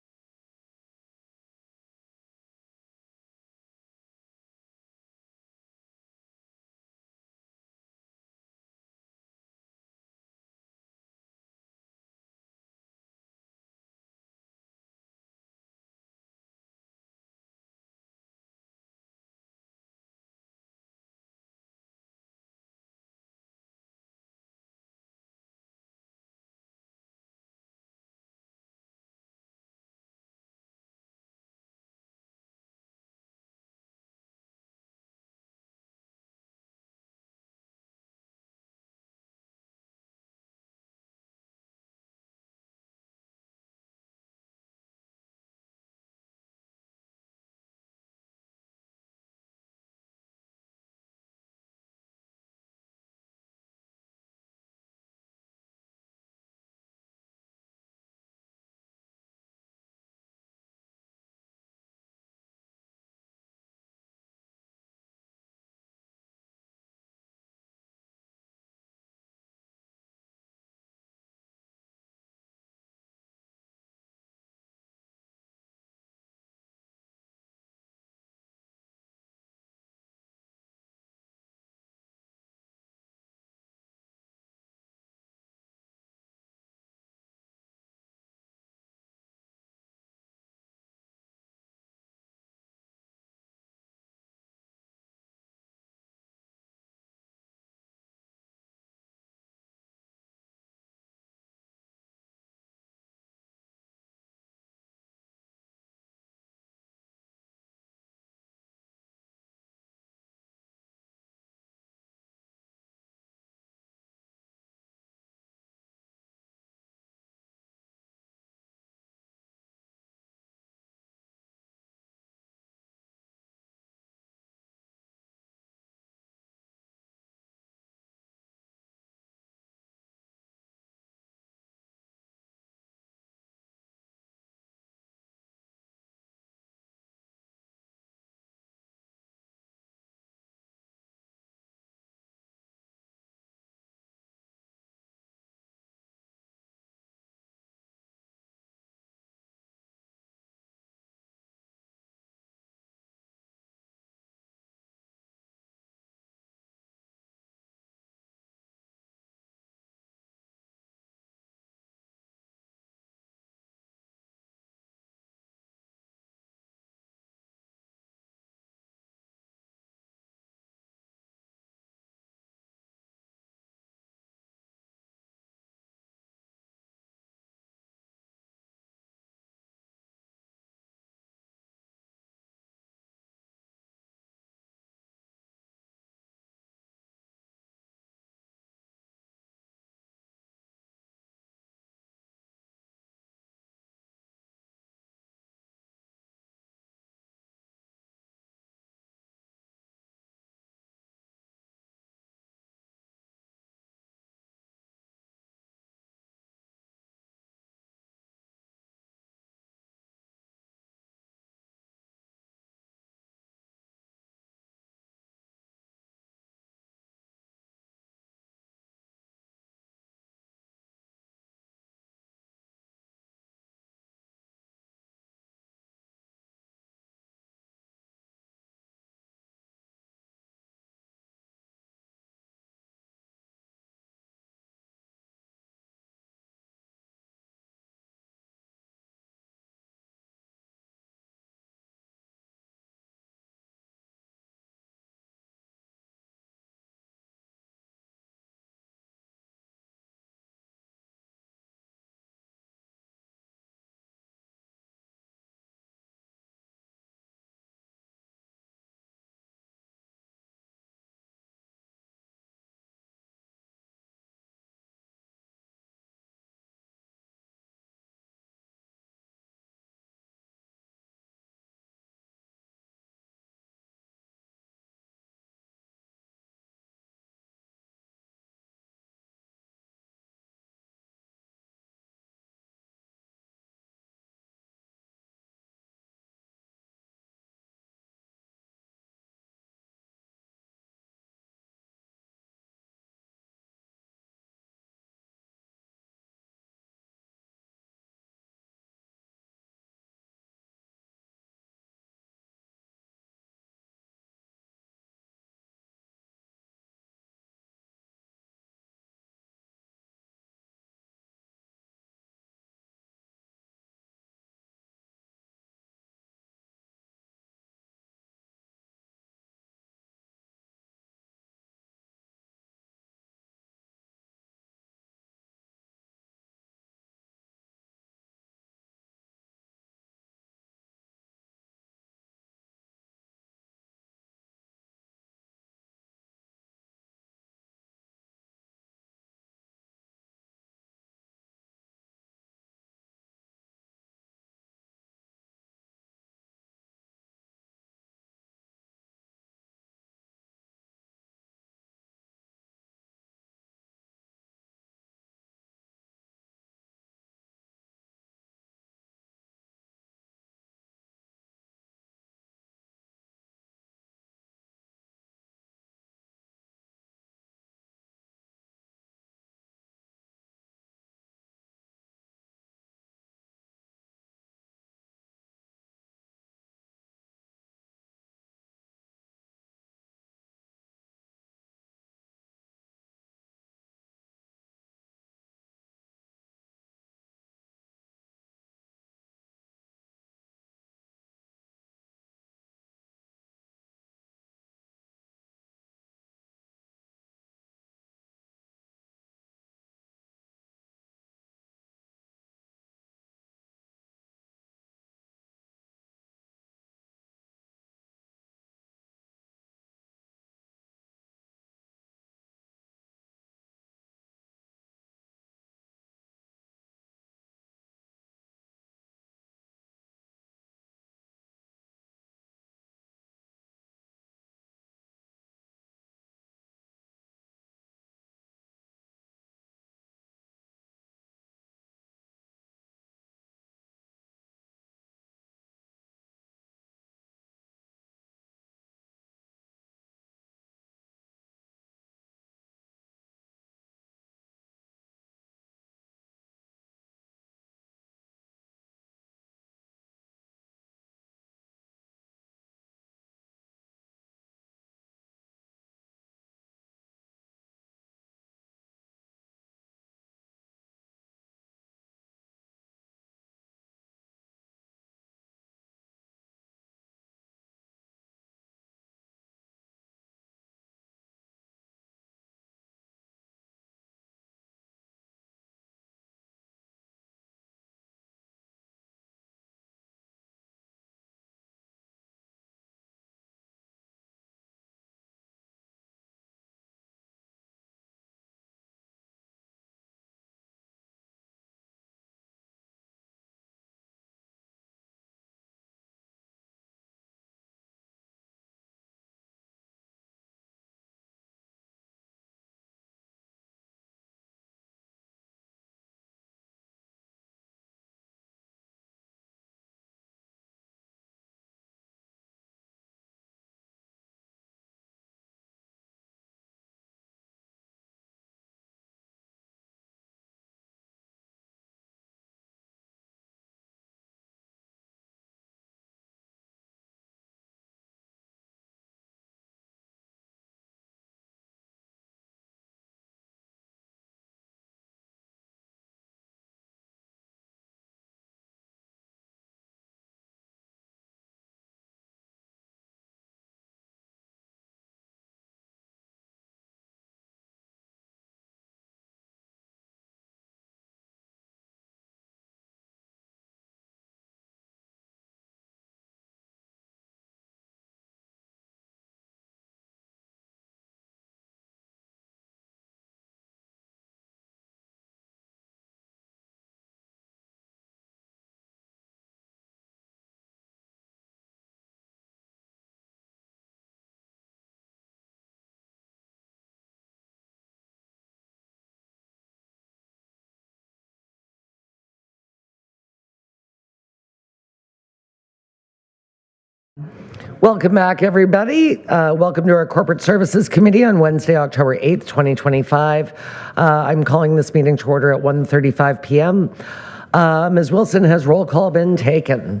Welcome back, everybody. Welcome to our Corporate Services Committee on Wednesday, October 8th, 2025. I'm calling this meeting to order at 1:35 p.m. Ms. Wilson, has roll call been taken?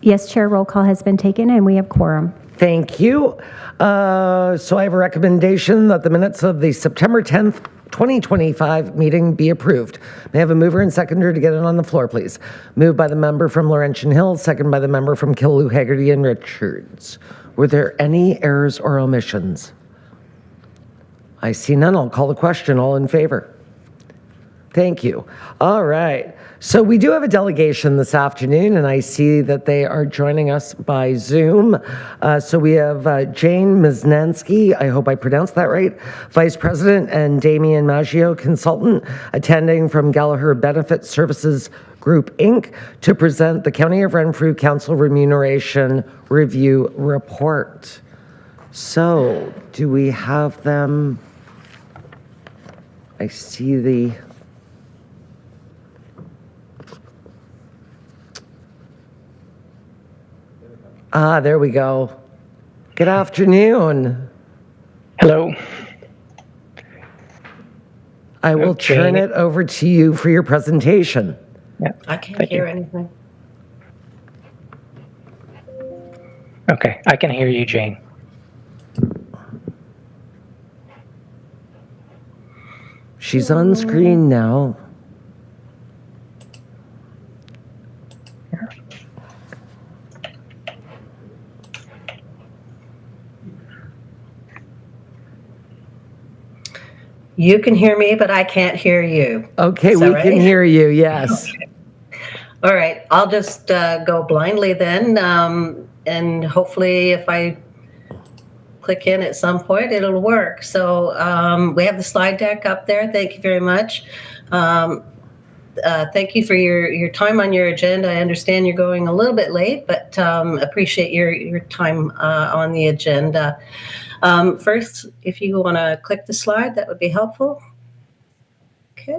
Yes, Chair, roll call has been taken and we have quorum. Thank you. So I have a recommendation that the minutes of the September 10th, 2025 meeting be approved. May I have a mover and seconder to get it on the floor, please? Moved by the member from Laurentian Hills, second by the member from Killaloe, Haggerty, and Richards. Were there any errors or omissions? I see none. I'll call the question. All in favor? Thank you. All right. So we do have a delegation this afternoon, and I see that they are joining us by Zoom. So we have Jane Miznansky, I hope I pronounced that right, Vice President, and Damien Maggio, Consultant, attending from Gallagher Benefit Services Group, Inc., to present the County of Renfrew Council Remuneration Review Report. So do we have them? I see the... there we go. Good afternoon. Hello. I will turn it over to you for your presentation. Yeah. I can't hear anything. Okay, I can hear you, Jane. She's on screen now. You can hear me, but I can't hear you. Okay, Is we that right? can hear you, yes. Okay. All right, I'll just go blindly then, and hopefully if I click in at some point, it'll work. So we have the slide deck up there. Thank you very much. Thank you for your time on your agenda. I understand you're going a little bit late, but appreciate your time on the agenda. First, if you want to click the slide, that would be helpful. Okay.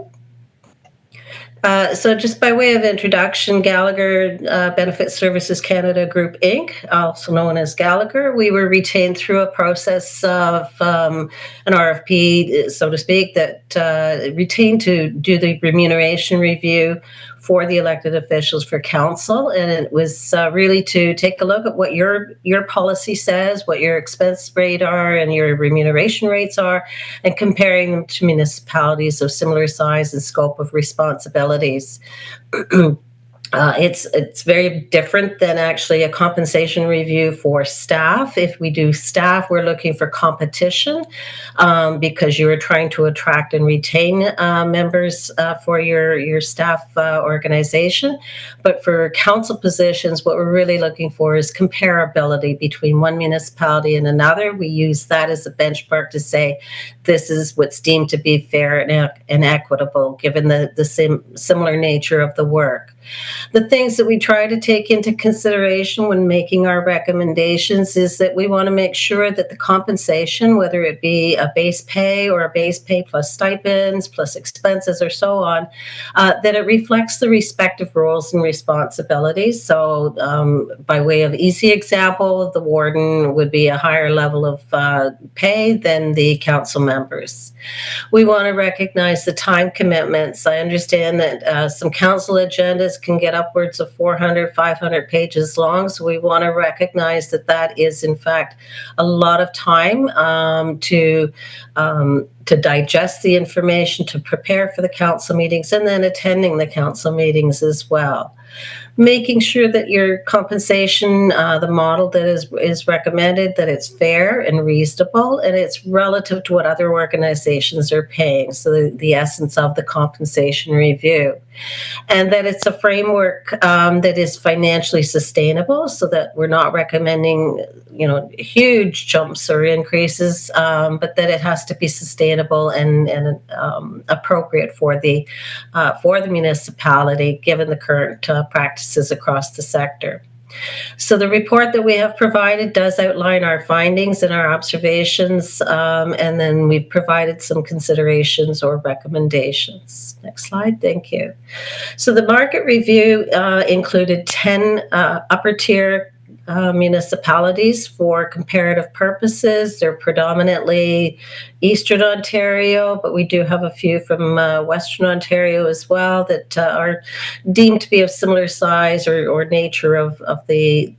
So just by way of introduction, Gallagher Benefit Services Canada Group, Inc., also known as Gallagher, we were retained through a process of an RFP, so to speak, that retained to do the remuneration review for the elected officials for council, and it was really to take a look at what your policy says, what your expense rate are and your remuneration rates are, and comparing them to municipalities of similar size and scope of responsibilities. It's very different than actually a compensation review for staff. If we do staff, we're looking for competition because you're trying to attract and retain members for your staff organization. But for council positions, what we're really looking for is comparability between one municipality and another. We use that as a benchmark to say this is what's deemed to be fair and equitable given the similar nature of the work. The things that we try to take into consideration when making our recommendations is that we want to make sure that the compensation, whether it be a base pay or a base pay plus stipends, plus expenses or so on, that it reflects the respective roles and responsibilities. So by way of easy example, the warden would be a higher level of pay than the council members. We want to recognize the time commitments. I understand that some council agendas can get upwards of 400, 500 pages long. So we want to recognize that that is, in fact, a lot of time to digest the information, to prepare for the council meetings, and then attending the council meetings as well. Making sure that your compensation, the model that is recommended, that it's fair and reasonable, and it's relative to what other organizations are paying. So the essence of the compensation review. And that it's a framework that is financially sustainable, so that we're not recommending, huge jumps or increases, but that it has to be sustainable and appropriate for the municipality, given the current practices across the sector. So the report that we have provided does outline our findings and our observations, and then we've provided some considerations or recommendations. Next slide, thank you. So the market review included 10 upper tier municipalities for comparative purposes. They're predominantly Eastern Ontario, but we do have a few from Western Ontario as well that are deemed to be of similar size or nature of the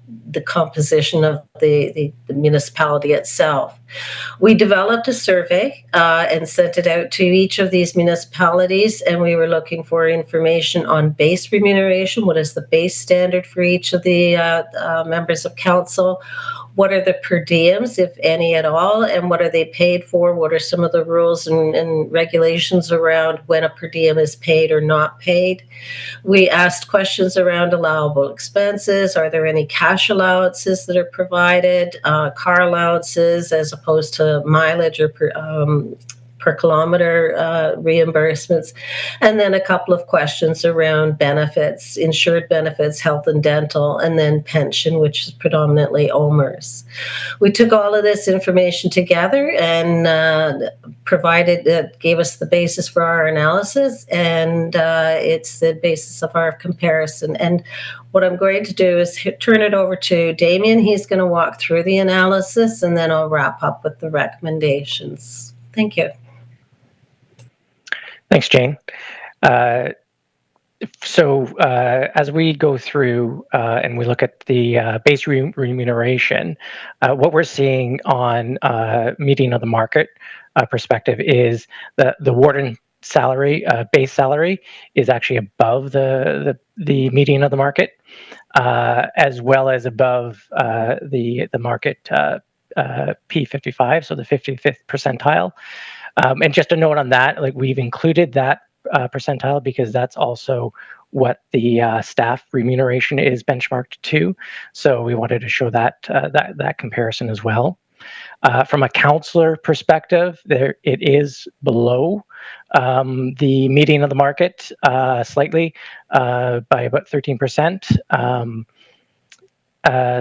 composition of the municipality itself. We developed a survey and sent it out to each of these municipalities, and we were looking for information on base remuneration. What is the base standard for each of the members of council? What are the per diems, if any at all, and what are they paid for? What are some of the rules and regulations around when a per diem is paid or not paid? We asked questions around allowable expenses. Are there any cash allowances that are provided, car allowances as opposed to mileage or per kilometer reimbursements, and then a couple of questions around benefits, insured benefits, health and dental, and then pension, which is predominantly OMERS. We took all of this information together and gave us the basis for our analysis, and it's the basis of our comparison. And what I'm going to do is turn it over to Damien. He's going to walk through the analysis, and then I'll wrap up with the recommendations. Thank you. Thanks, Jane. As we go through and we look at the base remuneration, what we're seeing on median of the market perspective is the warden salary, base salary, is actually above the median of the market, as well as above the market P55, so the 55th percentile. And just a note on that, like we've included that percentile because that's also what the staff remuneration is benchmarked to. So we wanted to show that that comparison as well. From a counselor perspective, it is below the median of the market slightly by about 13%.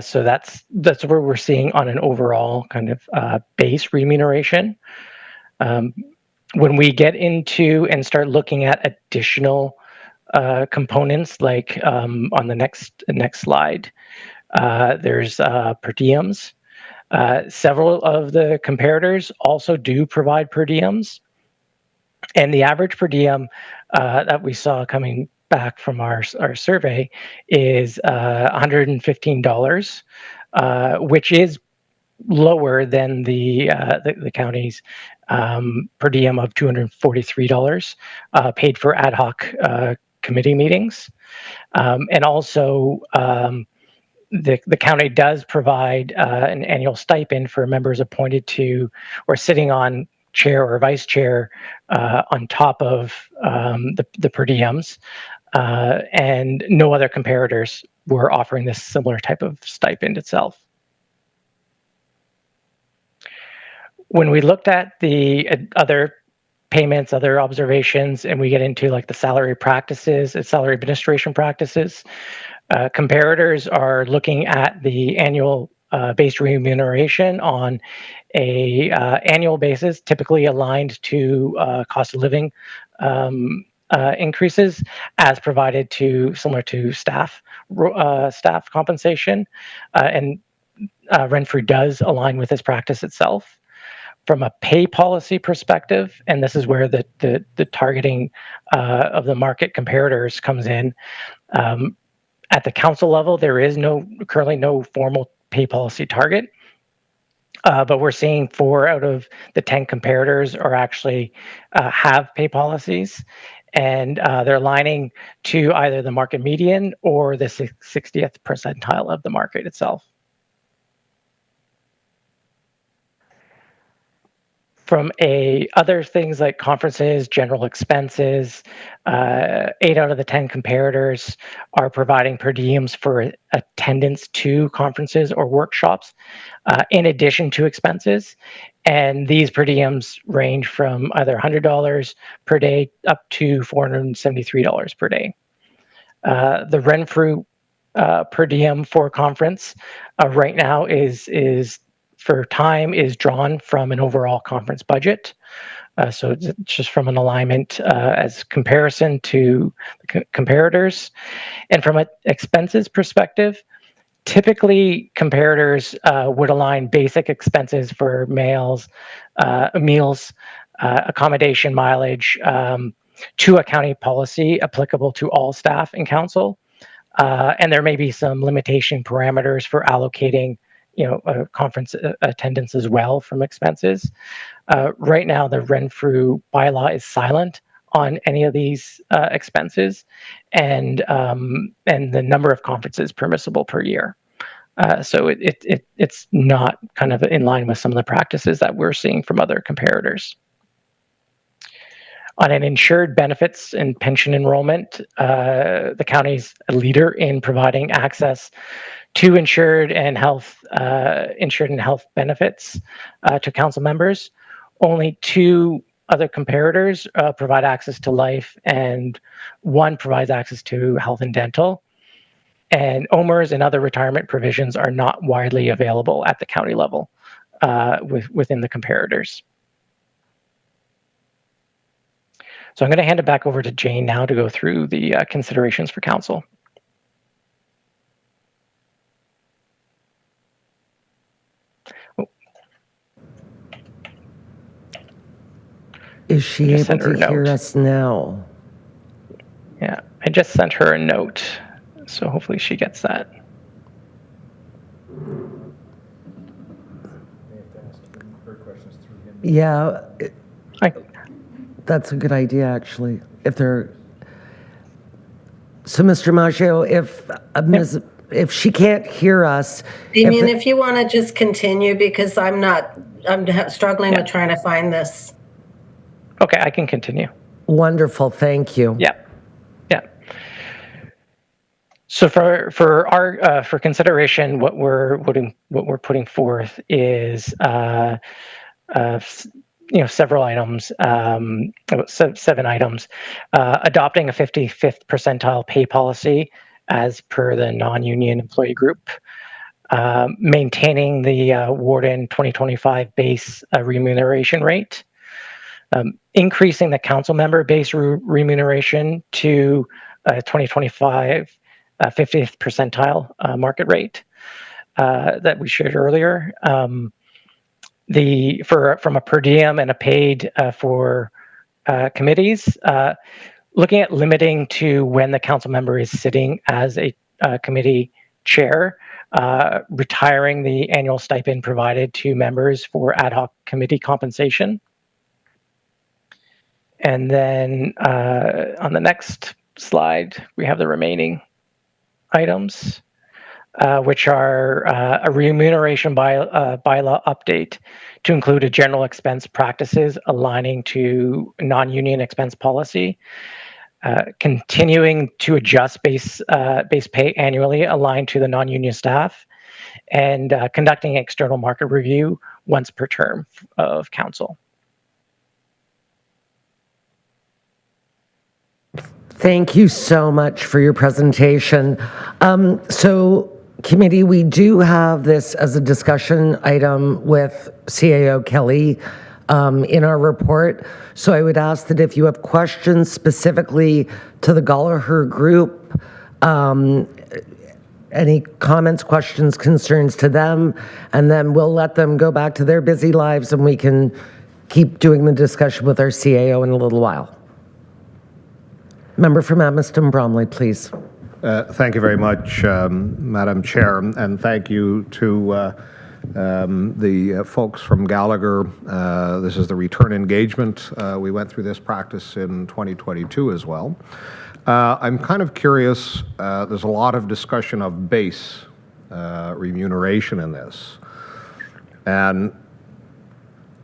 So that's where we're seeing on an overall kind of base remuneration. When we get into and start looking at additional components, like on the next slide, there's per diems. Several of the comparators also do provide per diems, and the average per diem that we saw coming back from our survey is $115, which is lower than the county's per diem of $243 paid for ad hoc committee meetings. And also the county does provide an annual stipend for members appointed to or sitting on chair or vice chair on top of the per diems, and no other comparators were offering this similar type of stipend itself. When we looked at the other payments, other observations, and we get into like the salary practices and salary administration practices, comparators are looking at the annual base remuneration on a annual basis, typically aligned to cost of living increases as provided to similar to staff compensation, and Renfrew does align with this practice itself. From a pay policy perspective, and this is where the targeting of the market comparators comes in. At the council level, there is currently no formal pay policy target, but we're seeing 4 out of the 10 comparators are actually have pay policies, and they're aligning to either the market median or the 60th percentile of the market itself. From other things like conferences, general expenses, 8 out of the 10 comparators are providing per diems for attendance to conferences or workshops, in addition to expenses. And these per diems range from either $100 per day up to $473 per day. The Renfrew per diem for conference right now is for time is drawn from an overall conference budget. So it's just from an alignment as comparison to comparators. And from an expenses perspective, Typically, comparators would align basic expenses for meals, accommodation, mileage to a county policy applicable to all staff and council. And there may be some limitation parameters for allocating, conference attendance as well from expenses. Right now, the Renfrew bylaw is silent on any of these expenses, and the number of conferences permissible per year. So it's not kind of in line with some of the practices that we're seeing from other comparators. On an insured benefits and pension enrollment, the county's a leader in providing access to insured and health benefits to council members. Only 2 other comparators provide access to life, and 1 provides access to health and dental. And OMERS and other retirement provisions are not widely available at the county level within the comparators. So I'm going to hand it back over to Jane now to go through the considerations for council. Is she able to hear us now? Yeah, I just sent her a note, so hopefully she gets that. Yeah, that's a good idea, actually. So, Mr. Maggio, if she can't hear us, if you want to just continue, because I'm struggling with trying to find this. Okay, I can continue. Wonderful, thank you. Yeah. So for consideration, what we're putting forth is several items, 7 items. Adopting a 55th percentile pay policy as per the non-union employee group. Maintaining the Warden 2025 base remuneration rate. Increasing the council member base remuneration to 2025 50th percentile market rate that we shared earlier. From a per diem and a paid for committees, looking at limiting to when the council member is sitting as a committee chair, retiring the annual stipend provided to members for ad hoc committee compensation. And then on the next slide, we have the remaining items, which are a remuneration bylaw update to include a general expense practices aligning to non-union expense policy, continuing to adjust base pay annually aligned to the non-union staff, and conducting external market review once per term of council. Thank you so much for your presentation. So, committee, we do have this as a discussion item with CAO Kelly in our report. So I would ask that if you have questions specifically to the Gallagher group, any comments, questions, concerns to them, and then we'll let them go back to their busy lives and we can keep doing the discussion with our CAO in a little while. Member from Amherst Bromley, please. Thank you very much, Madam Chair, and thank you to the folks from Gallagher. This is the return engagement. We went through this practice in 2022 as well. I'm kind of curious, there's a lot of discussion of base remuneration in this. And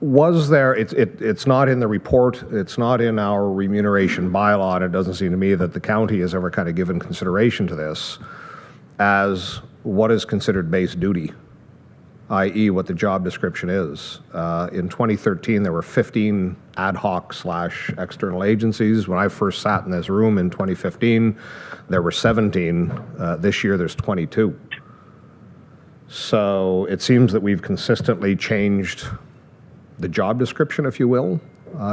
was there, it's not in the report, it's not in our remuneration bylaw, and it doesn't seem to me that the county has ever kind of given consideration to this as what is considered base duty, i.e. what the job description is. In 2013, there were 15 ad hoc / external agencies. When I first sat in this room in 2015, there were 17. This year, there's 22. So it seems that we've consistently changed the job description, if you will,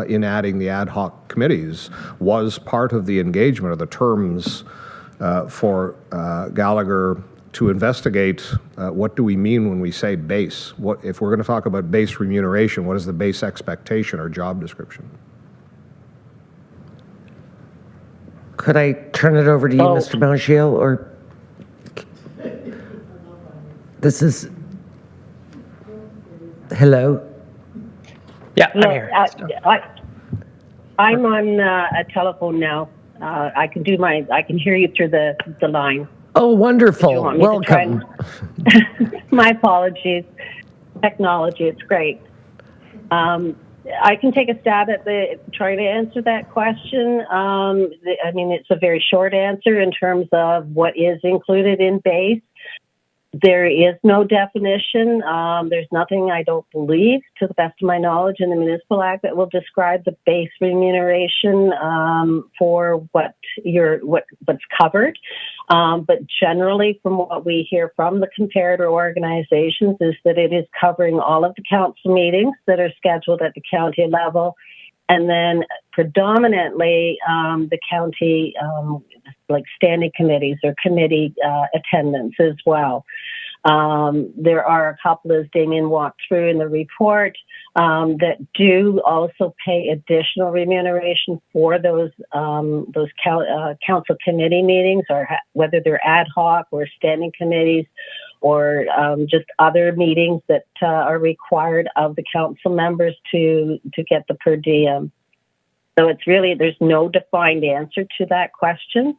in adding the ad hoc committees. Was part of the engagement of the terms for Gallagher to investigate what do we mean when we say base. If we're going to talk about base remuneration, what is the base expectation or job description? Could I turn it over to you, Mr. Mongiel, or this is, hello? Yeah, I'm here. I'm on a telephone now. I can hear you through the line. Oh, wonderful. Welcome. My apologies. Technology, it's great. I can take a stab at trying to answer that question. I mean, it's a very short answer in terms of what is included in base. There is no definition. There's nothing, I don't believe, to the best of my knowledge, in the Municipal Act that will describe the base remuneration for what's covered. But generally, from what we hear from the comparator organizations, is that it is covering all of the council meetings that are scheduled at the county level, and then predominantly the county like standing committees or committee attendance as well. There are a couple, as Damien walked through in the report, that do also pay additional remuneration for those council committee meetings, or whether they're ad hoc or standing committees, or just other meetings that are required of the council members to get the per diem. So it's really, there's no defined answer to that question.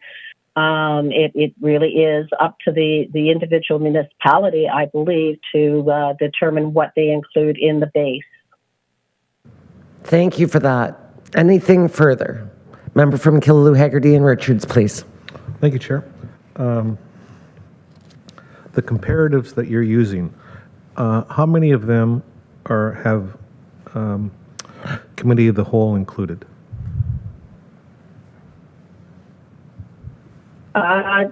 It really is up to the individual municipality, I believe, to determine what they include in the base. Thank you for that. Anything further? Member from Killaloe, Haggerty and Richards, please. Thank you, Chair. The comparatives that you're using, how many of them have Committee of the Whole included? I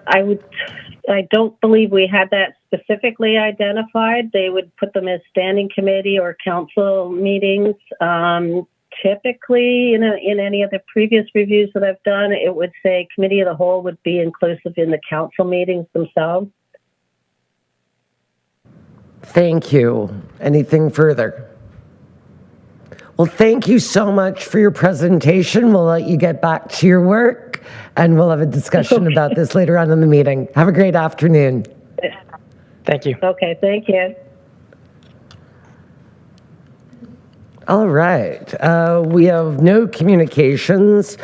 don't believe we had that specifically identified. They would put them as standing committee or council meetings. Typically, in any of the previous reviews that I've done, it would say Committee of the Whole would be inclusive in the council meetings themselves. Thank you. Anything further? Well, thank you so much for your presentation. We'll let you get back to your work, and we'll have a discussion about this later on in the meeting. Have a great afternoon. Thank you. Okay, thank you. All right. We have no communications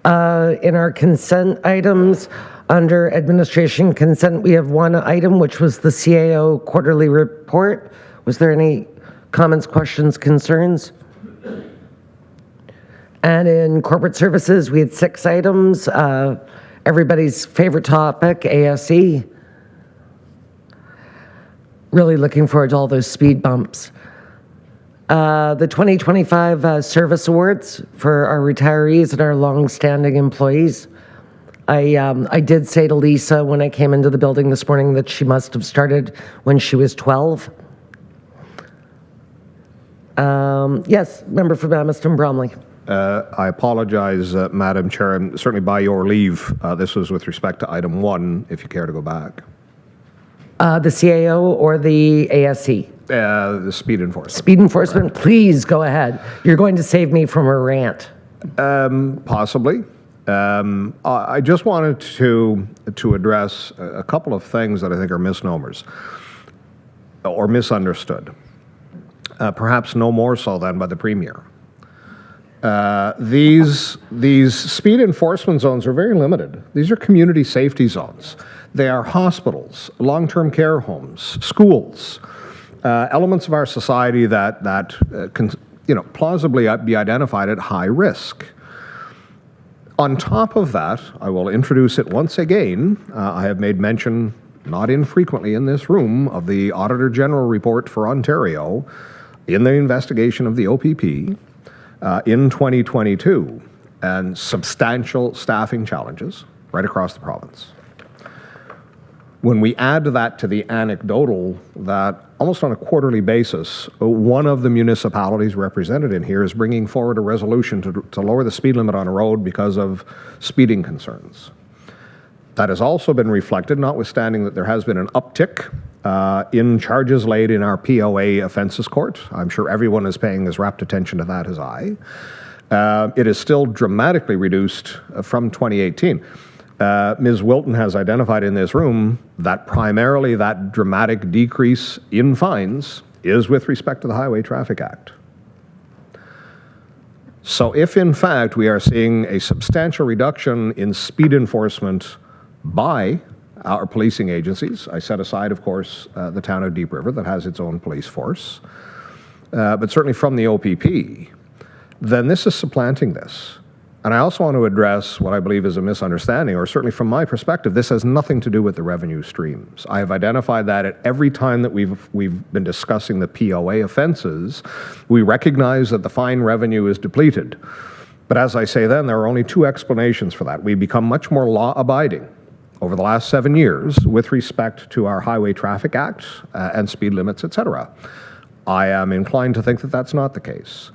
in our consent items. Under administration consent, we have one item, which was the CAO quarterly report. Was there any comments, questions, concerns? And in corporate services, we had 6 items. Everybody's favorite topic, ASE. Really looking forward to all those speed bumps. The 2025 service awards for our retirees and our long-standing employees. I did say to Lisa when I came into the building this morning that she must have started when she was 12. Yes, member for Bamiston Bromley. I apologize, Madam Chair, and certainly by your leave, this was with respect to item 1, if you care to go back. The CAO or the ASE? The speed enforcement. Speed enforcement, please go ahead. You're going to save me from a rant. Possibly. I just wanted to address a couple of things that I think are misnomers or misunderstood. Perhaps no more so than by the Premier. These speed enforcement zones are very limited. These are community safety zones. They are hospitals, long-term care homes, schools, elements of our society that can, plausibly be identified at high risk. On top of that, I will introduce it once again. I have made mention, not infrequently in this room, of the Auditor General report for Ontario in the investigation of the OPP in 2022, and substantial staffing challenges right across the province. When we add that to the anecdotal that almost on a quarterly basis, one of the municipalities represented in here is bringing forward a resolution to lower the speed limit on a road because of speeding concerns. That has also been reflected, notwithstanding that there has been an uptick in charges laid in our POA offences court. I'm sure everyone is paying as rapt attention to that as I. It is still dramatically reduced from 2018. Ms. Wilton has identified in this room that primarily that dramatic decrease in fines is with respect to the Highway Traffic Act. So if in fact we are seeing a substantial reduction in speed enforcement by our policing agencies, I set aside, of course, the town of Deep River that has its own police force, but certainly from the OPP, then this is supplanting this. And I also want to address what I believe is a misunderstanding, or certainly from my perspective, this has nothing to do with the revenue streams. I have identified that at every time that we've been discussing the POA offenses, we recognize that the fine revenue is depleted. But as I say then, there are only two explanations for that. We've become much more law-abiding over the last 7 years with respect to our Highway Traffic Act and speed limits, etc. I am inclined to think that that's not the case.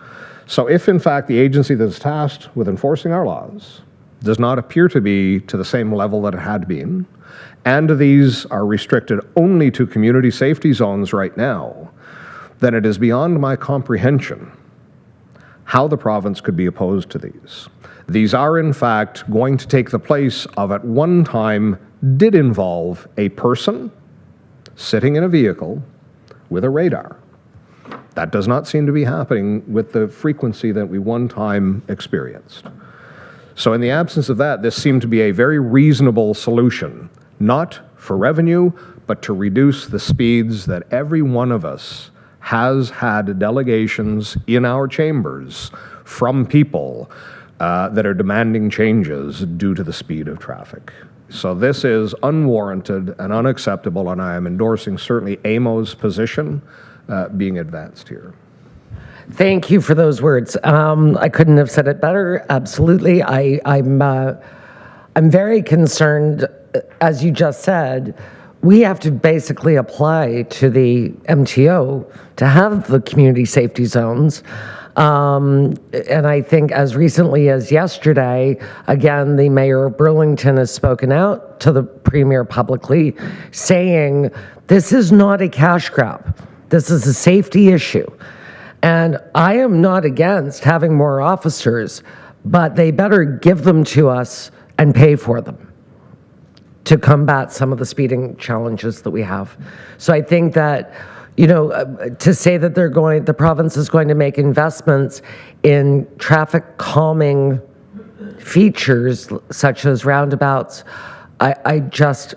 So if in fact the agency that is tasked with enforcing our laws does not appear to be to the same level that it had been, and these are restricted only to community safety zones right now, then it is beyond my comprehension how the province could be opposed to these. These are in fact going to take the place of at one time did involve a person sitting in a vehicle with a radar. That does not seem to be happening with the frequency that we one time experienced. So in the absence of that, this seemed to be a very reasonable solution, not for revenue, but to reduce the speeds that every one of us has had delegations in our chambers from people that are demanding changes due to the speed of traffic. So this is unwarranted and unacceptable, and I am endorsing certainly AMO's position being advanced here. Thank you for those words. I couldn't have said it better. Absolutely. I'm very concerned, as you just said, we have to basically apply to the MTO to have the community safety zones. And I think as recently as yesterday, again, the mayor of Burlington has spoken out to the premier publicly saying, this is not a cash grab. This is a safety issue. And I am not against having more officers, but they better give them to us and pay for them to combat some of the speeding challenges that we have. So I think that, you know, to say that the province is going to make investments in traffic calming features such as roundabouts, I just,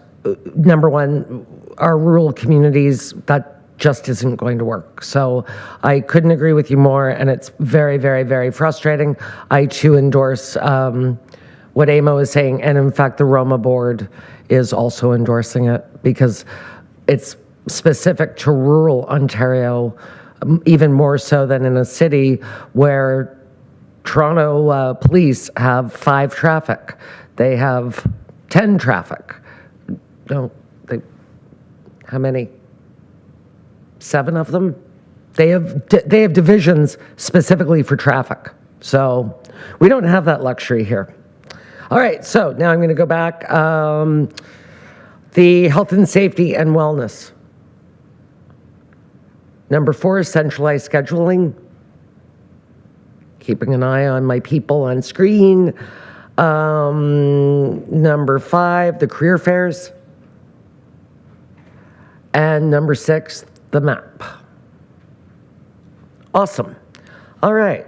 number one, our rural communities, that just isn't going to work. So I couldn't agree with you more, and it's very, very, very frustrating. I too endorse what AMO is saying, and in fact the Roma board is also endorsing it because it's specific to rural Ontario, even more so than in a city where Toronto police have 5 traffic. They have 10 traffic. No, how many? 7 of them. They have divisions specifically for traffic. So we don't have that luxury here. All right, so now I'm going to go back. The health and safety and wellness. Number 4 is centralized scheduling. Keeping an eye on my people on screen. Number 5, the career fairs. And number 6, the map. Awesome. All right.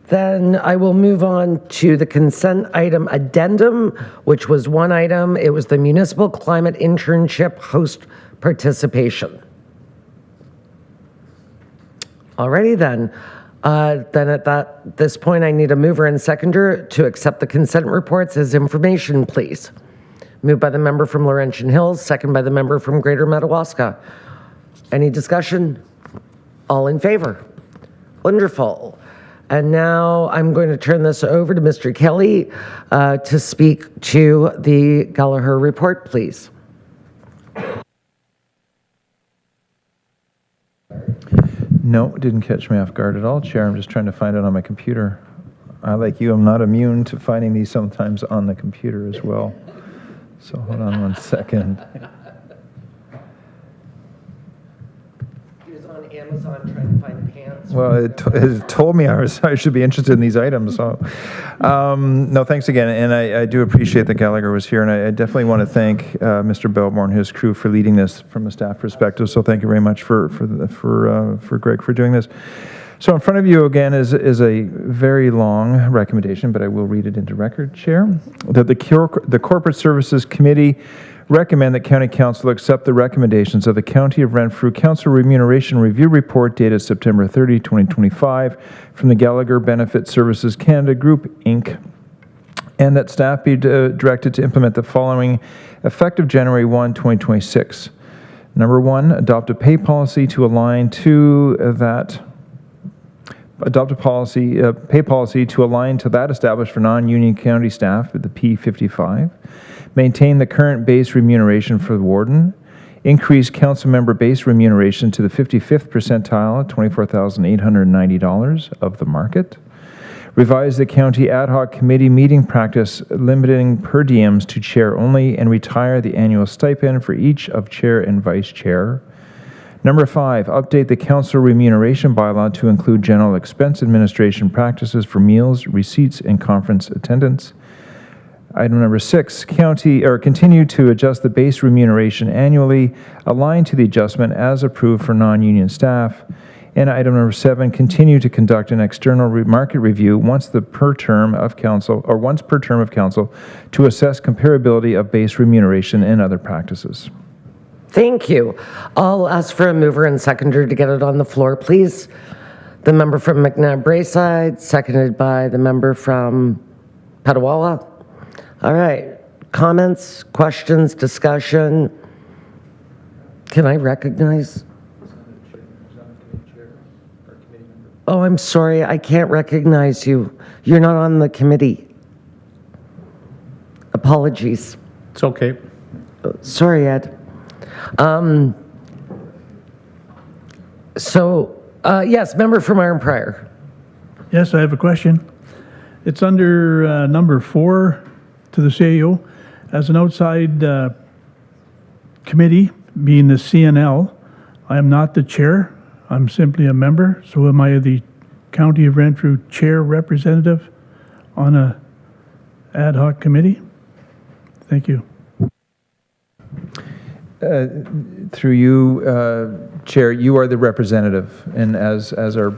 Then I will move on to the consent item addendum, which was 1 item. It was the municipal climate internship host participation. Alrighty then. Then at this point, I need a mover and seconder to accept the consent reports as information, please. Moved by the member from Laurentian Hills, second by the member from Greater Madawaska. Any discussion? All in favor? Wonderful. And now I'm going to turn this over to Mr. Kelly to speak to the Gallagher report, please. No, it didn't catch me off guard at all, Chair. I'm just trying to find it on my computer. I, like you, am not immune to finding these sometimes on the computer as well. So hold on one second. He was on Amazon trying to find pants. Well, it told me I should be interested in these items. So, no, thanks again, and I do appreciate that Gallagher was here, and I definitely want to thank Mr. Belmore and his crew for leading this from a staff perspective. So, thank you very much for Greg for doing this. So, in front of you again is a very long recommendation, but I will read it into record, Chair. That the Corporate Services Committee recommend that County Council accept the recommendations of the County of Renfrew Council Remuneration Review Report dated September 30, 2025 from the Gallagher Benefit Services Canada Group, Inc., and that staff be directed to implement the following effective January 1, 2026. Number 1, adopt a pay policy to align to that pay policy to align to that established for non-union county staff at the P55. Maintain the current base remuneration for the warden. Increase council member base remuneration to the 55th percentile at $24,890 of the market. Revise the county ad hoc committee meeting practice, limiting per diems to chair only, and retire the annual stipend for each of chair and vice chair. Number 5, update the council remuneration bylaw to include general expense administration practices for meals, receipts, and conference attendance. Item number 6, continue to adjust the base remuneration annually, aligned to the adjustment as approved for non-union staff. And item number 7, continue to conduct an external market review once per term of council to assess comparability of base remuneration and other practices. Thank you. I'll ask for a mover and seconder to get it on the floor, please. The member from McNabb Braeside, seconded by the member from Petawawa. All right. Comments, questions, discussion? Can I recognize? Oh, I'm sorry. I can't recognize you. You're not on the committee. Apologies. It's okay. Sorry, Ed. Yes, member from Iron Prior. Yes, I have a question. It's under number 4 to the CAO. As an outside committee, being the CNL, I am not the chair. I'm simply a member. So am I the County of Renfrew chair representative on a ad hoc committee? Thank you. Through you, Chair, you are the representative, and as our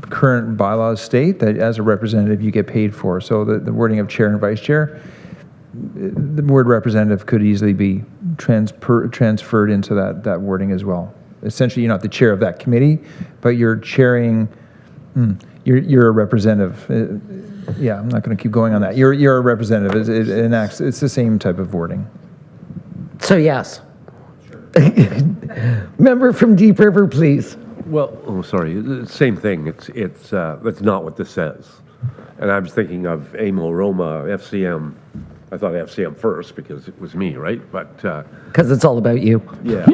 current bylaws state, that as a representative you get paid for. So the wording of chair and vice chair, the word representative could easily be transferred into that wording as well. Essentially, you're not the chair of that committee, but you're chairing. You're a representative. Yeah, I'm not going to keep going on that. You're a representative. It's the same type of wording. So yes. Member from Deep River, please. Well, sorry, same thing. That's not what this says. And I was thinking of Amo Roma, FCM. I thought FCM first because it was me, right? But because it's all about you. Yeah.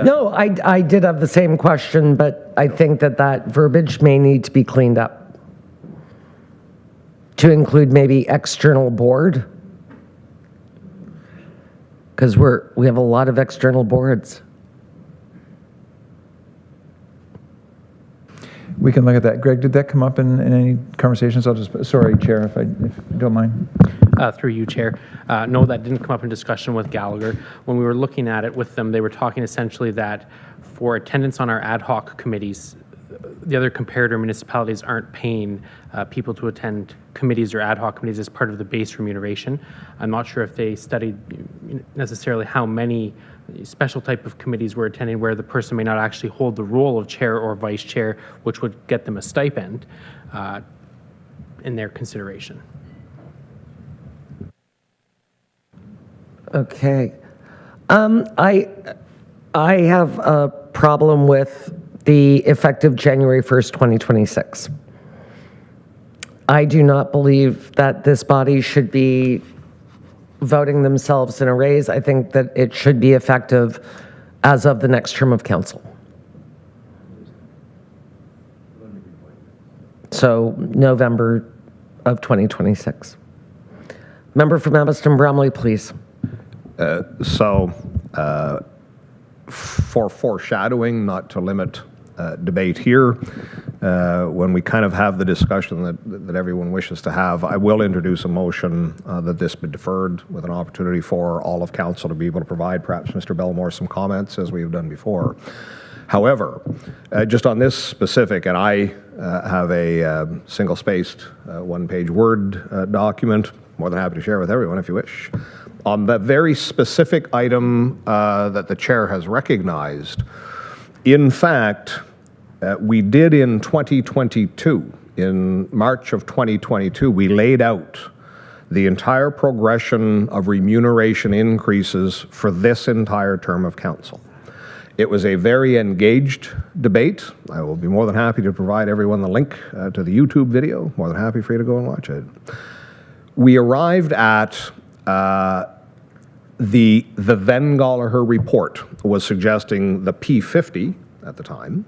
No, I did have the same question, but I think that verbiage may need to be cleaned up to include maybe external board. Because we have a lot of external boards. We can look at that. Greg, did that come up in any conversations? Sorry, Chair, if you don't mind. Through you, Chair. No, that didn't come up in discussion with Gallagher. When we were looking at it with them, they were talking essentially that for attendance on our ad hoc committees, the other comparator municipalities aren't paying people to attend committees or ad hoc committees as part of the base remuneration. I'm not sure if they studied necessarily how many special type of committees were attending where the person may not actually hold the role of chair or vice chair, which would get them a stipend in their consideration. Okay. I have a problem with the effective January 1st, 2026. I do not believe that this body should be voting themselves in a raise. I think that it should be effective as of the next term of council. So November of 2026. Member from Edmonton Bromley, please. For foreshadowing, not to limit debate here, when we kind of have the discussion that everyone wishes to have, I will introduce a motion that this be deferred with an opportunity for all of council to be able to provide perhaps Mr. Belmore some comments as we have done before. However, just on this specific, and I have a single-spaced one-page Word document, more than happy to share with everyone if you wish. On the very specific item that the chair has recognized, in fact, we did in 2022, in March of 2022, we laid out the entire progression of remuneration increases for this entire term of council. It was a very engaged debate. I will be more than happy to provide everyone the link to the YouTube video. More than happy for you to go and watch it. We arrived at the then Gallagher report was suggesting the P50 at the time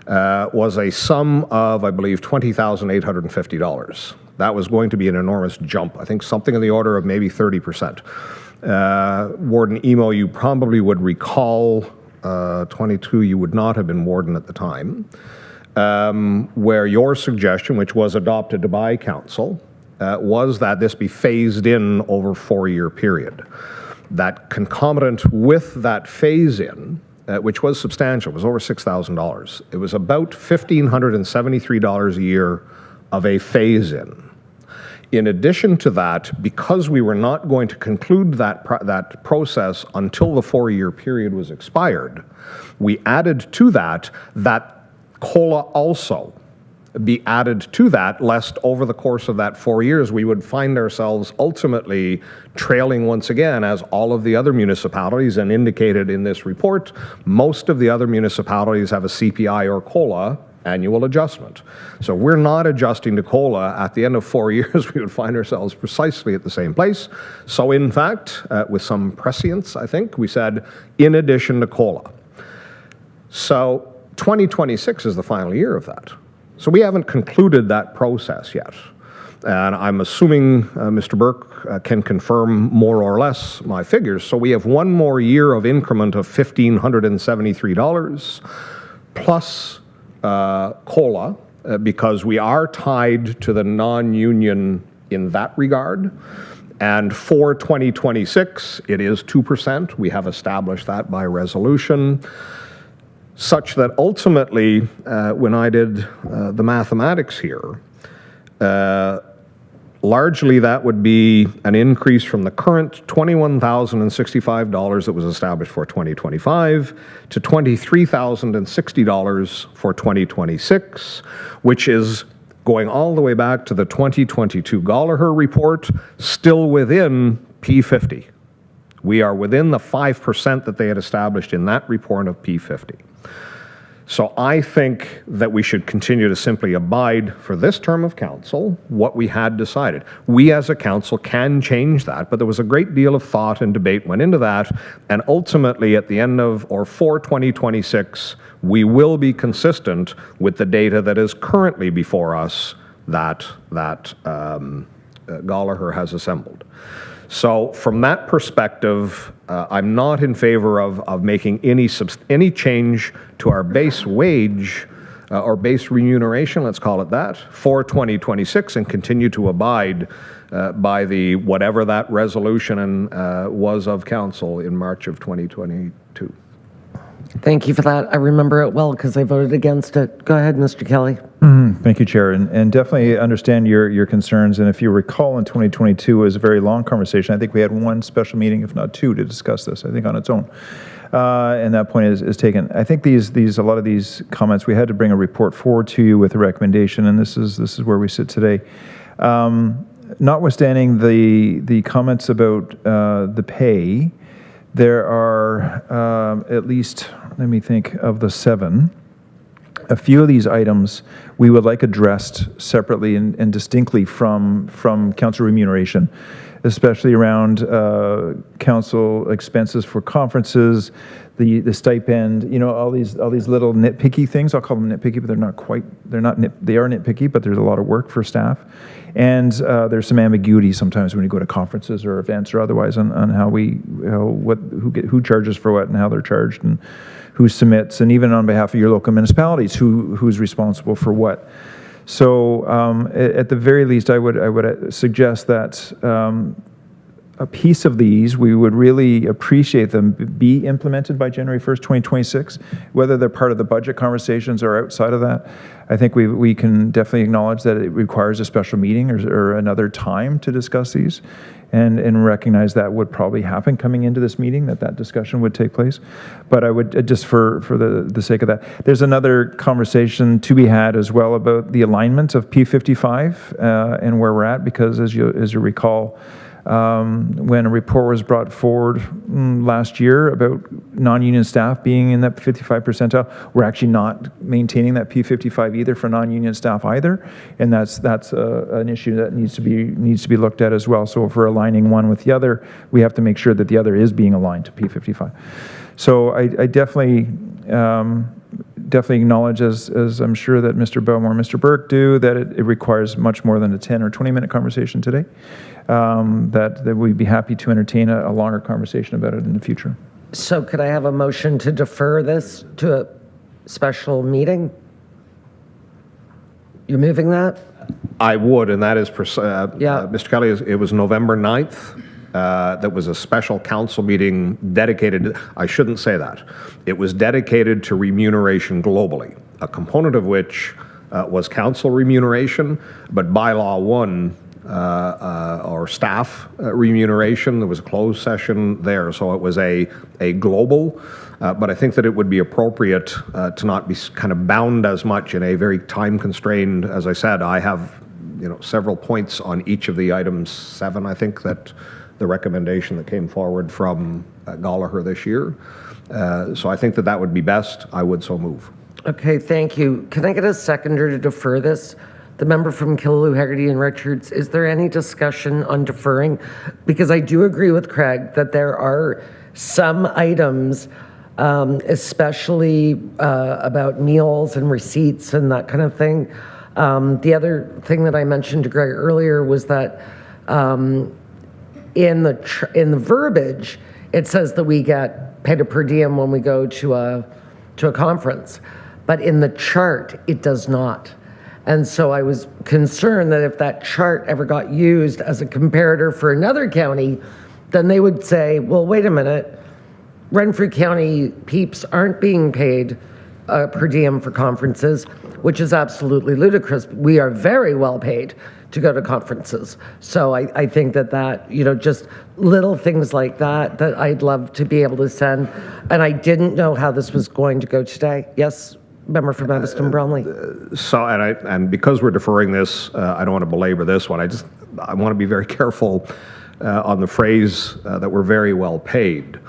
was a sum of, I believe, $20,850. That was going to be an enormous jump. I think something in the order of maybe 30%. Warden Emo, you probably would recall 22, you would not have been warden at the time, where your suggestion, which was adopted by council, was that this be phased in over a 4-year period. That concomitant with that phase-in, which was substantial, was over $6,000. It was about $1,573 a year of a phase-in. In addition to that, because we were not going to conclude that process until the 4-year period was expired, we added to that COLA also be added to that, lest over the course of that 4 years we would find ourselves ultimately trailing once again, as all of the other municipalities, and indicated in this report, most of the other municipalities have a CPI or COLA annual adjustment. So we're not adjusting to COLA. At the end of 4 years, we would find ourselves precisely at the same place. So in fact, with some prescience, I think, we said, in addition to COLA. So 2026 is the final year of that. So we haven't concluded that process yet. And I'm assuming Mr. Burke can confirm more or less my figures. So we have one more year of increment of $1,573 plus COLA, because we are tied to the non-union in that regard. And for 2026, it is 2%. We have established that by resolution, such that ultimately, when I did the mathematics here, largely that would be an increase from the current $21,065 that was established for 2025 to $23,060 for 2026, which is going all the way back to the 2022 Gallagher report, still within P50. We are within the 5% that they had established in that report of P50. So I think that we should continue to simply abide for this term of council what we had decided. We as a council can change that, but there was a great deal of thought and debate went into that, and ultimately at the end of, or for 2026, we will be consistent with the data that is currently before us that Gallagher has assembled. So from that perspective, I'm not in favor of making any change to our base wage or base remuneration, let's call it that, for 2026, and continue to abide by the whatever that resolution was of council in March of 2022. Thank you for that. I remember it well because I voted against it. Go ahead, Mr. Kelly. Thank you, Chair, and definitely understand your concerns. And if you recall, in 2022, it was a very long conversation. I think we had one special meeting, if not two, to discuss this, I think, on its own. And that point is taken. I think a lot of these comments, we had to bring a report forward to you with a recommendation, and this is where we sit today. Notwithstanding the comments about the pay, there are at least, let me think, of the 7, a few of these items we would like addressed separately and distinctly from council remuneration, especially around council expenses for conferences, the stipend, all these little nitpicky things. I'll call them nitpicky, but they are nitpicky, but there's a lot of work for staff. And there's some ambiguity sometimes when you go to conferences or events or otherwise on who charges for what and how they're charged and who submits, and even on behalf of your local municipalities, who's responsible for what. So at the very least, I would suggest that a piece of these, we would really appreciate them be implemented by January 1st, 2026, whether they're part of the budget conversations or outside of that. I think we can definitely acknowledge that it requires a special meeting or another time to discuss these, and recognize that would probably happen coming into this meeting, that discussion would take place. But I would, just for the sake of that, there's another conversation to be had as well about the alignment of P55 and where we're at, because as you recall, when a report was brought forward last year about non-union staff being in that 55 percentile, we're actually not maintaining that P55 either for non-union staff either, and that's an issue that needs to be looked at as well. So if we're aligning one with the other, we have to make sure that the other is being aligned to P55. So I definitely acknowledge, as I'm sure that Mr. Belmore and Mr. Burke do, that it requires much more than a 10 or 20-minute conversation today, that we'd be happy to entertain a longer conversation about it in the future. So could I have a motion to defer this to a special meeting? You're moving that? I would, and that is, Mr. Kelly, it was November 9th. That was a special council meeting dedicated, I shouldn't say that. It was dedicated to remuneration globally, a component of which was council remuneration, but bylaw 1, or staff remuneration, there was a closed session there, so it was a global, but I think that it would be appropriate to not be kind of bound as much in a very time-constrained, as I said, I have several points on each of the items, 7, I think, that the recommendation that came forward from Gallagher this year. So I think that would be best. I would so move. Okay, thank you. Can I get a seconder to defer this? The member from Killaloe, Haggerty and Richards, is there any discussion on deferring? Because I do agree with Craig that there are some items, especially about meals and receipts and that kind of thing. The other thing that I mentioned to Greg earlier was that in the verbiage, it says that we get paid a per diem when we go to a conference, but in the chart, it does not. And so I was concerned that if that chart ever got used as a comparator for another county, then they would say, well, wait a minute, Renfrew County peeps aren't being paid per diem for conferences, which is absolutely ludicrous. We are very well paid to go to conferences. So I think that just little things like that I'd love to be able to send. And I didn't know how this was going to go today. Yes, member from Edison Bromley. So, and because we're deferring this, I don't want to belabor this one. I want to be very careful on the phrase that we're very well paid.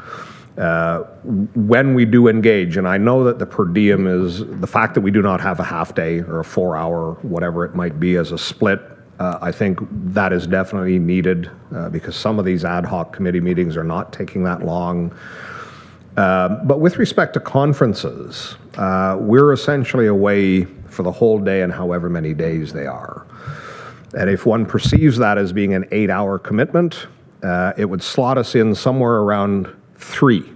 When we do engage, and I know that the per diem is the fact that we do not have a half day or a 4-hour, whatever it might be, as a split. I think that is definitely needed because some of these ad hoc committee meetings are not taking that long. But with respect to conferences, we're essentially away for the whole day and however many days they are. And if one perceives that as being an 8-hour commitment, it would slot us in somewhere around 3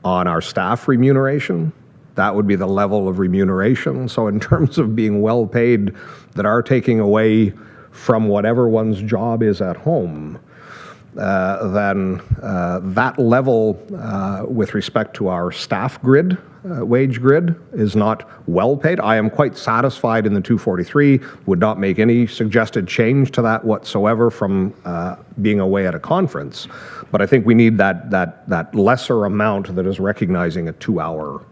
on our staff remuneration. That would be the level of remuneration. So in terms of being well paid that are taking away from whatever one's job is at home, then that level with respect to our staff grid, wage grid, is not well paid. I am quite satisfied in the 243, would not make any suggested change to that whatsoever from being away at a conference. But I think we need that lesser amount that is recognizing a 2-hour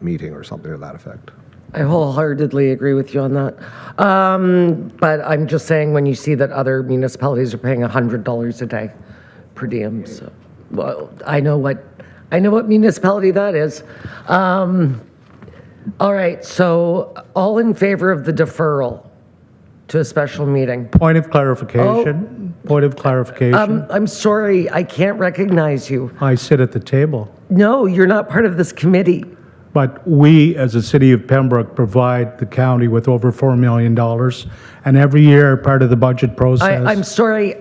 meeting or something to that effect. I wholeheartedly agree with you on that. But I'm just saying when you see that other municipalities are paying $100 a day per diem, so, well, I know what municipality that is. All right, so all in favor of the deferral to a special meeting? Point of clarification. Point of clarification. I'm sorry, I can't recognize you. I sit at the table. No, you're not part of this committee. But we, as a city of Pembroke, provide the county with over $4 million. And every year, part of the budget process. I'm sorry,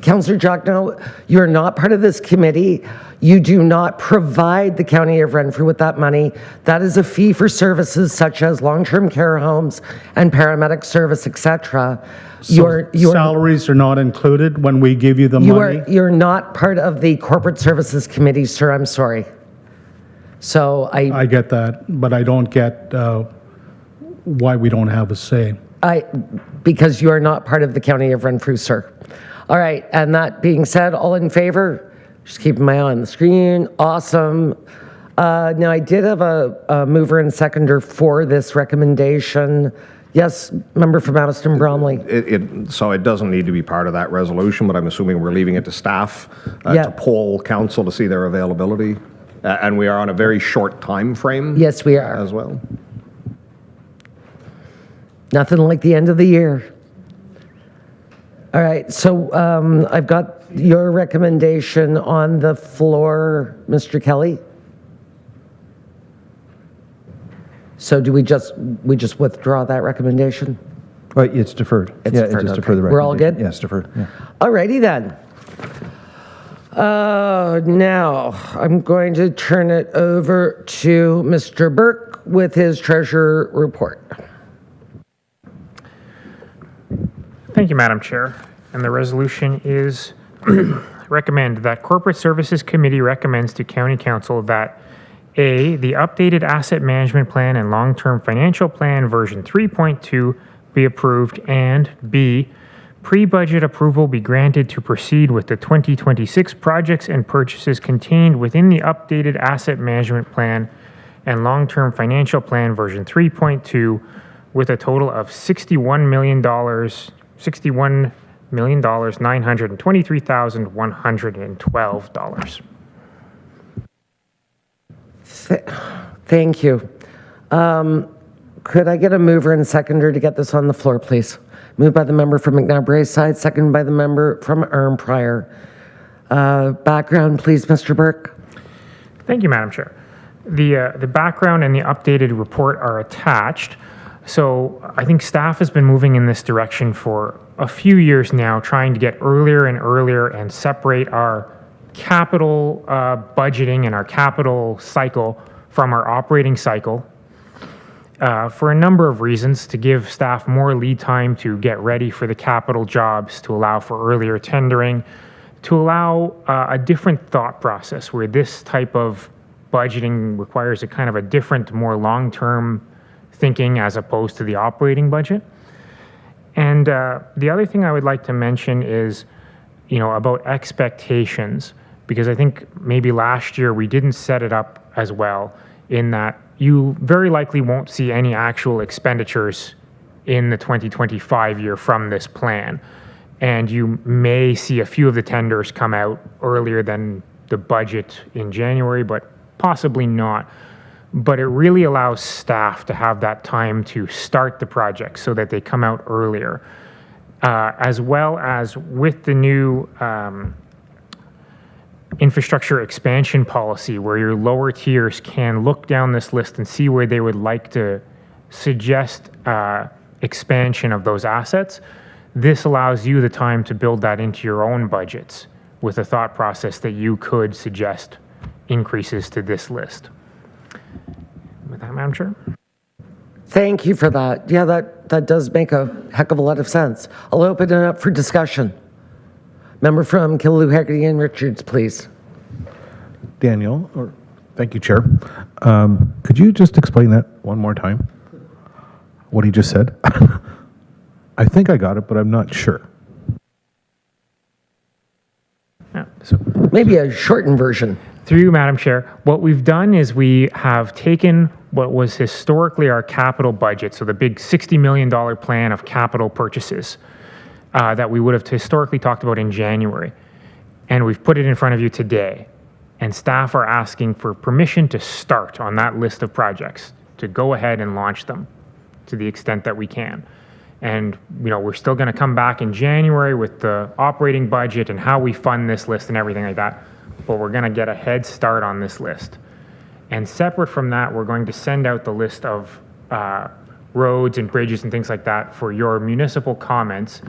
Councillor Jacquenot, you're not part of this committee. You do not provide the County of Renfrew with that money. That is a fee for services such as long-term care homes and paramedic service, etc. So salaries are not included when we give you the money? You're not part of the Corporate Services Committee, sir. I'm sorry. So I get that, but I don't get why we don't have a say. Because you are not part of the County of Renfrew, sir. All right, and that being said, all in favor? Just keeping my eye on the screen. Awesome. Now, I did have a mover and seconder for this recommendation. Yes, member from Addiston Bromley. So it doesn't need to be part of that resolution, but I'm assuming we're leaving it to staff to poll council to see their availability. And we are on a very short time frame. Yes, we are. As well. Nothing like the end of the year. All right, so I've got your recommendation on the floor, Mr. Kelly. So do we just withdraw that recommendation? Well, it's deferred. It's deferred. deferred, Just okay. defer the We're all recommendation. good? Yes, deferred. Yeah. All righty then. Now, I'm going to turn it over to Mr. Burke with his treasurer report. Thank you, Madam Chair. And the resolution is recommend that Corporate Services Committee recommends to County Council that A, the updated asset management plan and long-term financial plan version 3.2 be approved, and B, pre-budget approval be granted to proceed with the 2026 projects and purchases contained within the updated asset management plan and long-term financial plan version 3.2 with a total of $61,923,112. Thank you. Could I get a mover and seconder to get this on the floor, please? Moved by the member from McNabb Braeside, seconded by the member from Arnprior. Background, please, Mr. Burke. Thank you, Madam Chair. The background and the updated report are attached. So I think staff has been moving in this direction for a few years now, trying to get earlier and earlier and separate our capital budgeting and our capital cycle from our operating cycle for a number of reasons, to give staff more lead time to get ready for the capital jobs, to allow for earlier tendering, to allow a different thought process where this type of budgeting requires a kind of a different, more long-term thinking as opposed to the operating budget. And the other thing I would like to mention is, about expectations, because I think maybe last year we didn't set it up as well, in that you very likely won't see any actual expenditures in the 2025 year from this plan. And you may see a few of the tenders come out earlier than the budget in January, but possibly not. But it really allows staff to have that time to start the project so that they come out earlier. As well as with the new infrastructure expansion policy, where your lower tiers can look down this list and see where they would like to suggest expansion of those assets. This allows you the time to build that into your own budgets with a thought process that you could suggest increases to this list. With that, Madam Chair. Thank you for that. Yeah, that does make a heck of a lot of sense. I'll open it up for discussion. Member from Killaloe, Haggerty and Richards, please. Daniel, thank you, Chair. Could you just explain that one more time? What he just said? I think I got it, but I'm not sure. Yeah, maybe a shortened version. Through you, Madam Chair, what we've done is we have taken what was historically our capital budget, so the big $60 million plan of capital purchases that we would have historically talked about in January, and we've put it in front of you today. and staff are asking for permission to start on that list of projects, to go ahead and launch them to the extent that we can. And, we're still going to come back in January with the operating budget and how we fund this list and everything like that, but we're going to get a head start on this list. And separate from that, we're going to send out the list of roads and bridges and things like that for your municipal comments.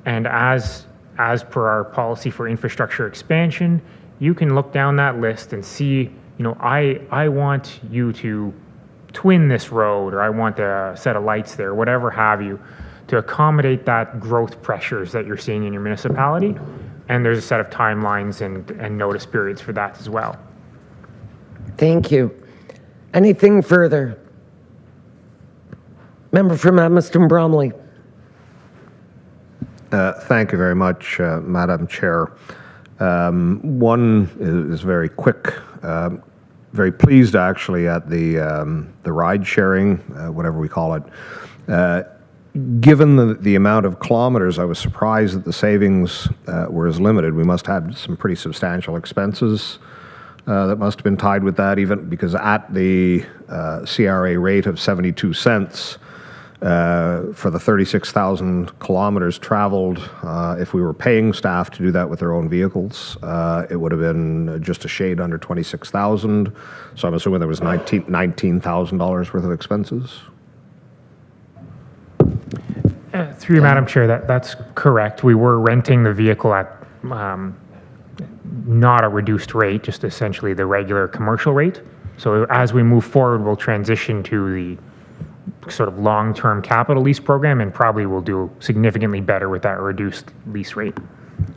And as per our policy for infrastructure expansion, you can look down that list and see, I want you to twin this road, or I want a set of lights there, whatever have you, to accommodate that growth pressures that you're seeing in your municipality. And there's a set of timelines and notice periods for that as well. Thank you. Anything further? Member from Edmundston Bromley. Thank you very much, Madam Chair. One is very quick. Very pleased actually at the ride sharing, whatever we call it. Given the amount of kilometers, I was surprised that the savings were as limited. We must have some pretty substantial expenses that must have been tied with that, even because at the CRA rate of 72 cents for the 36,000 kilometers traveled, if we were paying staff to do that with their own vehicles, it would have been just a shade under 26,000. So I'm assuming there was $19,000 worth of expenses. Through you, Madam Chair, that's correct. We were renting the vehicle at not a reduced rate, just essentially the regular commercial rate. So as we move forward, we'll transition to the sort of long-term capital lease program, and probably will do significantly better with that reduced lease rate.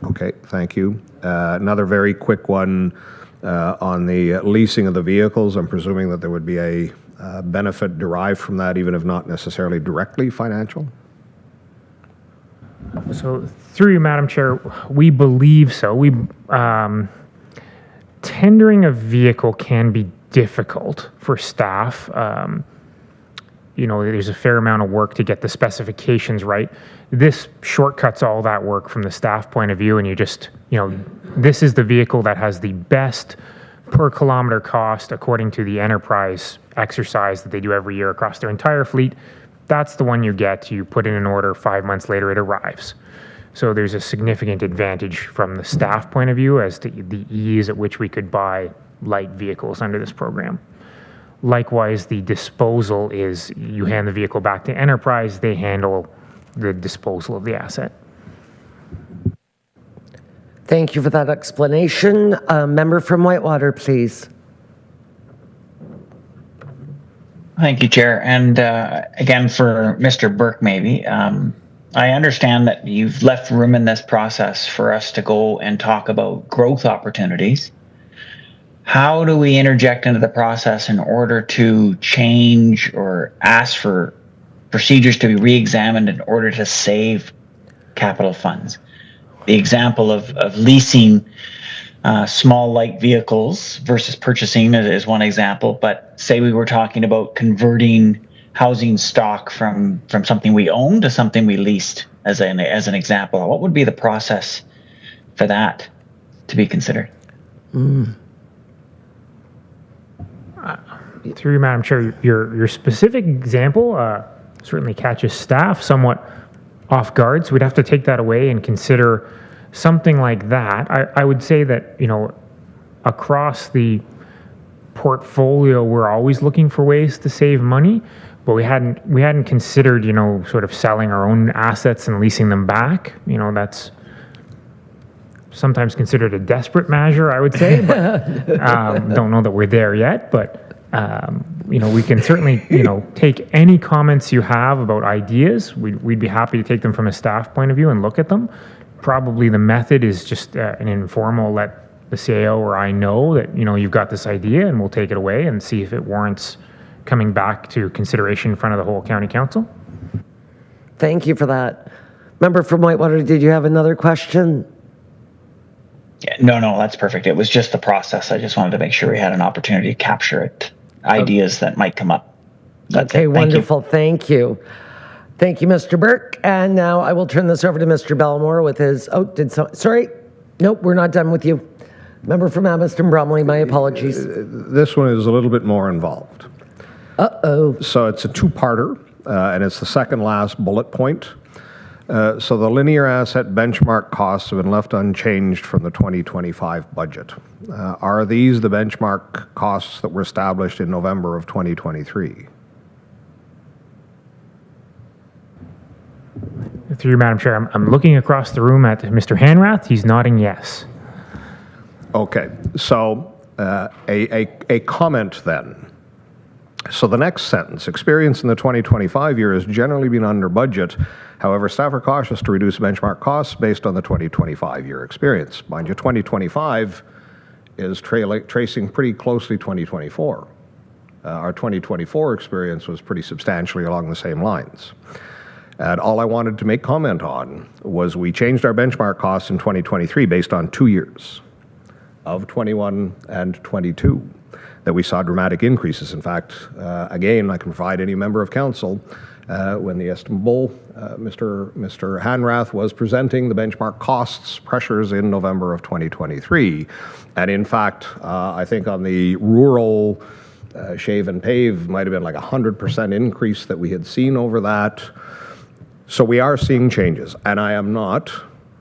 Okay, thank you. Another very quick one on the leasing of the vehicles. I'm presuming that there would be a benefit derived from that, even if not necessarily directly financial? So through you, Madam Chair, we believe so. Tendering a vehicle can be difficult for staff. There's a fair amount of work to get the specifications right. This shortcuts all that work from the staff point of view, and this is the vehicle that has the best per kilometer cost according to the enterprise exercise that they do every year across their entire fleet. That's the one you get. You put in an order, 5 months later it arrives. So there's a significant advantage from the staff point of view as to the ease at which we could buy light vehicles under this program. Likewise, the disposal is you hand the vehicle back to enterprise, they handle the disposal of the asset. Thank you for that explanation. Member from Whitewater, please. Thank you, Chair. And again, for Mr. Burke, maybe. I understand that you've left room in this process for us to go and talk about growth opportunities. How do we interject into the process in order to change or ask for procedures to be re-examined in order to save capital funds? The example of leasing small light vehicles versus purchasing is one example, but say we were talking about converting housing stock from something we owned to something we leased as an example. What would be the process for that to be considered? Through you, Madam Chair, your specific example certainly catches staff somewhat off guard, so we'd have to take that away and consider something like that. I would say that, across the portfolio, we're always looking for ways to save money, but we hadn't considered, sort of selling our own assets and leasing them back. That's sometimes considered a desperate measure, I would say, but don't know that we're there yet, but we can certainly, take any comments you have about ideas. We'd be happy to take them from a staff point of view and look at them. Probably the method is just an informal, let the CAO or I know that, you've got this idea, and we'll take it away and see if it warrants coming back to consideration in front of the whole county council. Thank you for that. Member from Whitewater, did you have another question? Yeah, no, that's perfect. It was just the process. I just wanted to make sure we had an opportunity to capture it, ideas that might come up. Okay, wonderful. Thank you. Thank you, Mr. Burke. And now I will turn this over to Mr. Belmore with his, sorry. Nope, we're not done with you. Member from Amherst Bromley, my apologies. This one is a little bit more involved. Uh-oh. So it's a two-parter, and it's the second last bullet point. So the linear asset benchmark costs have been left unchanged from the 2025 budget. Are these the benchmark costs that were established in November of 2023? Through you, Madam Chair, I'm looking across the room at Mr. Hanrath. He's nodding yes. Okay, so a comment then. So the next sentence, experience in the 2025 year has generally been under budget. However, staff are cautious to reduce benchmark costs based on the 2025 year experience. Mind you, 2025 is tracing pretty closely 2024. Our 2024 experience was pretty substantially along the same lines. And all I wanted to make comment on was we changed our benchmark costs in 2023 based on 2 years of 21 and 22. That we saw dramatic increases. In fact, again, I can provide any member of council when the estimable Mr. Hanrath was presenting the benchmark costs pressures in November of 2023. And in fact, I think on the rural shave and pave might have been like 100% increase that we had seen over that. So we are seeing changes, and I am not,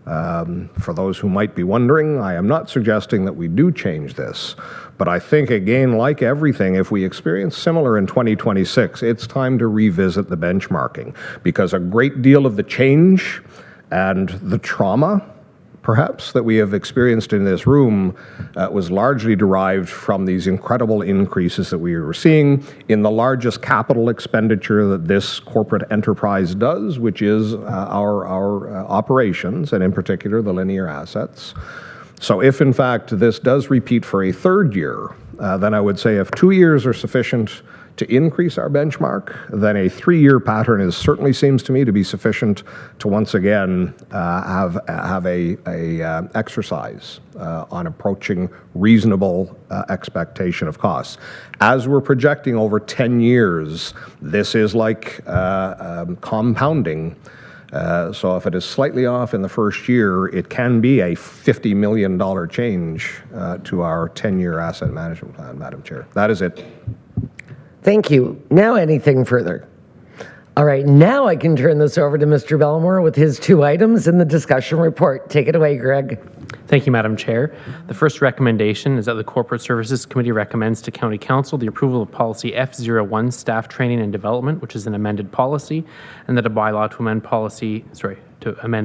for those who might be wondering, I am not suggesting that we do change this. But I think, again, like everything, if we experience similar in 2026, it's time to revisit the benchmarking, because a great deal of the change and the trauma, perhaps, that we have experienced in this room was largely derived from these incredible increases that we were seeing in the largest capital expenditure that this corporate enterprise does, which is our operations, and in particular the linear assets. So if, in fact, this does repeat for a third year, then I would say if 2 years are sufficient to increase our benchmark, then a 3-year pattern certainly seems to me to be sufficient to once again have a exercise on approaching reasonable expectation of costs. As we're projecting over 10 years, this is like compounding. So if it is slightly off in the first year, it can be a $50 million change to our 10-year asset management plan, Madam Chair. That is it. Thank you. Now anything further? All right, now I can turn this over to Mr. Bellamore with his 2 items in the discussion report. Take it away, Greg. Thank you, Madam Chair. The first recommendation is that the Corporate Services Committee recommends to County Council the approval of Policy F01, Staff Training and Development, which is an amended policy, and that a bylaw to amend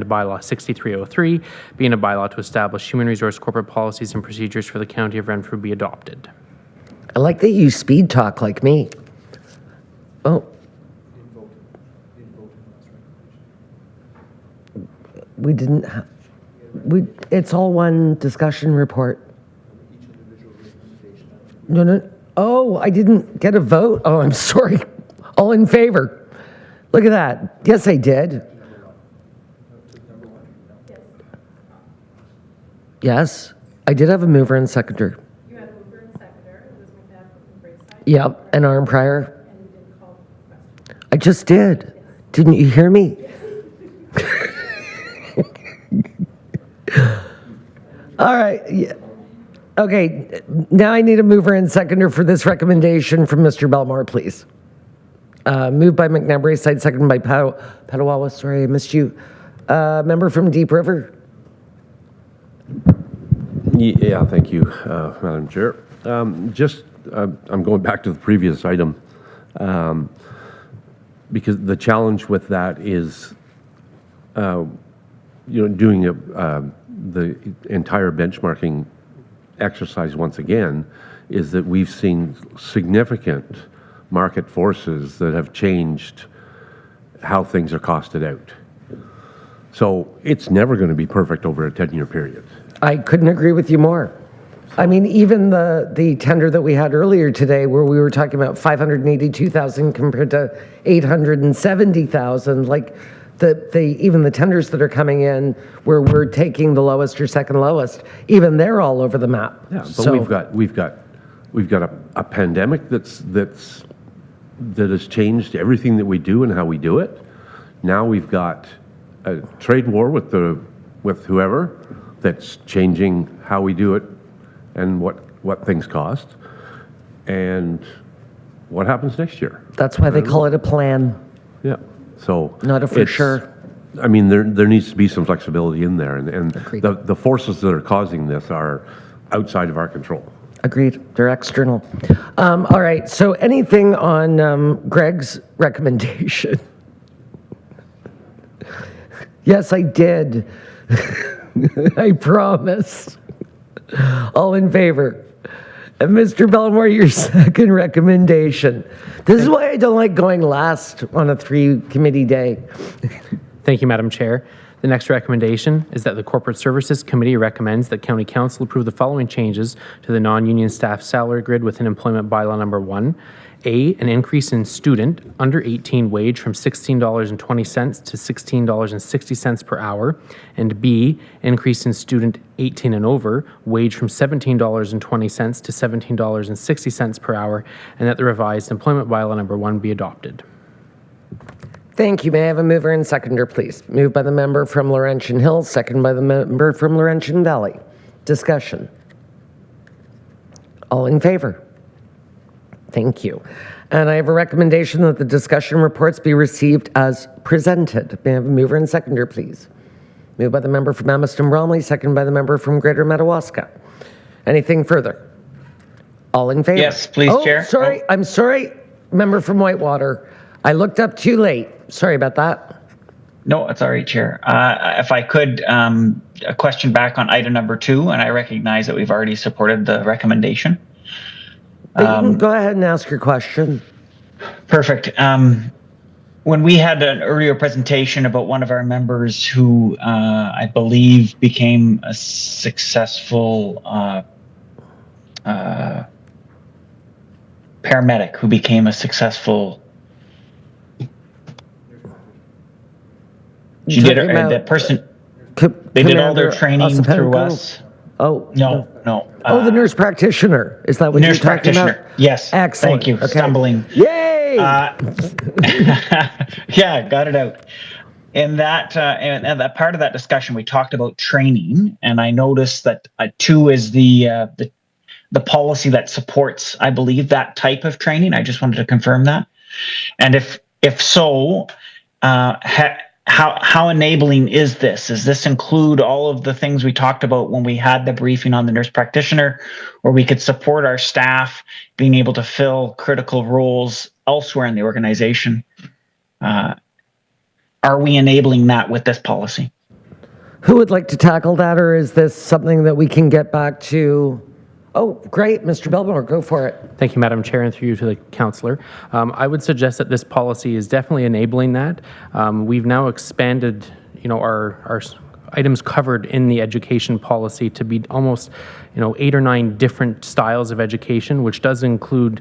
bylaw 6303, being a bylaw to establish human resource corporate policies and procedures for the County of Renfrew, be adopted. I like that you speed talk like me. Oh. We didn't have, it's all one discussion report. No. Oh, I didn't get a vote. Oh, I'm sorry. All in favor. Look at that. Yes, I did. Yes, I did have a mover and seconder. You had a mover and seconder. It was McNabb from Braeside. Yep, and Arm Prior. And you didn't call the question. I just did. Didn't you hear me? All right. Yeah. Okay. Now I need a mover and seconder for this recommendation from Mr. Belmore, please. Moved by McNabb Braeside, seconded by Petawawa. Sorry, I missed you. Member from Deep River. Yeah, thank you, Madam Chair. I'm going back to the previous item because the challenge with that is, doing the entire benchmarking exercise once again is that we've seen significant market forces that have changed how things are costed out. So it's never going to be perfect over a 10-year period. I couldn't agree with you more. I mean, even the tender that we had earlier today where we were talking about 582,000 compared to 870,000, like even the tenders that are coming in where we're taking the lowest or second lowest, even they're all over the map. Yeah, but we've got a pandemic that has changed everything that we do and how we do it. Now we've got a trade war with whoever that's changing how we do it and what things cost, and what happens next year. That's why they call it a plan. Yeah. So not a for sure. I mean, there needs to be some flexibility in there, and the forces that are causing this are outside of our control. Agreed. They're external. All right. So anything on Greg's recommendation? Yes, I did. I promise. All in favor? And Mr. Belmore, your second recommendation. This is why I don't like going last on a 3-committee day. Thank you, Madam Chair. The next recommendation is that the Corporate Services Committee recommends that County Council approve the following changes to the non-union staff salary grid within Employment Bylaw Number 1. A, an increase in student under 18 wage from $16.20 to $16.60 per hour, and B, increase in student 18 and over wage from $17.20 to $17.60 per hour, and that the revised Employment Bylaw Number 1 be adopted. Thank you. May I have a mover and seconder, please? Moved by the member from Laurentian Hills, second by the member from Laurentian Valley. Discussion. All in favor? Thank you. And I have a recommendation that the discussion reports be received as presented. May I have a mover and seconder, please? Moved by the member from Amiston Bromley, second by the member from Greater Madawaska. Anything further? All in favor? Yes, please, Chair. Sorry. I'm sorry, member from Whitewater. I looked up too late. Sorry about that. No, it's all right, Chair. If I could, a question back on item number 2, and I recognize that we've already supported the recommendation. But you can go ahead and ask your question. Perfect. When we had an earlier presentation about one of our members who I believe became a successful paramedic, who became a successful She did the person. They did all their training through us. Oh no. The nurse practitioner. Is that what you're talking about? Nurse practitioner. Yes. Excellent. Thank you. Okay. Stumbling. Yay! Yeah, got it out. In that and that part of that discussion, we talked about training, and I noticed that 2 is the policy that supports, I believe, that type of training. I just wanted to confirm that. And if so, how enabling is this? Does this include all of the things we talked about when we had the briefing on the nurse practitioner, where we could support our staff being able to fill critical roles elsewhere in the organization? Are we enabling that with this policy? Who would like to tackle that, or is this something that we can get back to? Oh, great. Mr. Belmore, go for it. Thank you, Madam Chair, and through you to the councillor. I would suggest that this policy is definitely enabling that. We've now expanded, our items covered in the education policy to be almost, 8 or 9 different styles of education, which does include,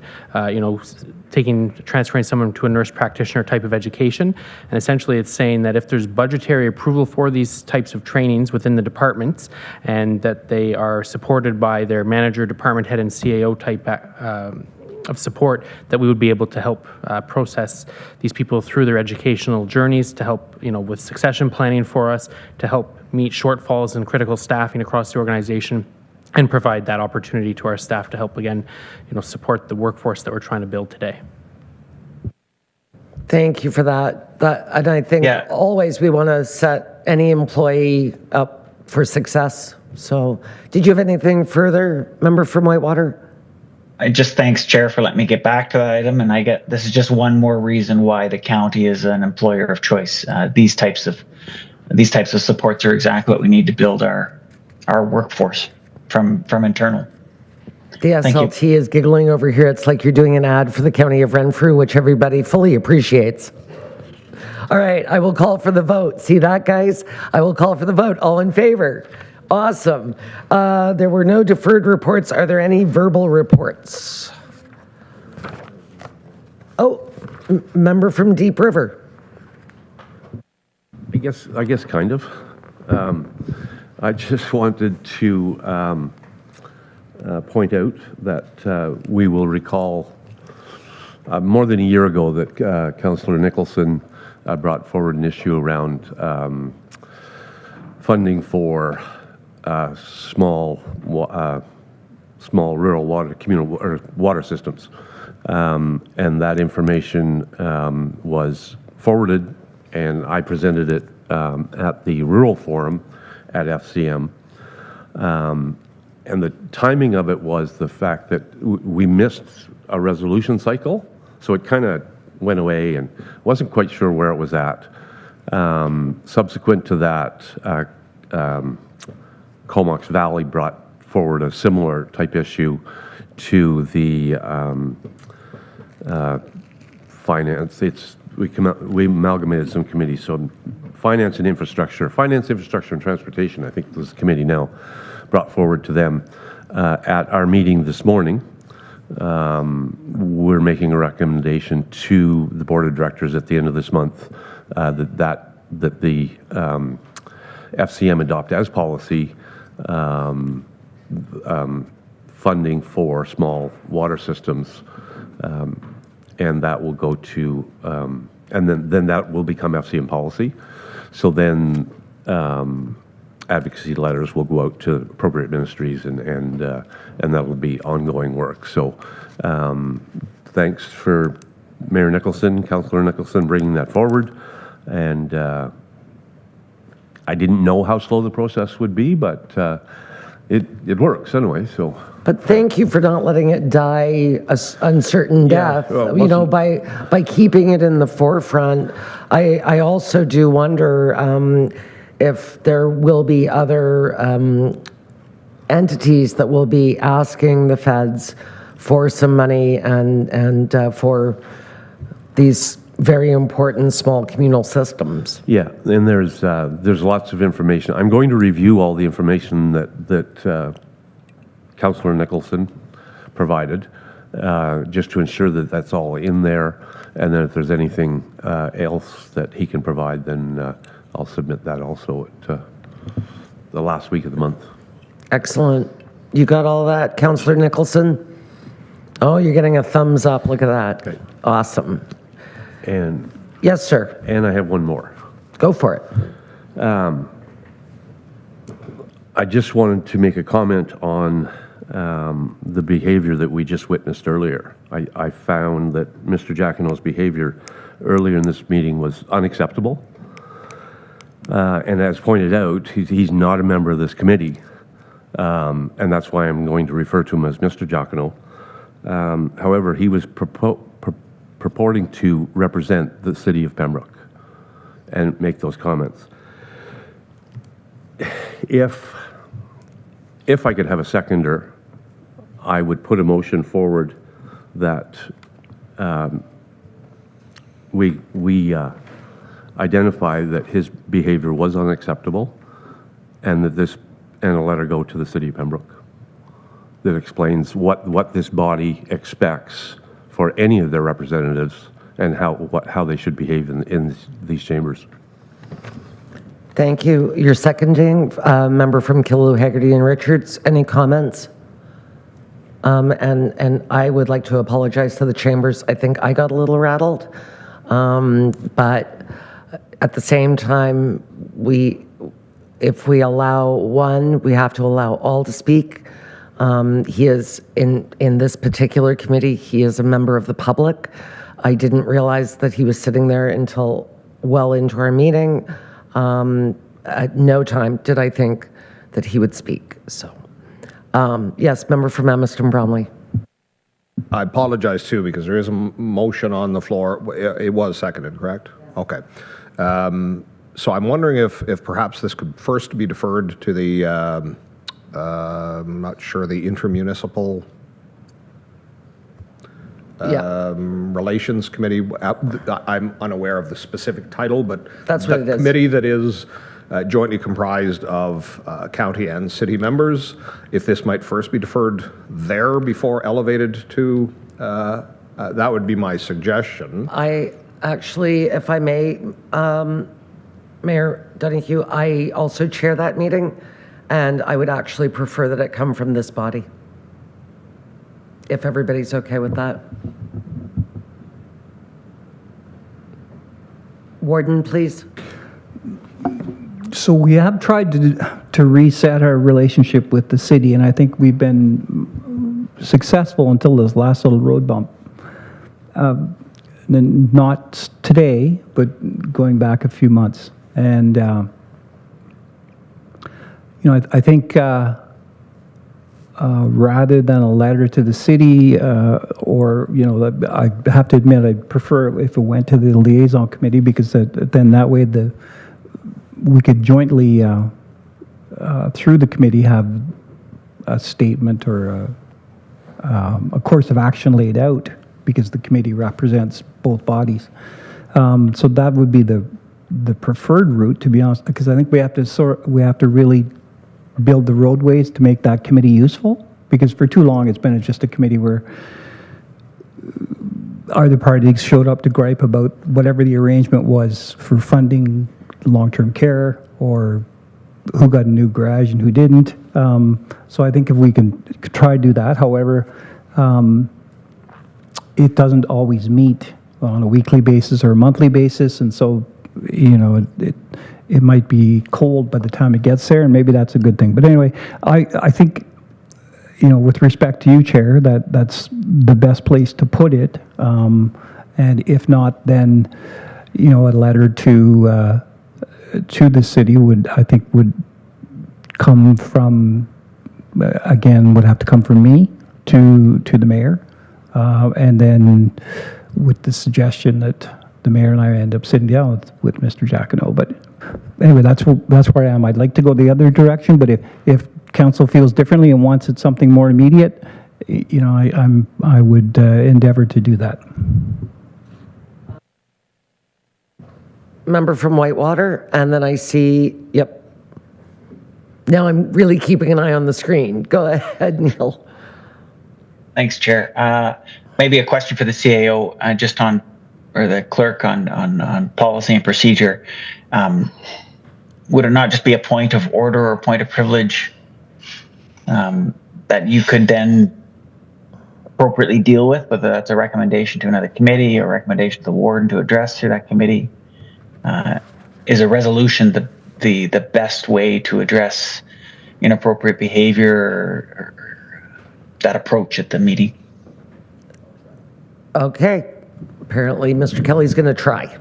transferring someone to a nurse practitioner type of education. And essentially it's saying that if there's budgetary approval for these types of trainings within the departments, and that they are supported by their manager, department head, and CAO type of support, that we would be able to help process these people through their educational journeys, to help, with succession planning for us, to help meet shortfalls in critical staffing across the organization, and provide that opportunity to our staff to help, again, support the workforce that we're trying to build today. Thank you for that. And I think always we want to set any employee up for success. So did you have anything further, member from Whitewater? I just thanks, Chair, for letting me get back to that item. And this is just one more reason why the county is an employer of choice. These types of supports are exactly what we need to build our workforce from internal. The SLT is giggling over here. It's like you're doing an ad for the County of Renfrew, which everybody fully appreciates. All right, I will call for the vote. See that, guys? I will call for the vote. All in favor? Awesome. There were no deferred reports. Are there any verbal reports? Oh, member from Deep River. I guess kind of. I just wanted to point out that we will recall more than a year ago that Councillor Nicholson brought forward an issue around funding for small small rural communal or water systems. And that information was forwarded, and I presented it at the Rural Forum at FCM. And the timing of it was the fact that we missed a resolution cycle, so it kind of went away and wasn't quite sure where it was at. Subsequent to that, Comox Valley brought forward a similar type issue to the finance. We amalgamated some committees, so finance, infrastructure and transportation, I think this committee now brought forward to them. At our meeting this morning, we're making a recommendation to the board of directors at the end of this month that the FCM adopt as policy funding for small water systems, and that will go to, and then that will become FCM policy. So then advocacy letters will go out to appropriate ministries, and that will be ongoing work. So thanks for Mayor Nicholson, Councillor Nicholson, bringing that forward. And I didn't know how slow the process would be, but it works anyway. So. But thank you for not letting it die a uncertain death. Well, you know, by keeping it in the forefront. I also do wonder if there will be other entities that will be asking the feds for some money and for these very important small communal systems. Yeah, and there's lots of information. I'm going to review all the information that Councillor Nicholson provided, just to ensure that that's all in there, and then if there's anything else that he can provide, then I'll submit that also at the last week of the month. Excellent. You got all that, Councillor Nicholson? Oh, you're getting a thumbs up. Look at that. Okay. Awesome. And yes, sir. And I have one more. Go for it. I just wanted to make a comment on the behavior that we just witnessed earlier. I found that Mr. Jacquinot's behavior earlier in this meeting was unacceptable. And as pointed out, he's not a member of this committee. And that's why I'm going to refer to him as Mr. Jacquinot. However, he was purporting to represent the city of Pembroke and make those comments. If I could have a seconder, I would put a motion forward that we identify that his behavior was unacceptable, and that and a letter go to the city of Pembroke that explains what this body expects for any of their representatives and how they should behave in these chambers. Thank you. You're seconding, member from Killaloe, Haggerty, and Richards. Any comments? And I would like to apologize to the chambers. I think I got a little rattled, but at the same time, if we allow one, we have to allow all to speak. He is, in this particular committee, he is a member of the public. I didn't realize that he was sitting there until well into our meeting. At no time did I think that he would speak. So, yes, member from Emerson Bromley. I apologize too, because there is a motion on the floor. It was seconded, correct? Okay. So I'm wondering if perhaps this could first be deferred to the, I'm not sure, the intermunicipal Relations Committee. I'm unaware of the specific title, but that's what it is. Committee that is jointly comprised of county and city members. If this might first be deferred there before elevated to, that would be my suggestion. I actually, if I may, Mayor Donahue, I also chair that meeting, and I would actually prefer that it come from this body, if everybody's okay with that. Warden, please. So we have tried to reset our relationship with the city, and I think we've been successful until this last little road bump. Not today, but going back a few months. And, I think rather than a letter to the city, or, I have to admit, I'd prefer if it went to the liaison committee, because then that way we could jointly, through the committee, have a statement or a course of action laid out, because the committee represents both bodies. So that would be the preferred route, to be honest, because I think we have to really build the roadways to make that committee useful, because for too long it's been just a committee where either parties showed up to gripe about whatever the arrangement was for funding long-term care, or who got a new garage and who didn't. So I think if we can try to do that. However, it doesn't always meet on a weekly basis or a monthly basis, and so it might be cold by the time it gets there, and maybe that's a good thing. But anyway, I think, with respect to you, Chair, that's the best place to put it. And if not, then, a letter to the city would come from, again, would have to come from me to the mayor. And then with the suggestion that the mayor and I end up sitting down with Mr. Jacquinot. But anyway, that's where I am. I'd like to go the other direction, but if council feels differently and wants it something more immediate, I would endeavor to do that. Member from Whitewater, and then I see, yep. Now I'm really keeping an eye on the screen. Go ahead, Neil. Thanks, Chair. Maybe a question for the CAO, just on, or the clerk on policy and procedure. Would it not just be a point of order or point of privilege that you could then appropriately deal with, whether that's a recommendation to another committee or a recommendation to the warden to address through that committee? Is a resolution the best way to address inappropriate behavior or that approach at the meeting? Okay. Apparently, Mr. Kelly's going to try.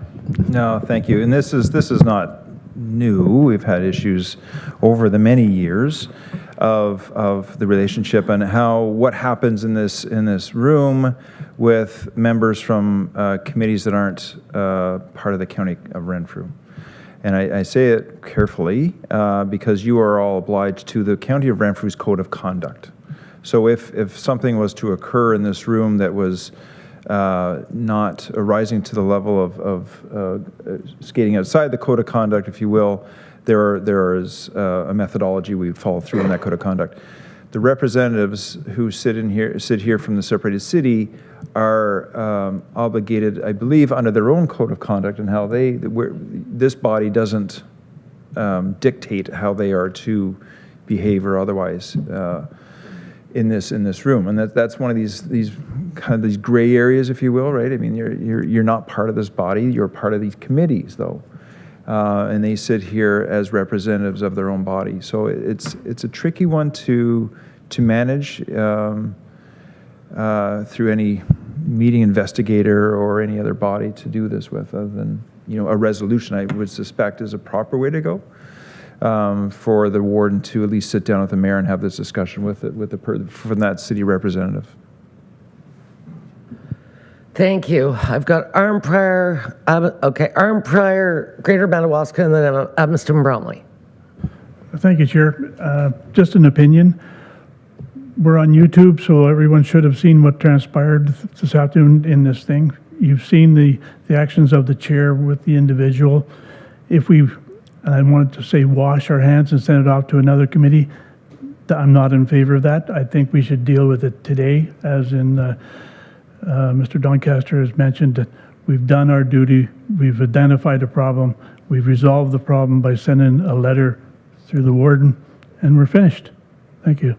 No, thank you. And this is not new. We've had issues over the many years of the relationship and what happens in this room with members from committees that aren't part of the County of Renfrew. And I say it carefully because you are all obliged to the County of Renfrew's Code of Conduct. So if something was to occur in this room that was not arising to the level of skating outside the Code of Conduct, if you will, there is a methodology we follow through in that Code of Conduct. The representatives who sit here from the separated city are obligated, I believe, under their own Code of Conduct, and how this body doesn't dictate how they are to behave or otherwise in this room. And that's one of these gray areas, if you will, right? I mean, you're not part of this body, you're part of these committees, though. And they sit here as representatives of their own body. So it's a tricky one to manage through any meeting investigator or any other body to do this with, other than a resolution. I would suspect is a proper way to go for the warden to at least sit down with the mayor and have this discussion from that city representative. Thank you. I've got Arm Prior, Greater Madawaska, and then Edmundston Bromley. Thank you, Chair. Just an opinion. We're on YouTube, so everyone should have seen what transpired this afternoon in this thing. You've seen the actions of the chair with the individual. If I wanted to say wash our hands and send it off to another committee, I'm not in favor of that. I think we should deal with it today, as in Mr. Doncaster has mentioned that we've done our duty, we've identified a problem, we've resolved the problem by sending a letter through the warden, and we're finished. Thank you.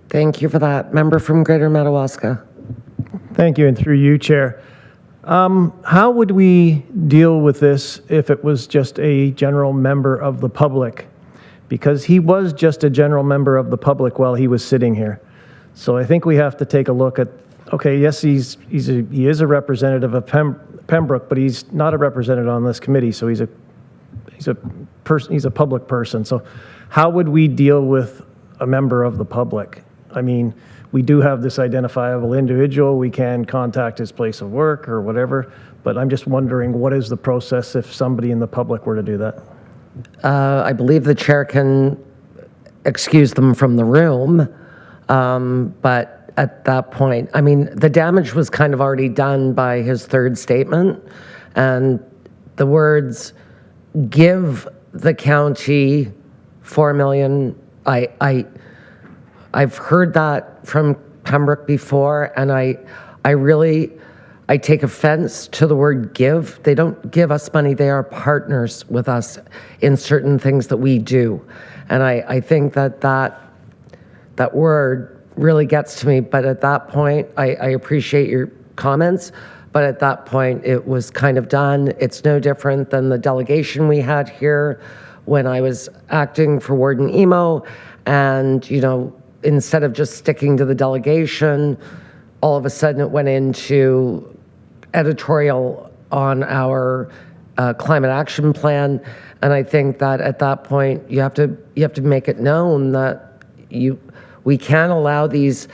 Thank you for that. Member from Greater Madawaska. Thank you, and through you, Chair. How would we deal with this if it was just a general member of the public? Because he was just a general member of the public while he was sitting here. So I think we have to take a look at, okay, yes, he is a representative of Pembroke, but he's not a representative on this committee, so he's a public person. So how would we deal with a member of the public? I mean, we do have this identifiable individual. We can contact his place of work or whatever, but I'm just wondering, what is the process if somebody in the public were to do that? I believe the chair can excuse them from the room, but at that point, I mean, the damage was kind of already done by his third statement, and the words, give the county $4 million, I've heard that from Pembroke before, and I take offense to the word give. They don't give us money. They are partners with us in certain things that we do. And I think that word really gets to me. But at that point, I appreciate your comments. But at that point, it was kind of done. It's no different than the delegation we had here when I was acting for Warden Emo. And, you know, instead of just sticking to the delegation, all of a sudden it went into editorial on our climate action plan. And I think that at that point you have to make it known that we can't allow these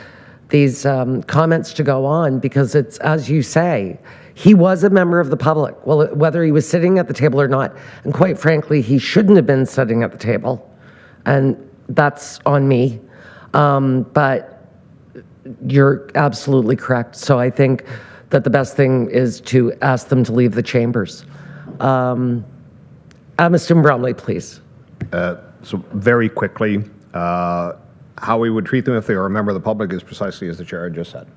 comments to go on, because it's, as you say, he was a member of the public, well, whether he was sitting at the table or not. And quite frankly, he shouldn't have been sitting at the table, and that's on me. But you're absolutely correct. So I think that the best thing is to ask them to leave the chambers. Mr. Bromley, please. So very quickly, how we would treat them if they are a member of the public is precisely as the chair had just said.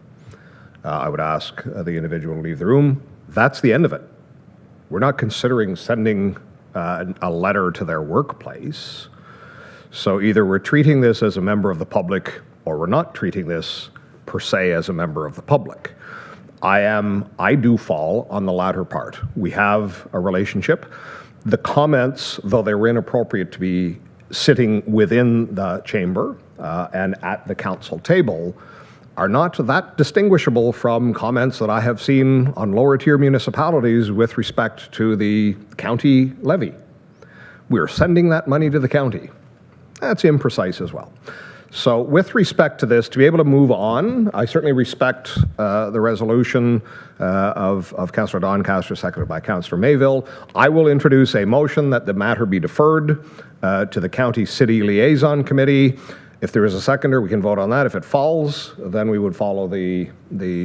I would ask the individual to leave the room. That's the end of it. We're not considering sending a letter to their workplace. So either we're treating this as a member of the public, or we're not treating this per se as a member of the public. I do fall on the latter part. We have a relationship. The comments, though they were inappropriate to be sitting within the chamber and at the council table, are not that distinguishable from comments that I have seen on lower tier municipalities with respect to the county levy. We're sending that money to the county. That's imprecise as well. So with respect to this, to be able to move on, I certainly respect the resolution of Councillor Doncaster, seconded by Councillor Mayville. I will introduce a motion that the matter be deferred to the County City Liaison Committee. If there is a seconder, we can vote on that. If it falls, then we would follow the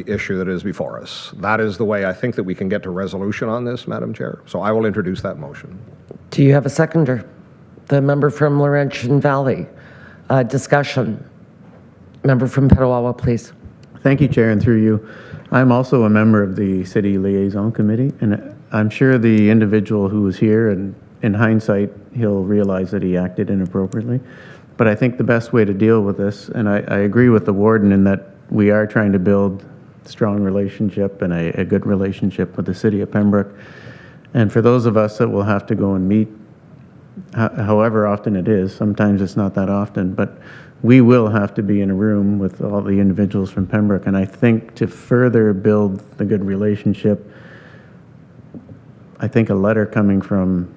issue that is before us. That is the way I think that we can get to resolution on this, Madam Chair. So I will introduce that motion. Do you have a seconder? The member from Laurentian Valley. Discussion. Member from Petawawa, please. Thank you, Chair, and through you. I'm also a member of the City Liaison Committee, and I'm sure the individual who was here, and in hindsight, he'll realize that he acted inappropriately. But I think the best way to deal with this, and I agree with the warden in that we are trying to build a strong relationship and a good relationship with the City of Pembroke. And for those of us that will have to go and meet, however often it is, sometimes it's not that often, but we will have to be in a room with all the individuals from Pembroke. And I think to further build the good relationship, I think a letter coming from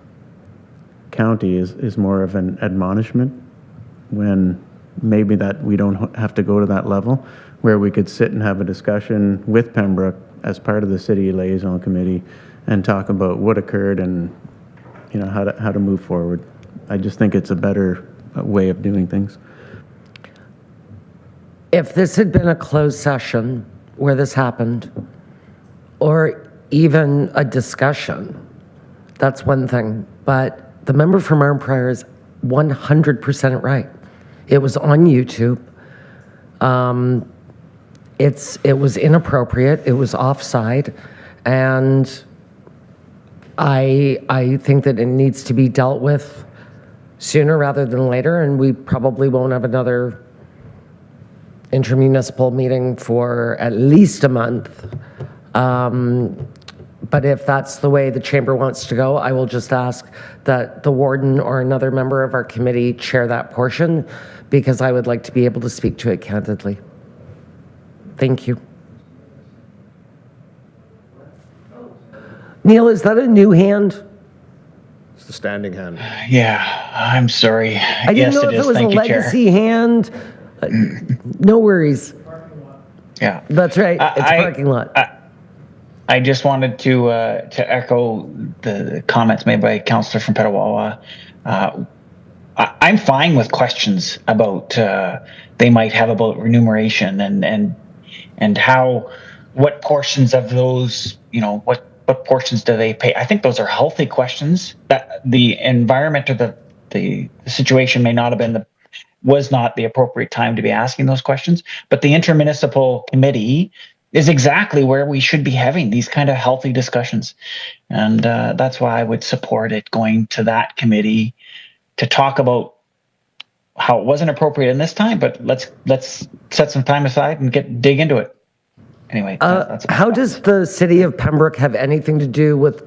county is more of an admonishment, when maybe that we don't have to go to that level, where we could sit and have a discussion with Pembroke as part of the City Liaison Committee and talk about what occurred and how to move forward. I just think it's a better way of doing things. If this had been a closed session where this happened, or even a discussion, that's one thing. But the member from Arnprior is 100% right. It was on YouTube. It was inappropriate. It was offside, and I think that it needs to be dealt with sooner rather than later, and we probably won't have another intermunicipal meeting for at least a month. But if that's the way the chamber wants to go, I will just ask that the warden or another member of our committee chair that portion, because I would like to be able to speak to it candidly. Thank you. Neil, is that a new hand? It's the standing hand. Yeah, I'm sorry. I didn't know if it was a legacy hand. No worries. Yeah. That's right. It's a parking lot. I just wanted to echo the comments made by Councillor from Petawawa. I'm fine with questions about they might have about remuneration and how what portions of those, you know, what portions do they pay? I think those are healthy questions. That the environment or the situation may not have been was not the appropriate time to be asking those questions, but the intermunicipal committee is exactly where we should be having these kind of healthy discussions. And that's why I would support it going to that committee to talk about how it wasn't appropriate in this time, but let's set some time aside and dig into it. Anyway, that's how does the city of Pembroke have anything to do with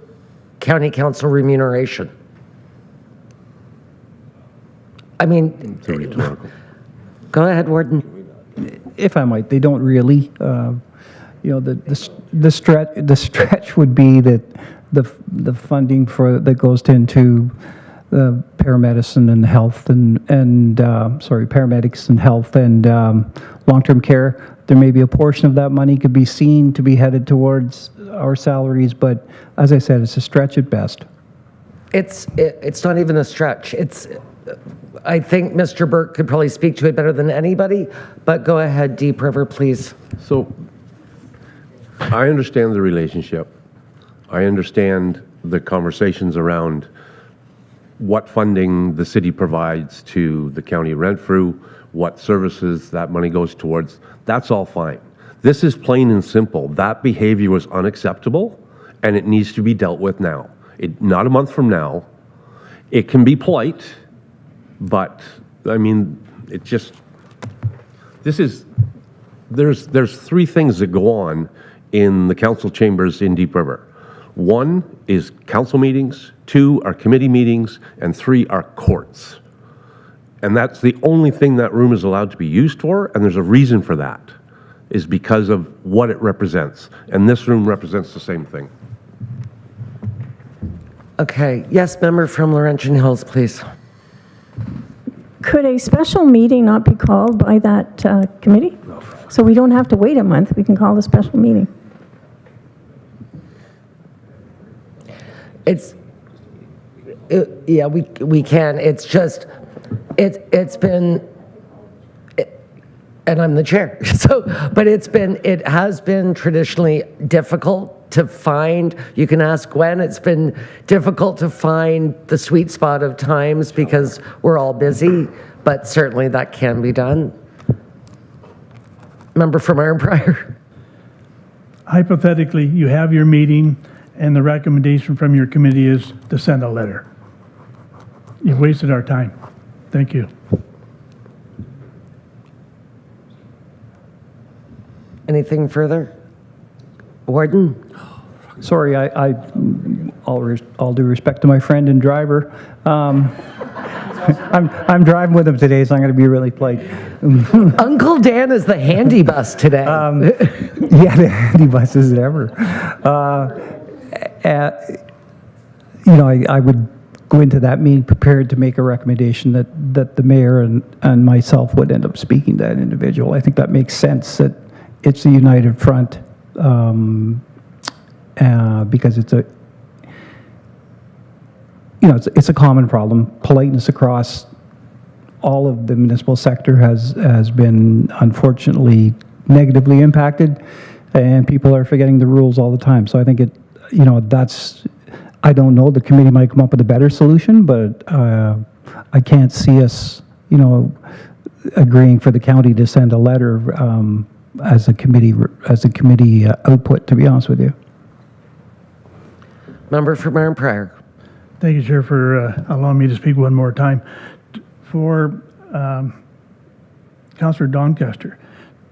county council remuneration? I mean, go ahead, Warden. If I might, they don't really. You know, the stretch would be that the funding that goes into the paramedicine and health and paramedics and health and long-term care. There may be a portion of that money could be seen to be headed towards our salaries, but as I said, it's a stretch at best. It's not even a stretch. I think Mr. Burke could probably speak to it better than anybody, but go ahead, Deep River, please. So I understand the relationship. I understand the conversations around what funding the city provides to the county of Renfrew, what services that money goes towards. That's all fine. This is plain and simple. That behavior was unacceptable, and it needs to be dealt with now. Not a month from now. It can be polite, but I mean, there's three things that go on in the council chambers in Deep River. One is council meetings, two are committee meetings, and three are courts. And that's the only thing that room is allowed to be used for, and there's a reason for that, is because of what it represents. And this room represents the same thing. Okay, yes, member from Laurentian Hills, please. Could a special meeting not be called by that committee? So we don't have to wait a month, we can call the special meeting. Yeah, we can. It's just, it's been, and I'm the chair, but it has been traditionally difficult to find. You can ask Gwen, it's been difficult to find the sweet spot of times because we're all busy, but certainly that can be done. Member from Iron Prior. Hypothetically, you have your meeting and the recommendation from your committee is to send a letter. You've wasted our time. Thank you. Anything further? Warden? Sorry, all due respect to my friend and driver, I'm driving with him today, so I'm going to be really polite. Uncle Dan is the handy bus today. Yeah, the handy bus is ever. You know, I would go into that meeting prepared to make a recommendation that the mayor and myself would end up speaking to that individual. I think that makes sense, that it's a united front, because it's a common problem. Politeness across all of the municipal sector has been unfortunately negatively impacted, and people are forgetting the rules all the time. So I think I don't know, the committee might come up with a better solution, but I can't see us, agreeing for the county to send a letter as a committee output, to be honest with you. Member from Iron Prior. Thank you, Chair, for allowing me to speak one more time. For Councillor Doncaster,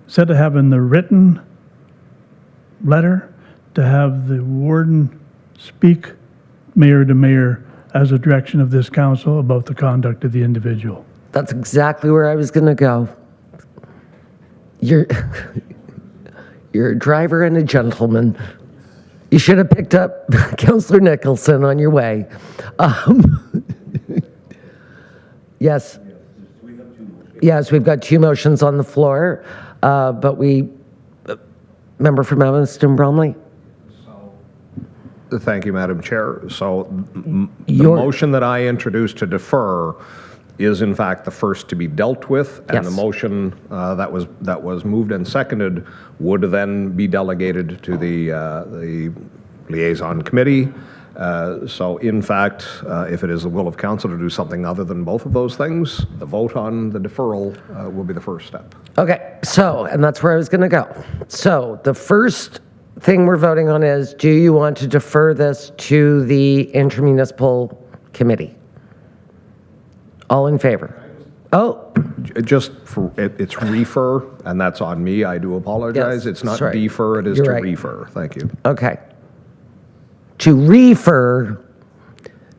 instead of having the written letter, to have the warden speak mayor to mayor as a direction of this council about the conduct of the individual. That's exactly where I was going to go. You're a driver and a gentleman. You should have picked up Councillor Nicholson on your way. Yes. Yes, we've got 2 motions on the floor, but member from Evanston Bromley? Thank you, Madam Chair. So the motion that I introduced to defer is in fact the first to be dealt with, and the motion that was moved and seconded would then be delegated to the liaison committee. So in fact, if it is the will of council to do something other than both of those things, the vote on the deferral will be the first step. Okay, so, and that's where I was going to go. So the first thing we're voting on is, do you want to defer this to the intermunicipal committee? All in favor? Oh. Just for, it's refer, and that's on me. I do apologize. Yes, it's not sorry. defer, it is You're to right. refer. Thank you. Okay. To refer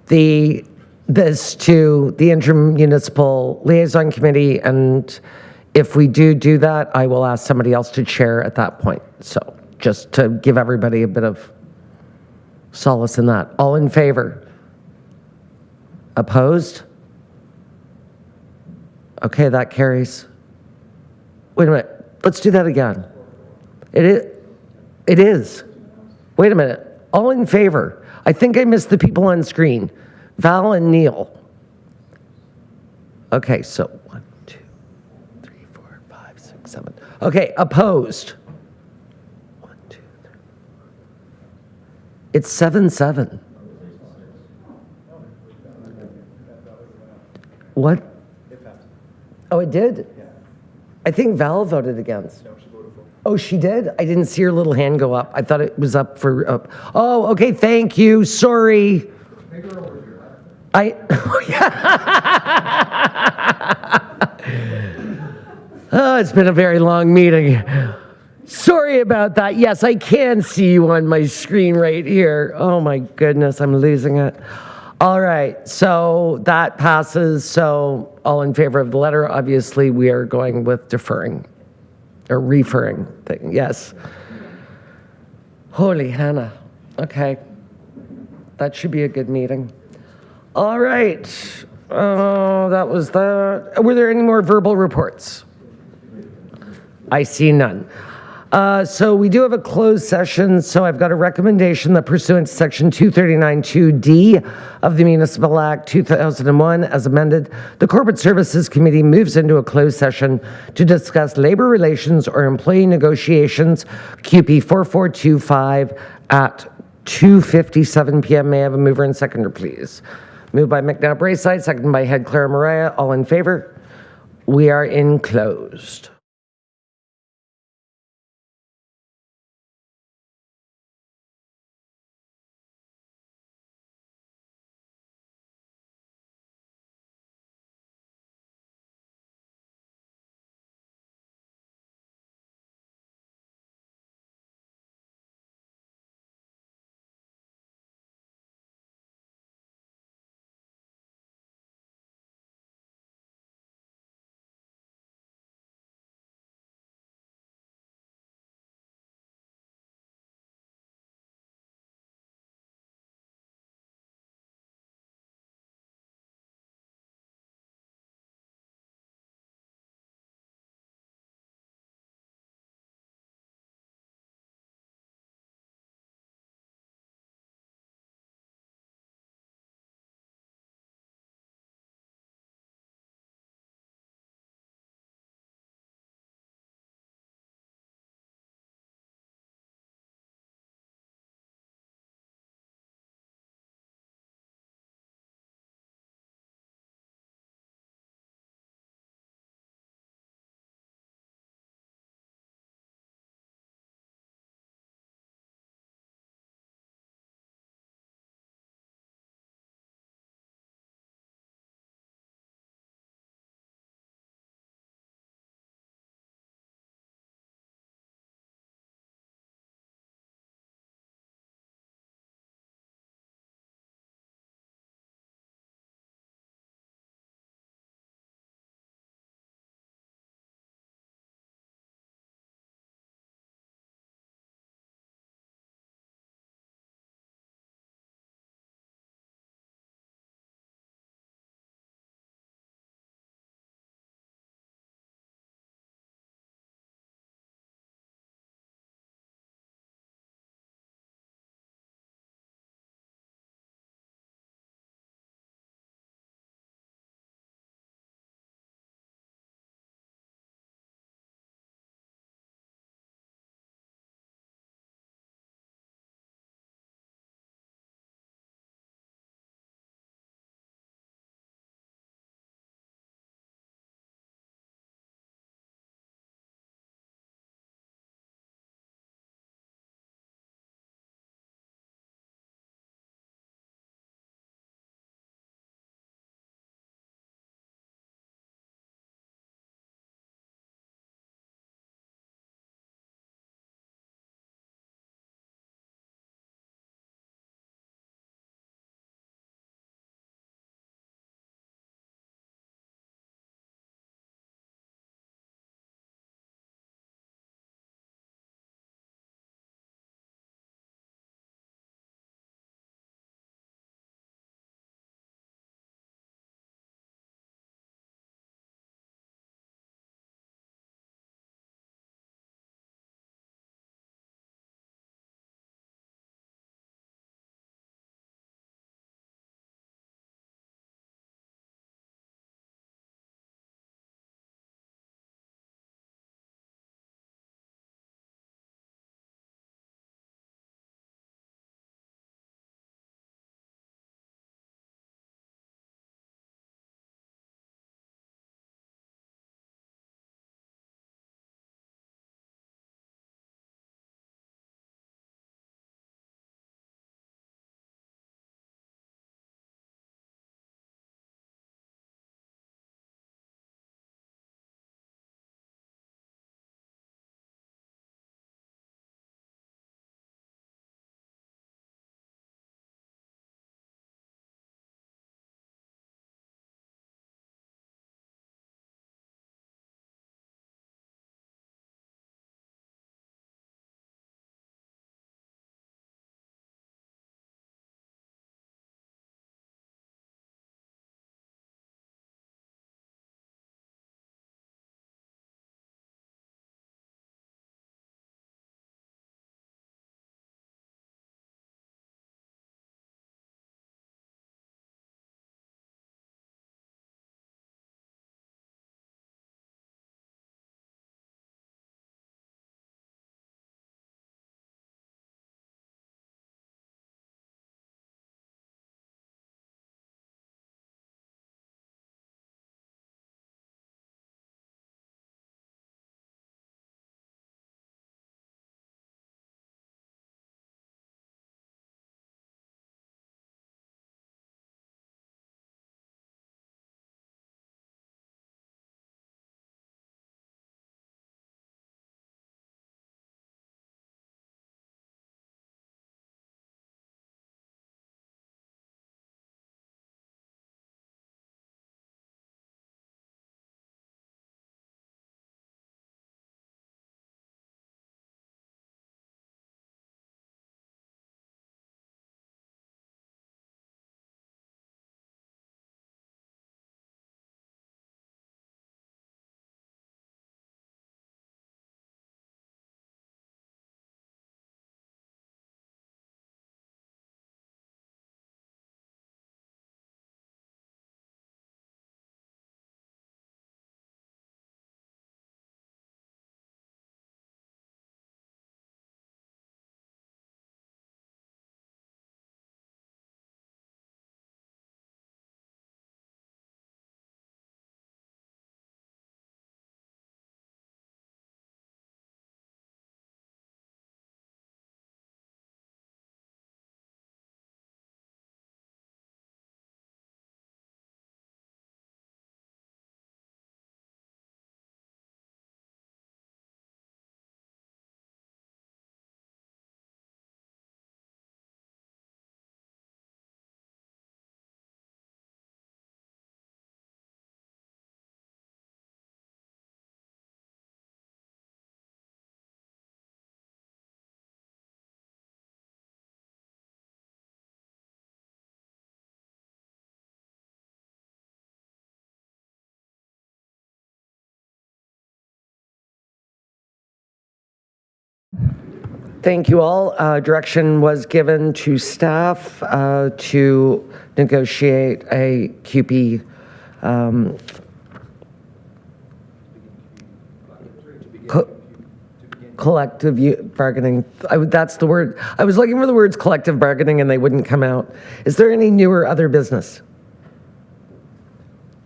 this to the intermunicipal liaison committee, and if we do that, I will ask somebody else to chair at that point. So just to give everybody a bit of solace in that. All in favor? Opposed? Okay, that carries. Wait a minute. Let's do that again. It is. Wait a minute. All in favor? I think I missed the people on screen. Val and Neil. Okay, so 1, 2, 3, 4, 5, 6, 7. Okay, opposed? 1, 2, 3. It's 7-7. What? Oh, it did? I think Val voted against. Oh, she did? I didn't see her little hand go up. I thought it was up for, oh, okay, thank you, sorry. Oh, it's been a very long meeting. Sorry about that. Yes, I can see you on my screen right here. Oh my goodness, I'm losing it. All right, so that passes. So all in favor of the letter, obviously we are going with deferring or referring thing. Yes. Holy Hannah. Okay. That should be a good meeting. All right. That was that. Were there any more verbal reports? I see none. So we do have a closed session, so I've got a recommendation that pursuant to Section 239(2)D of the Municipal Act 2001 as amended, the Corporate Services Committee moves into a closed session to discuss labor relations or employee negotiations, QP 4425 at 2:57 p.m. May I have a mover and seconder, please? Moved by McNabb Brayside, seconded by Head Clara Mariah. All in favor? We are in closed. thank you all. Direction was given to staff to negotiate a QP collective bargaining. That's the word. I was looking for the words collective bargaining and they wouldn't come out. Is there any new or other business?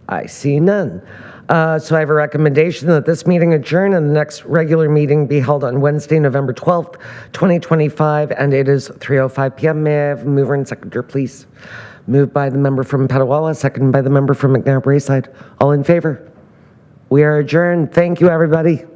I see none. So I have a recommendation that this meeting adjourn and the next regular meeting be held on Wednesday, November 12th, 2025, and it is 3:05 p.m. May I have a mover and seconder, please? Moved by the member from Petawawa, seconded by the member from McNair Braeside. All in favor? We are adjourned. Thank you, everybody.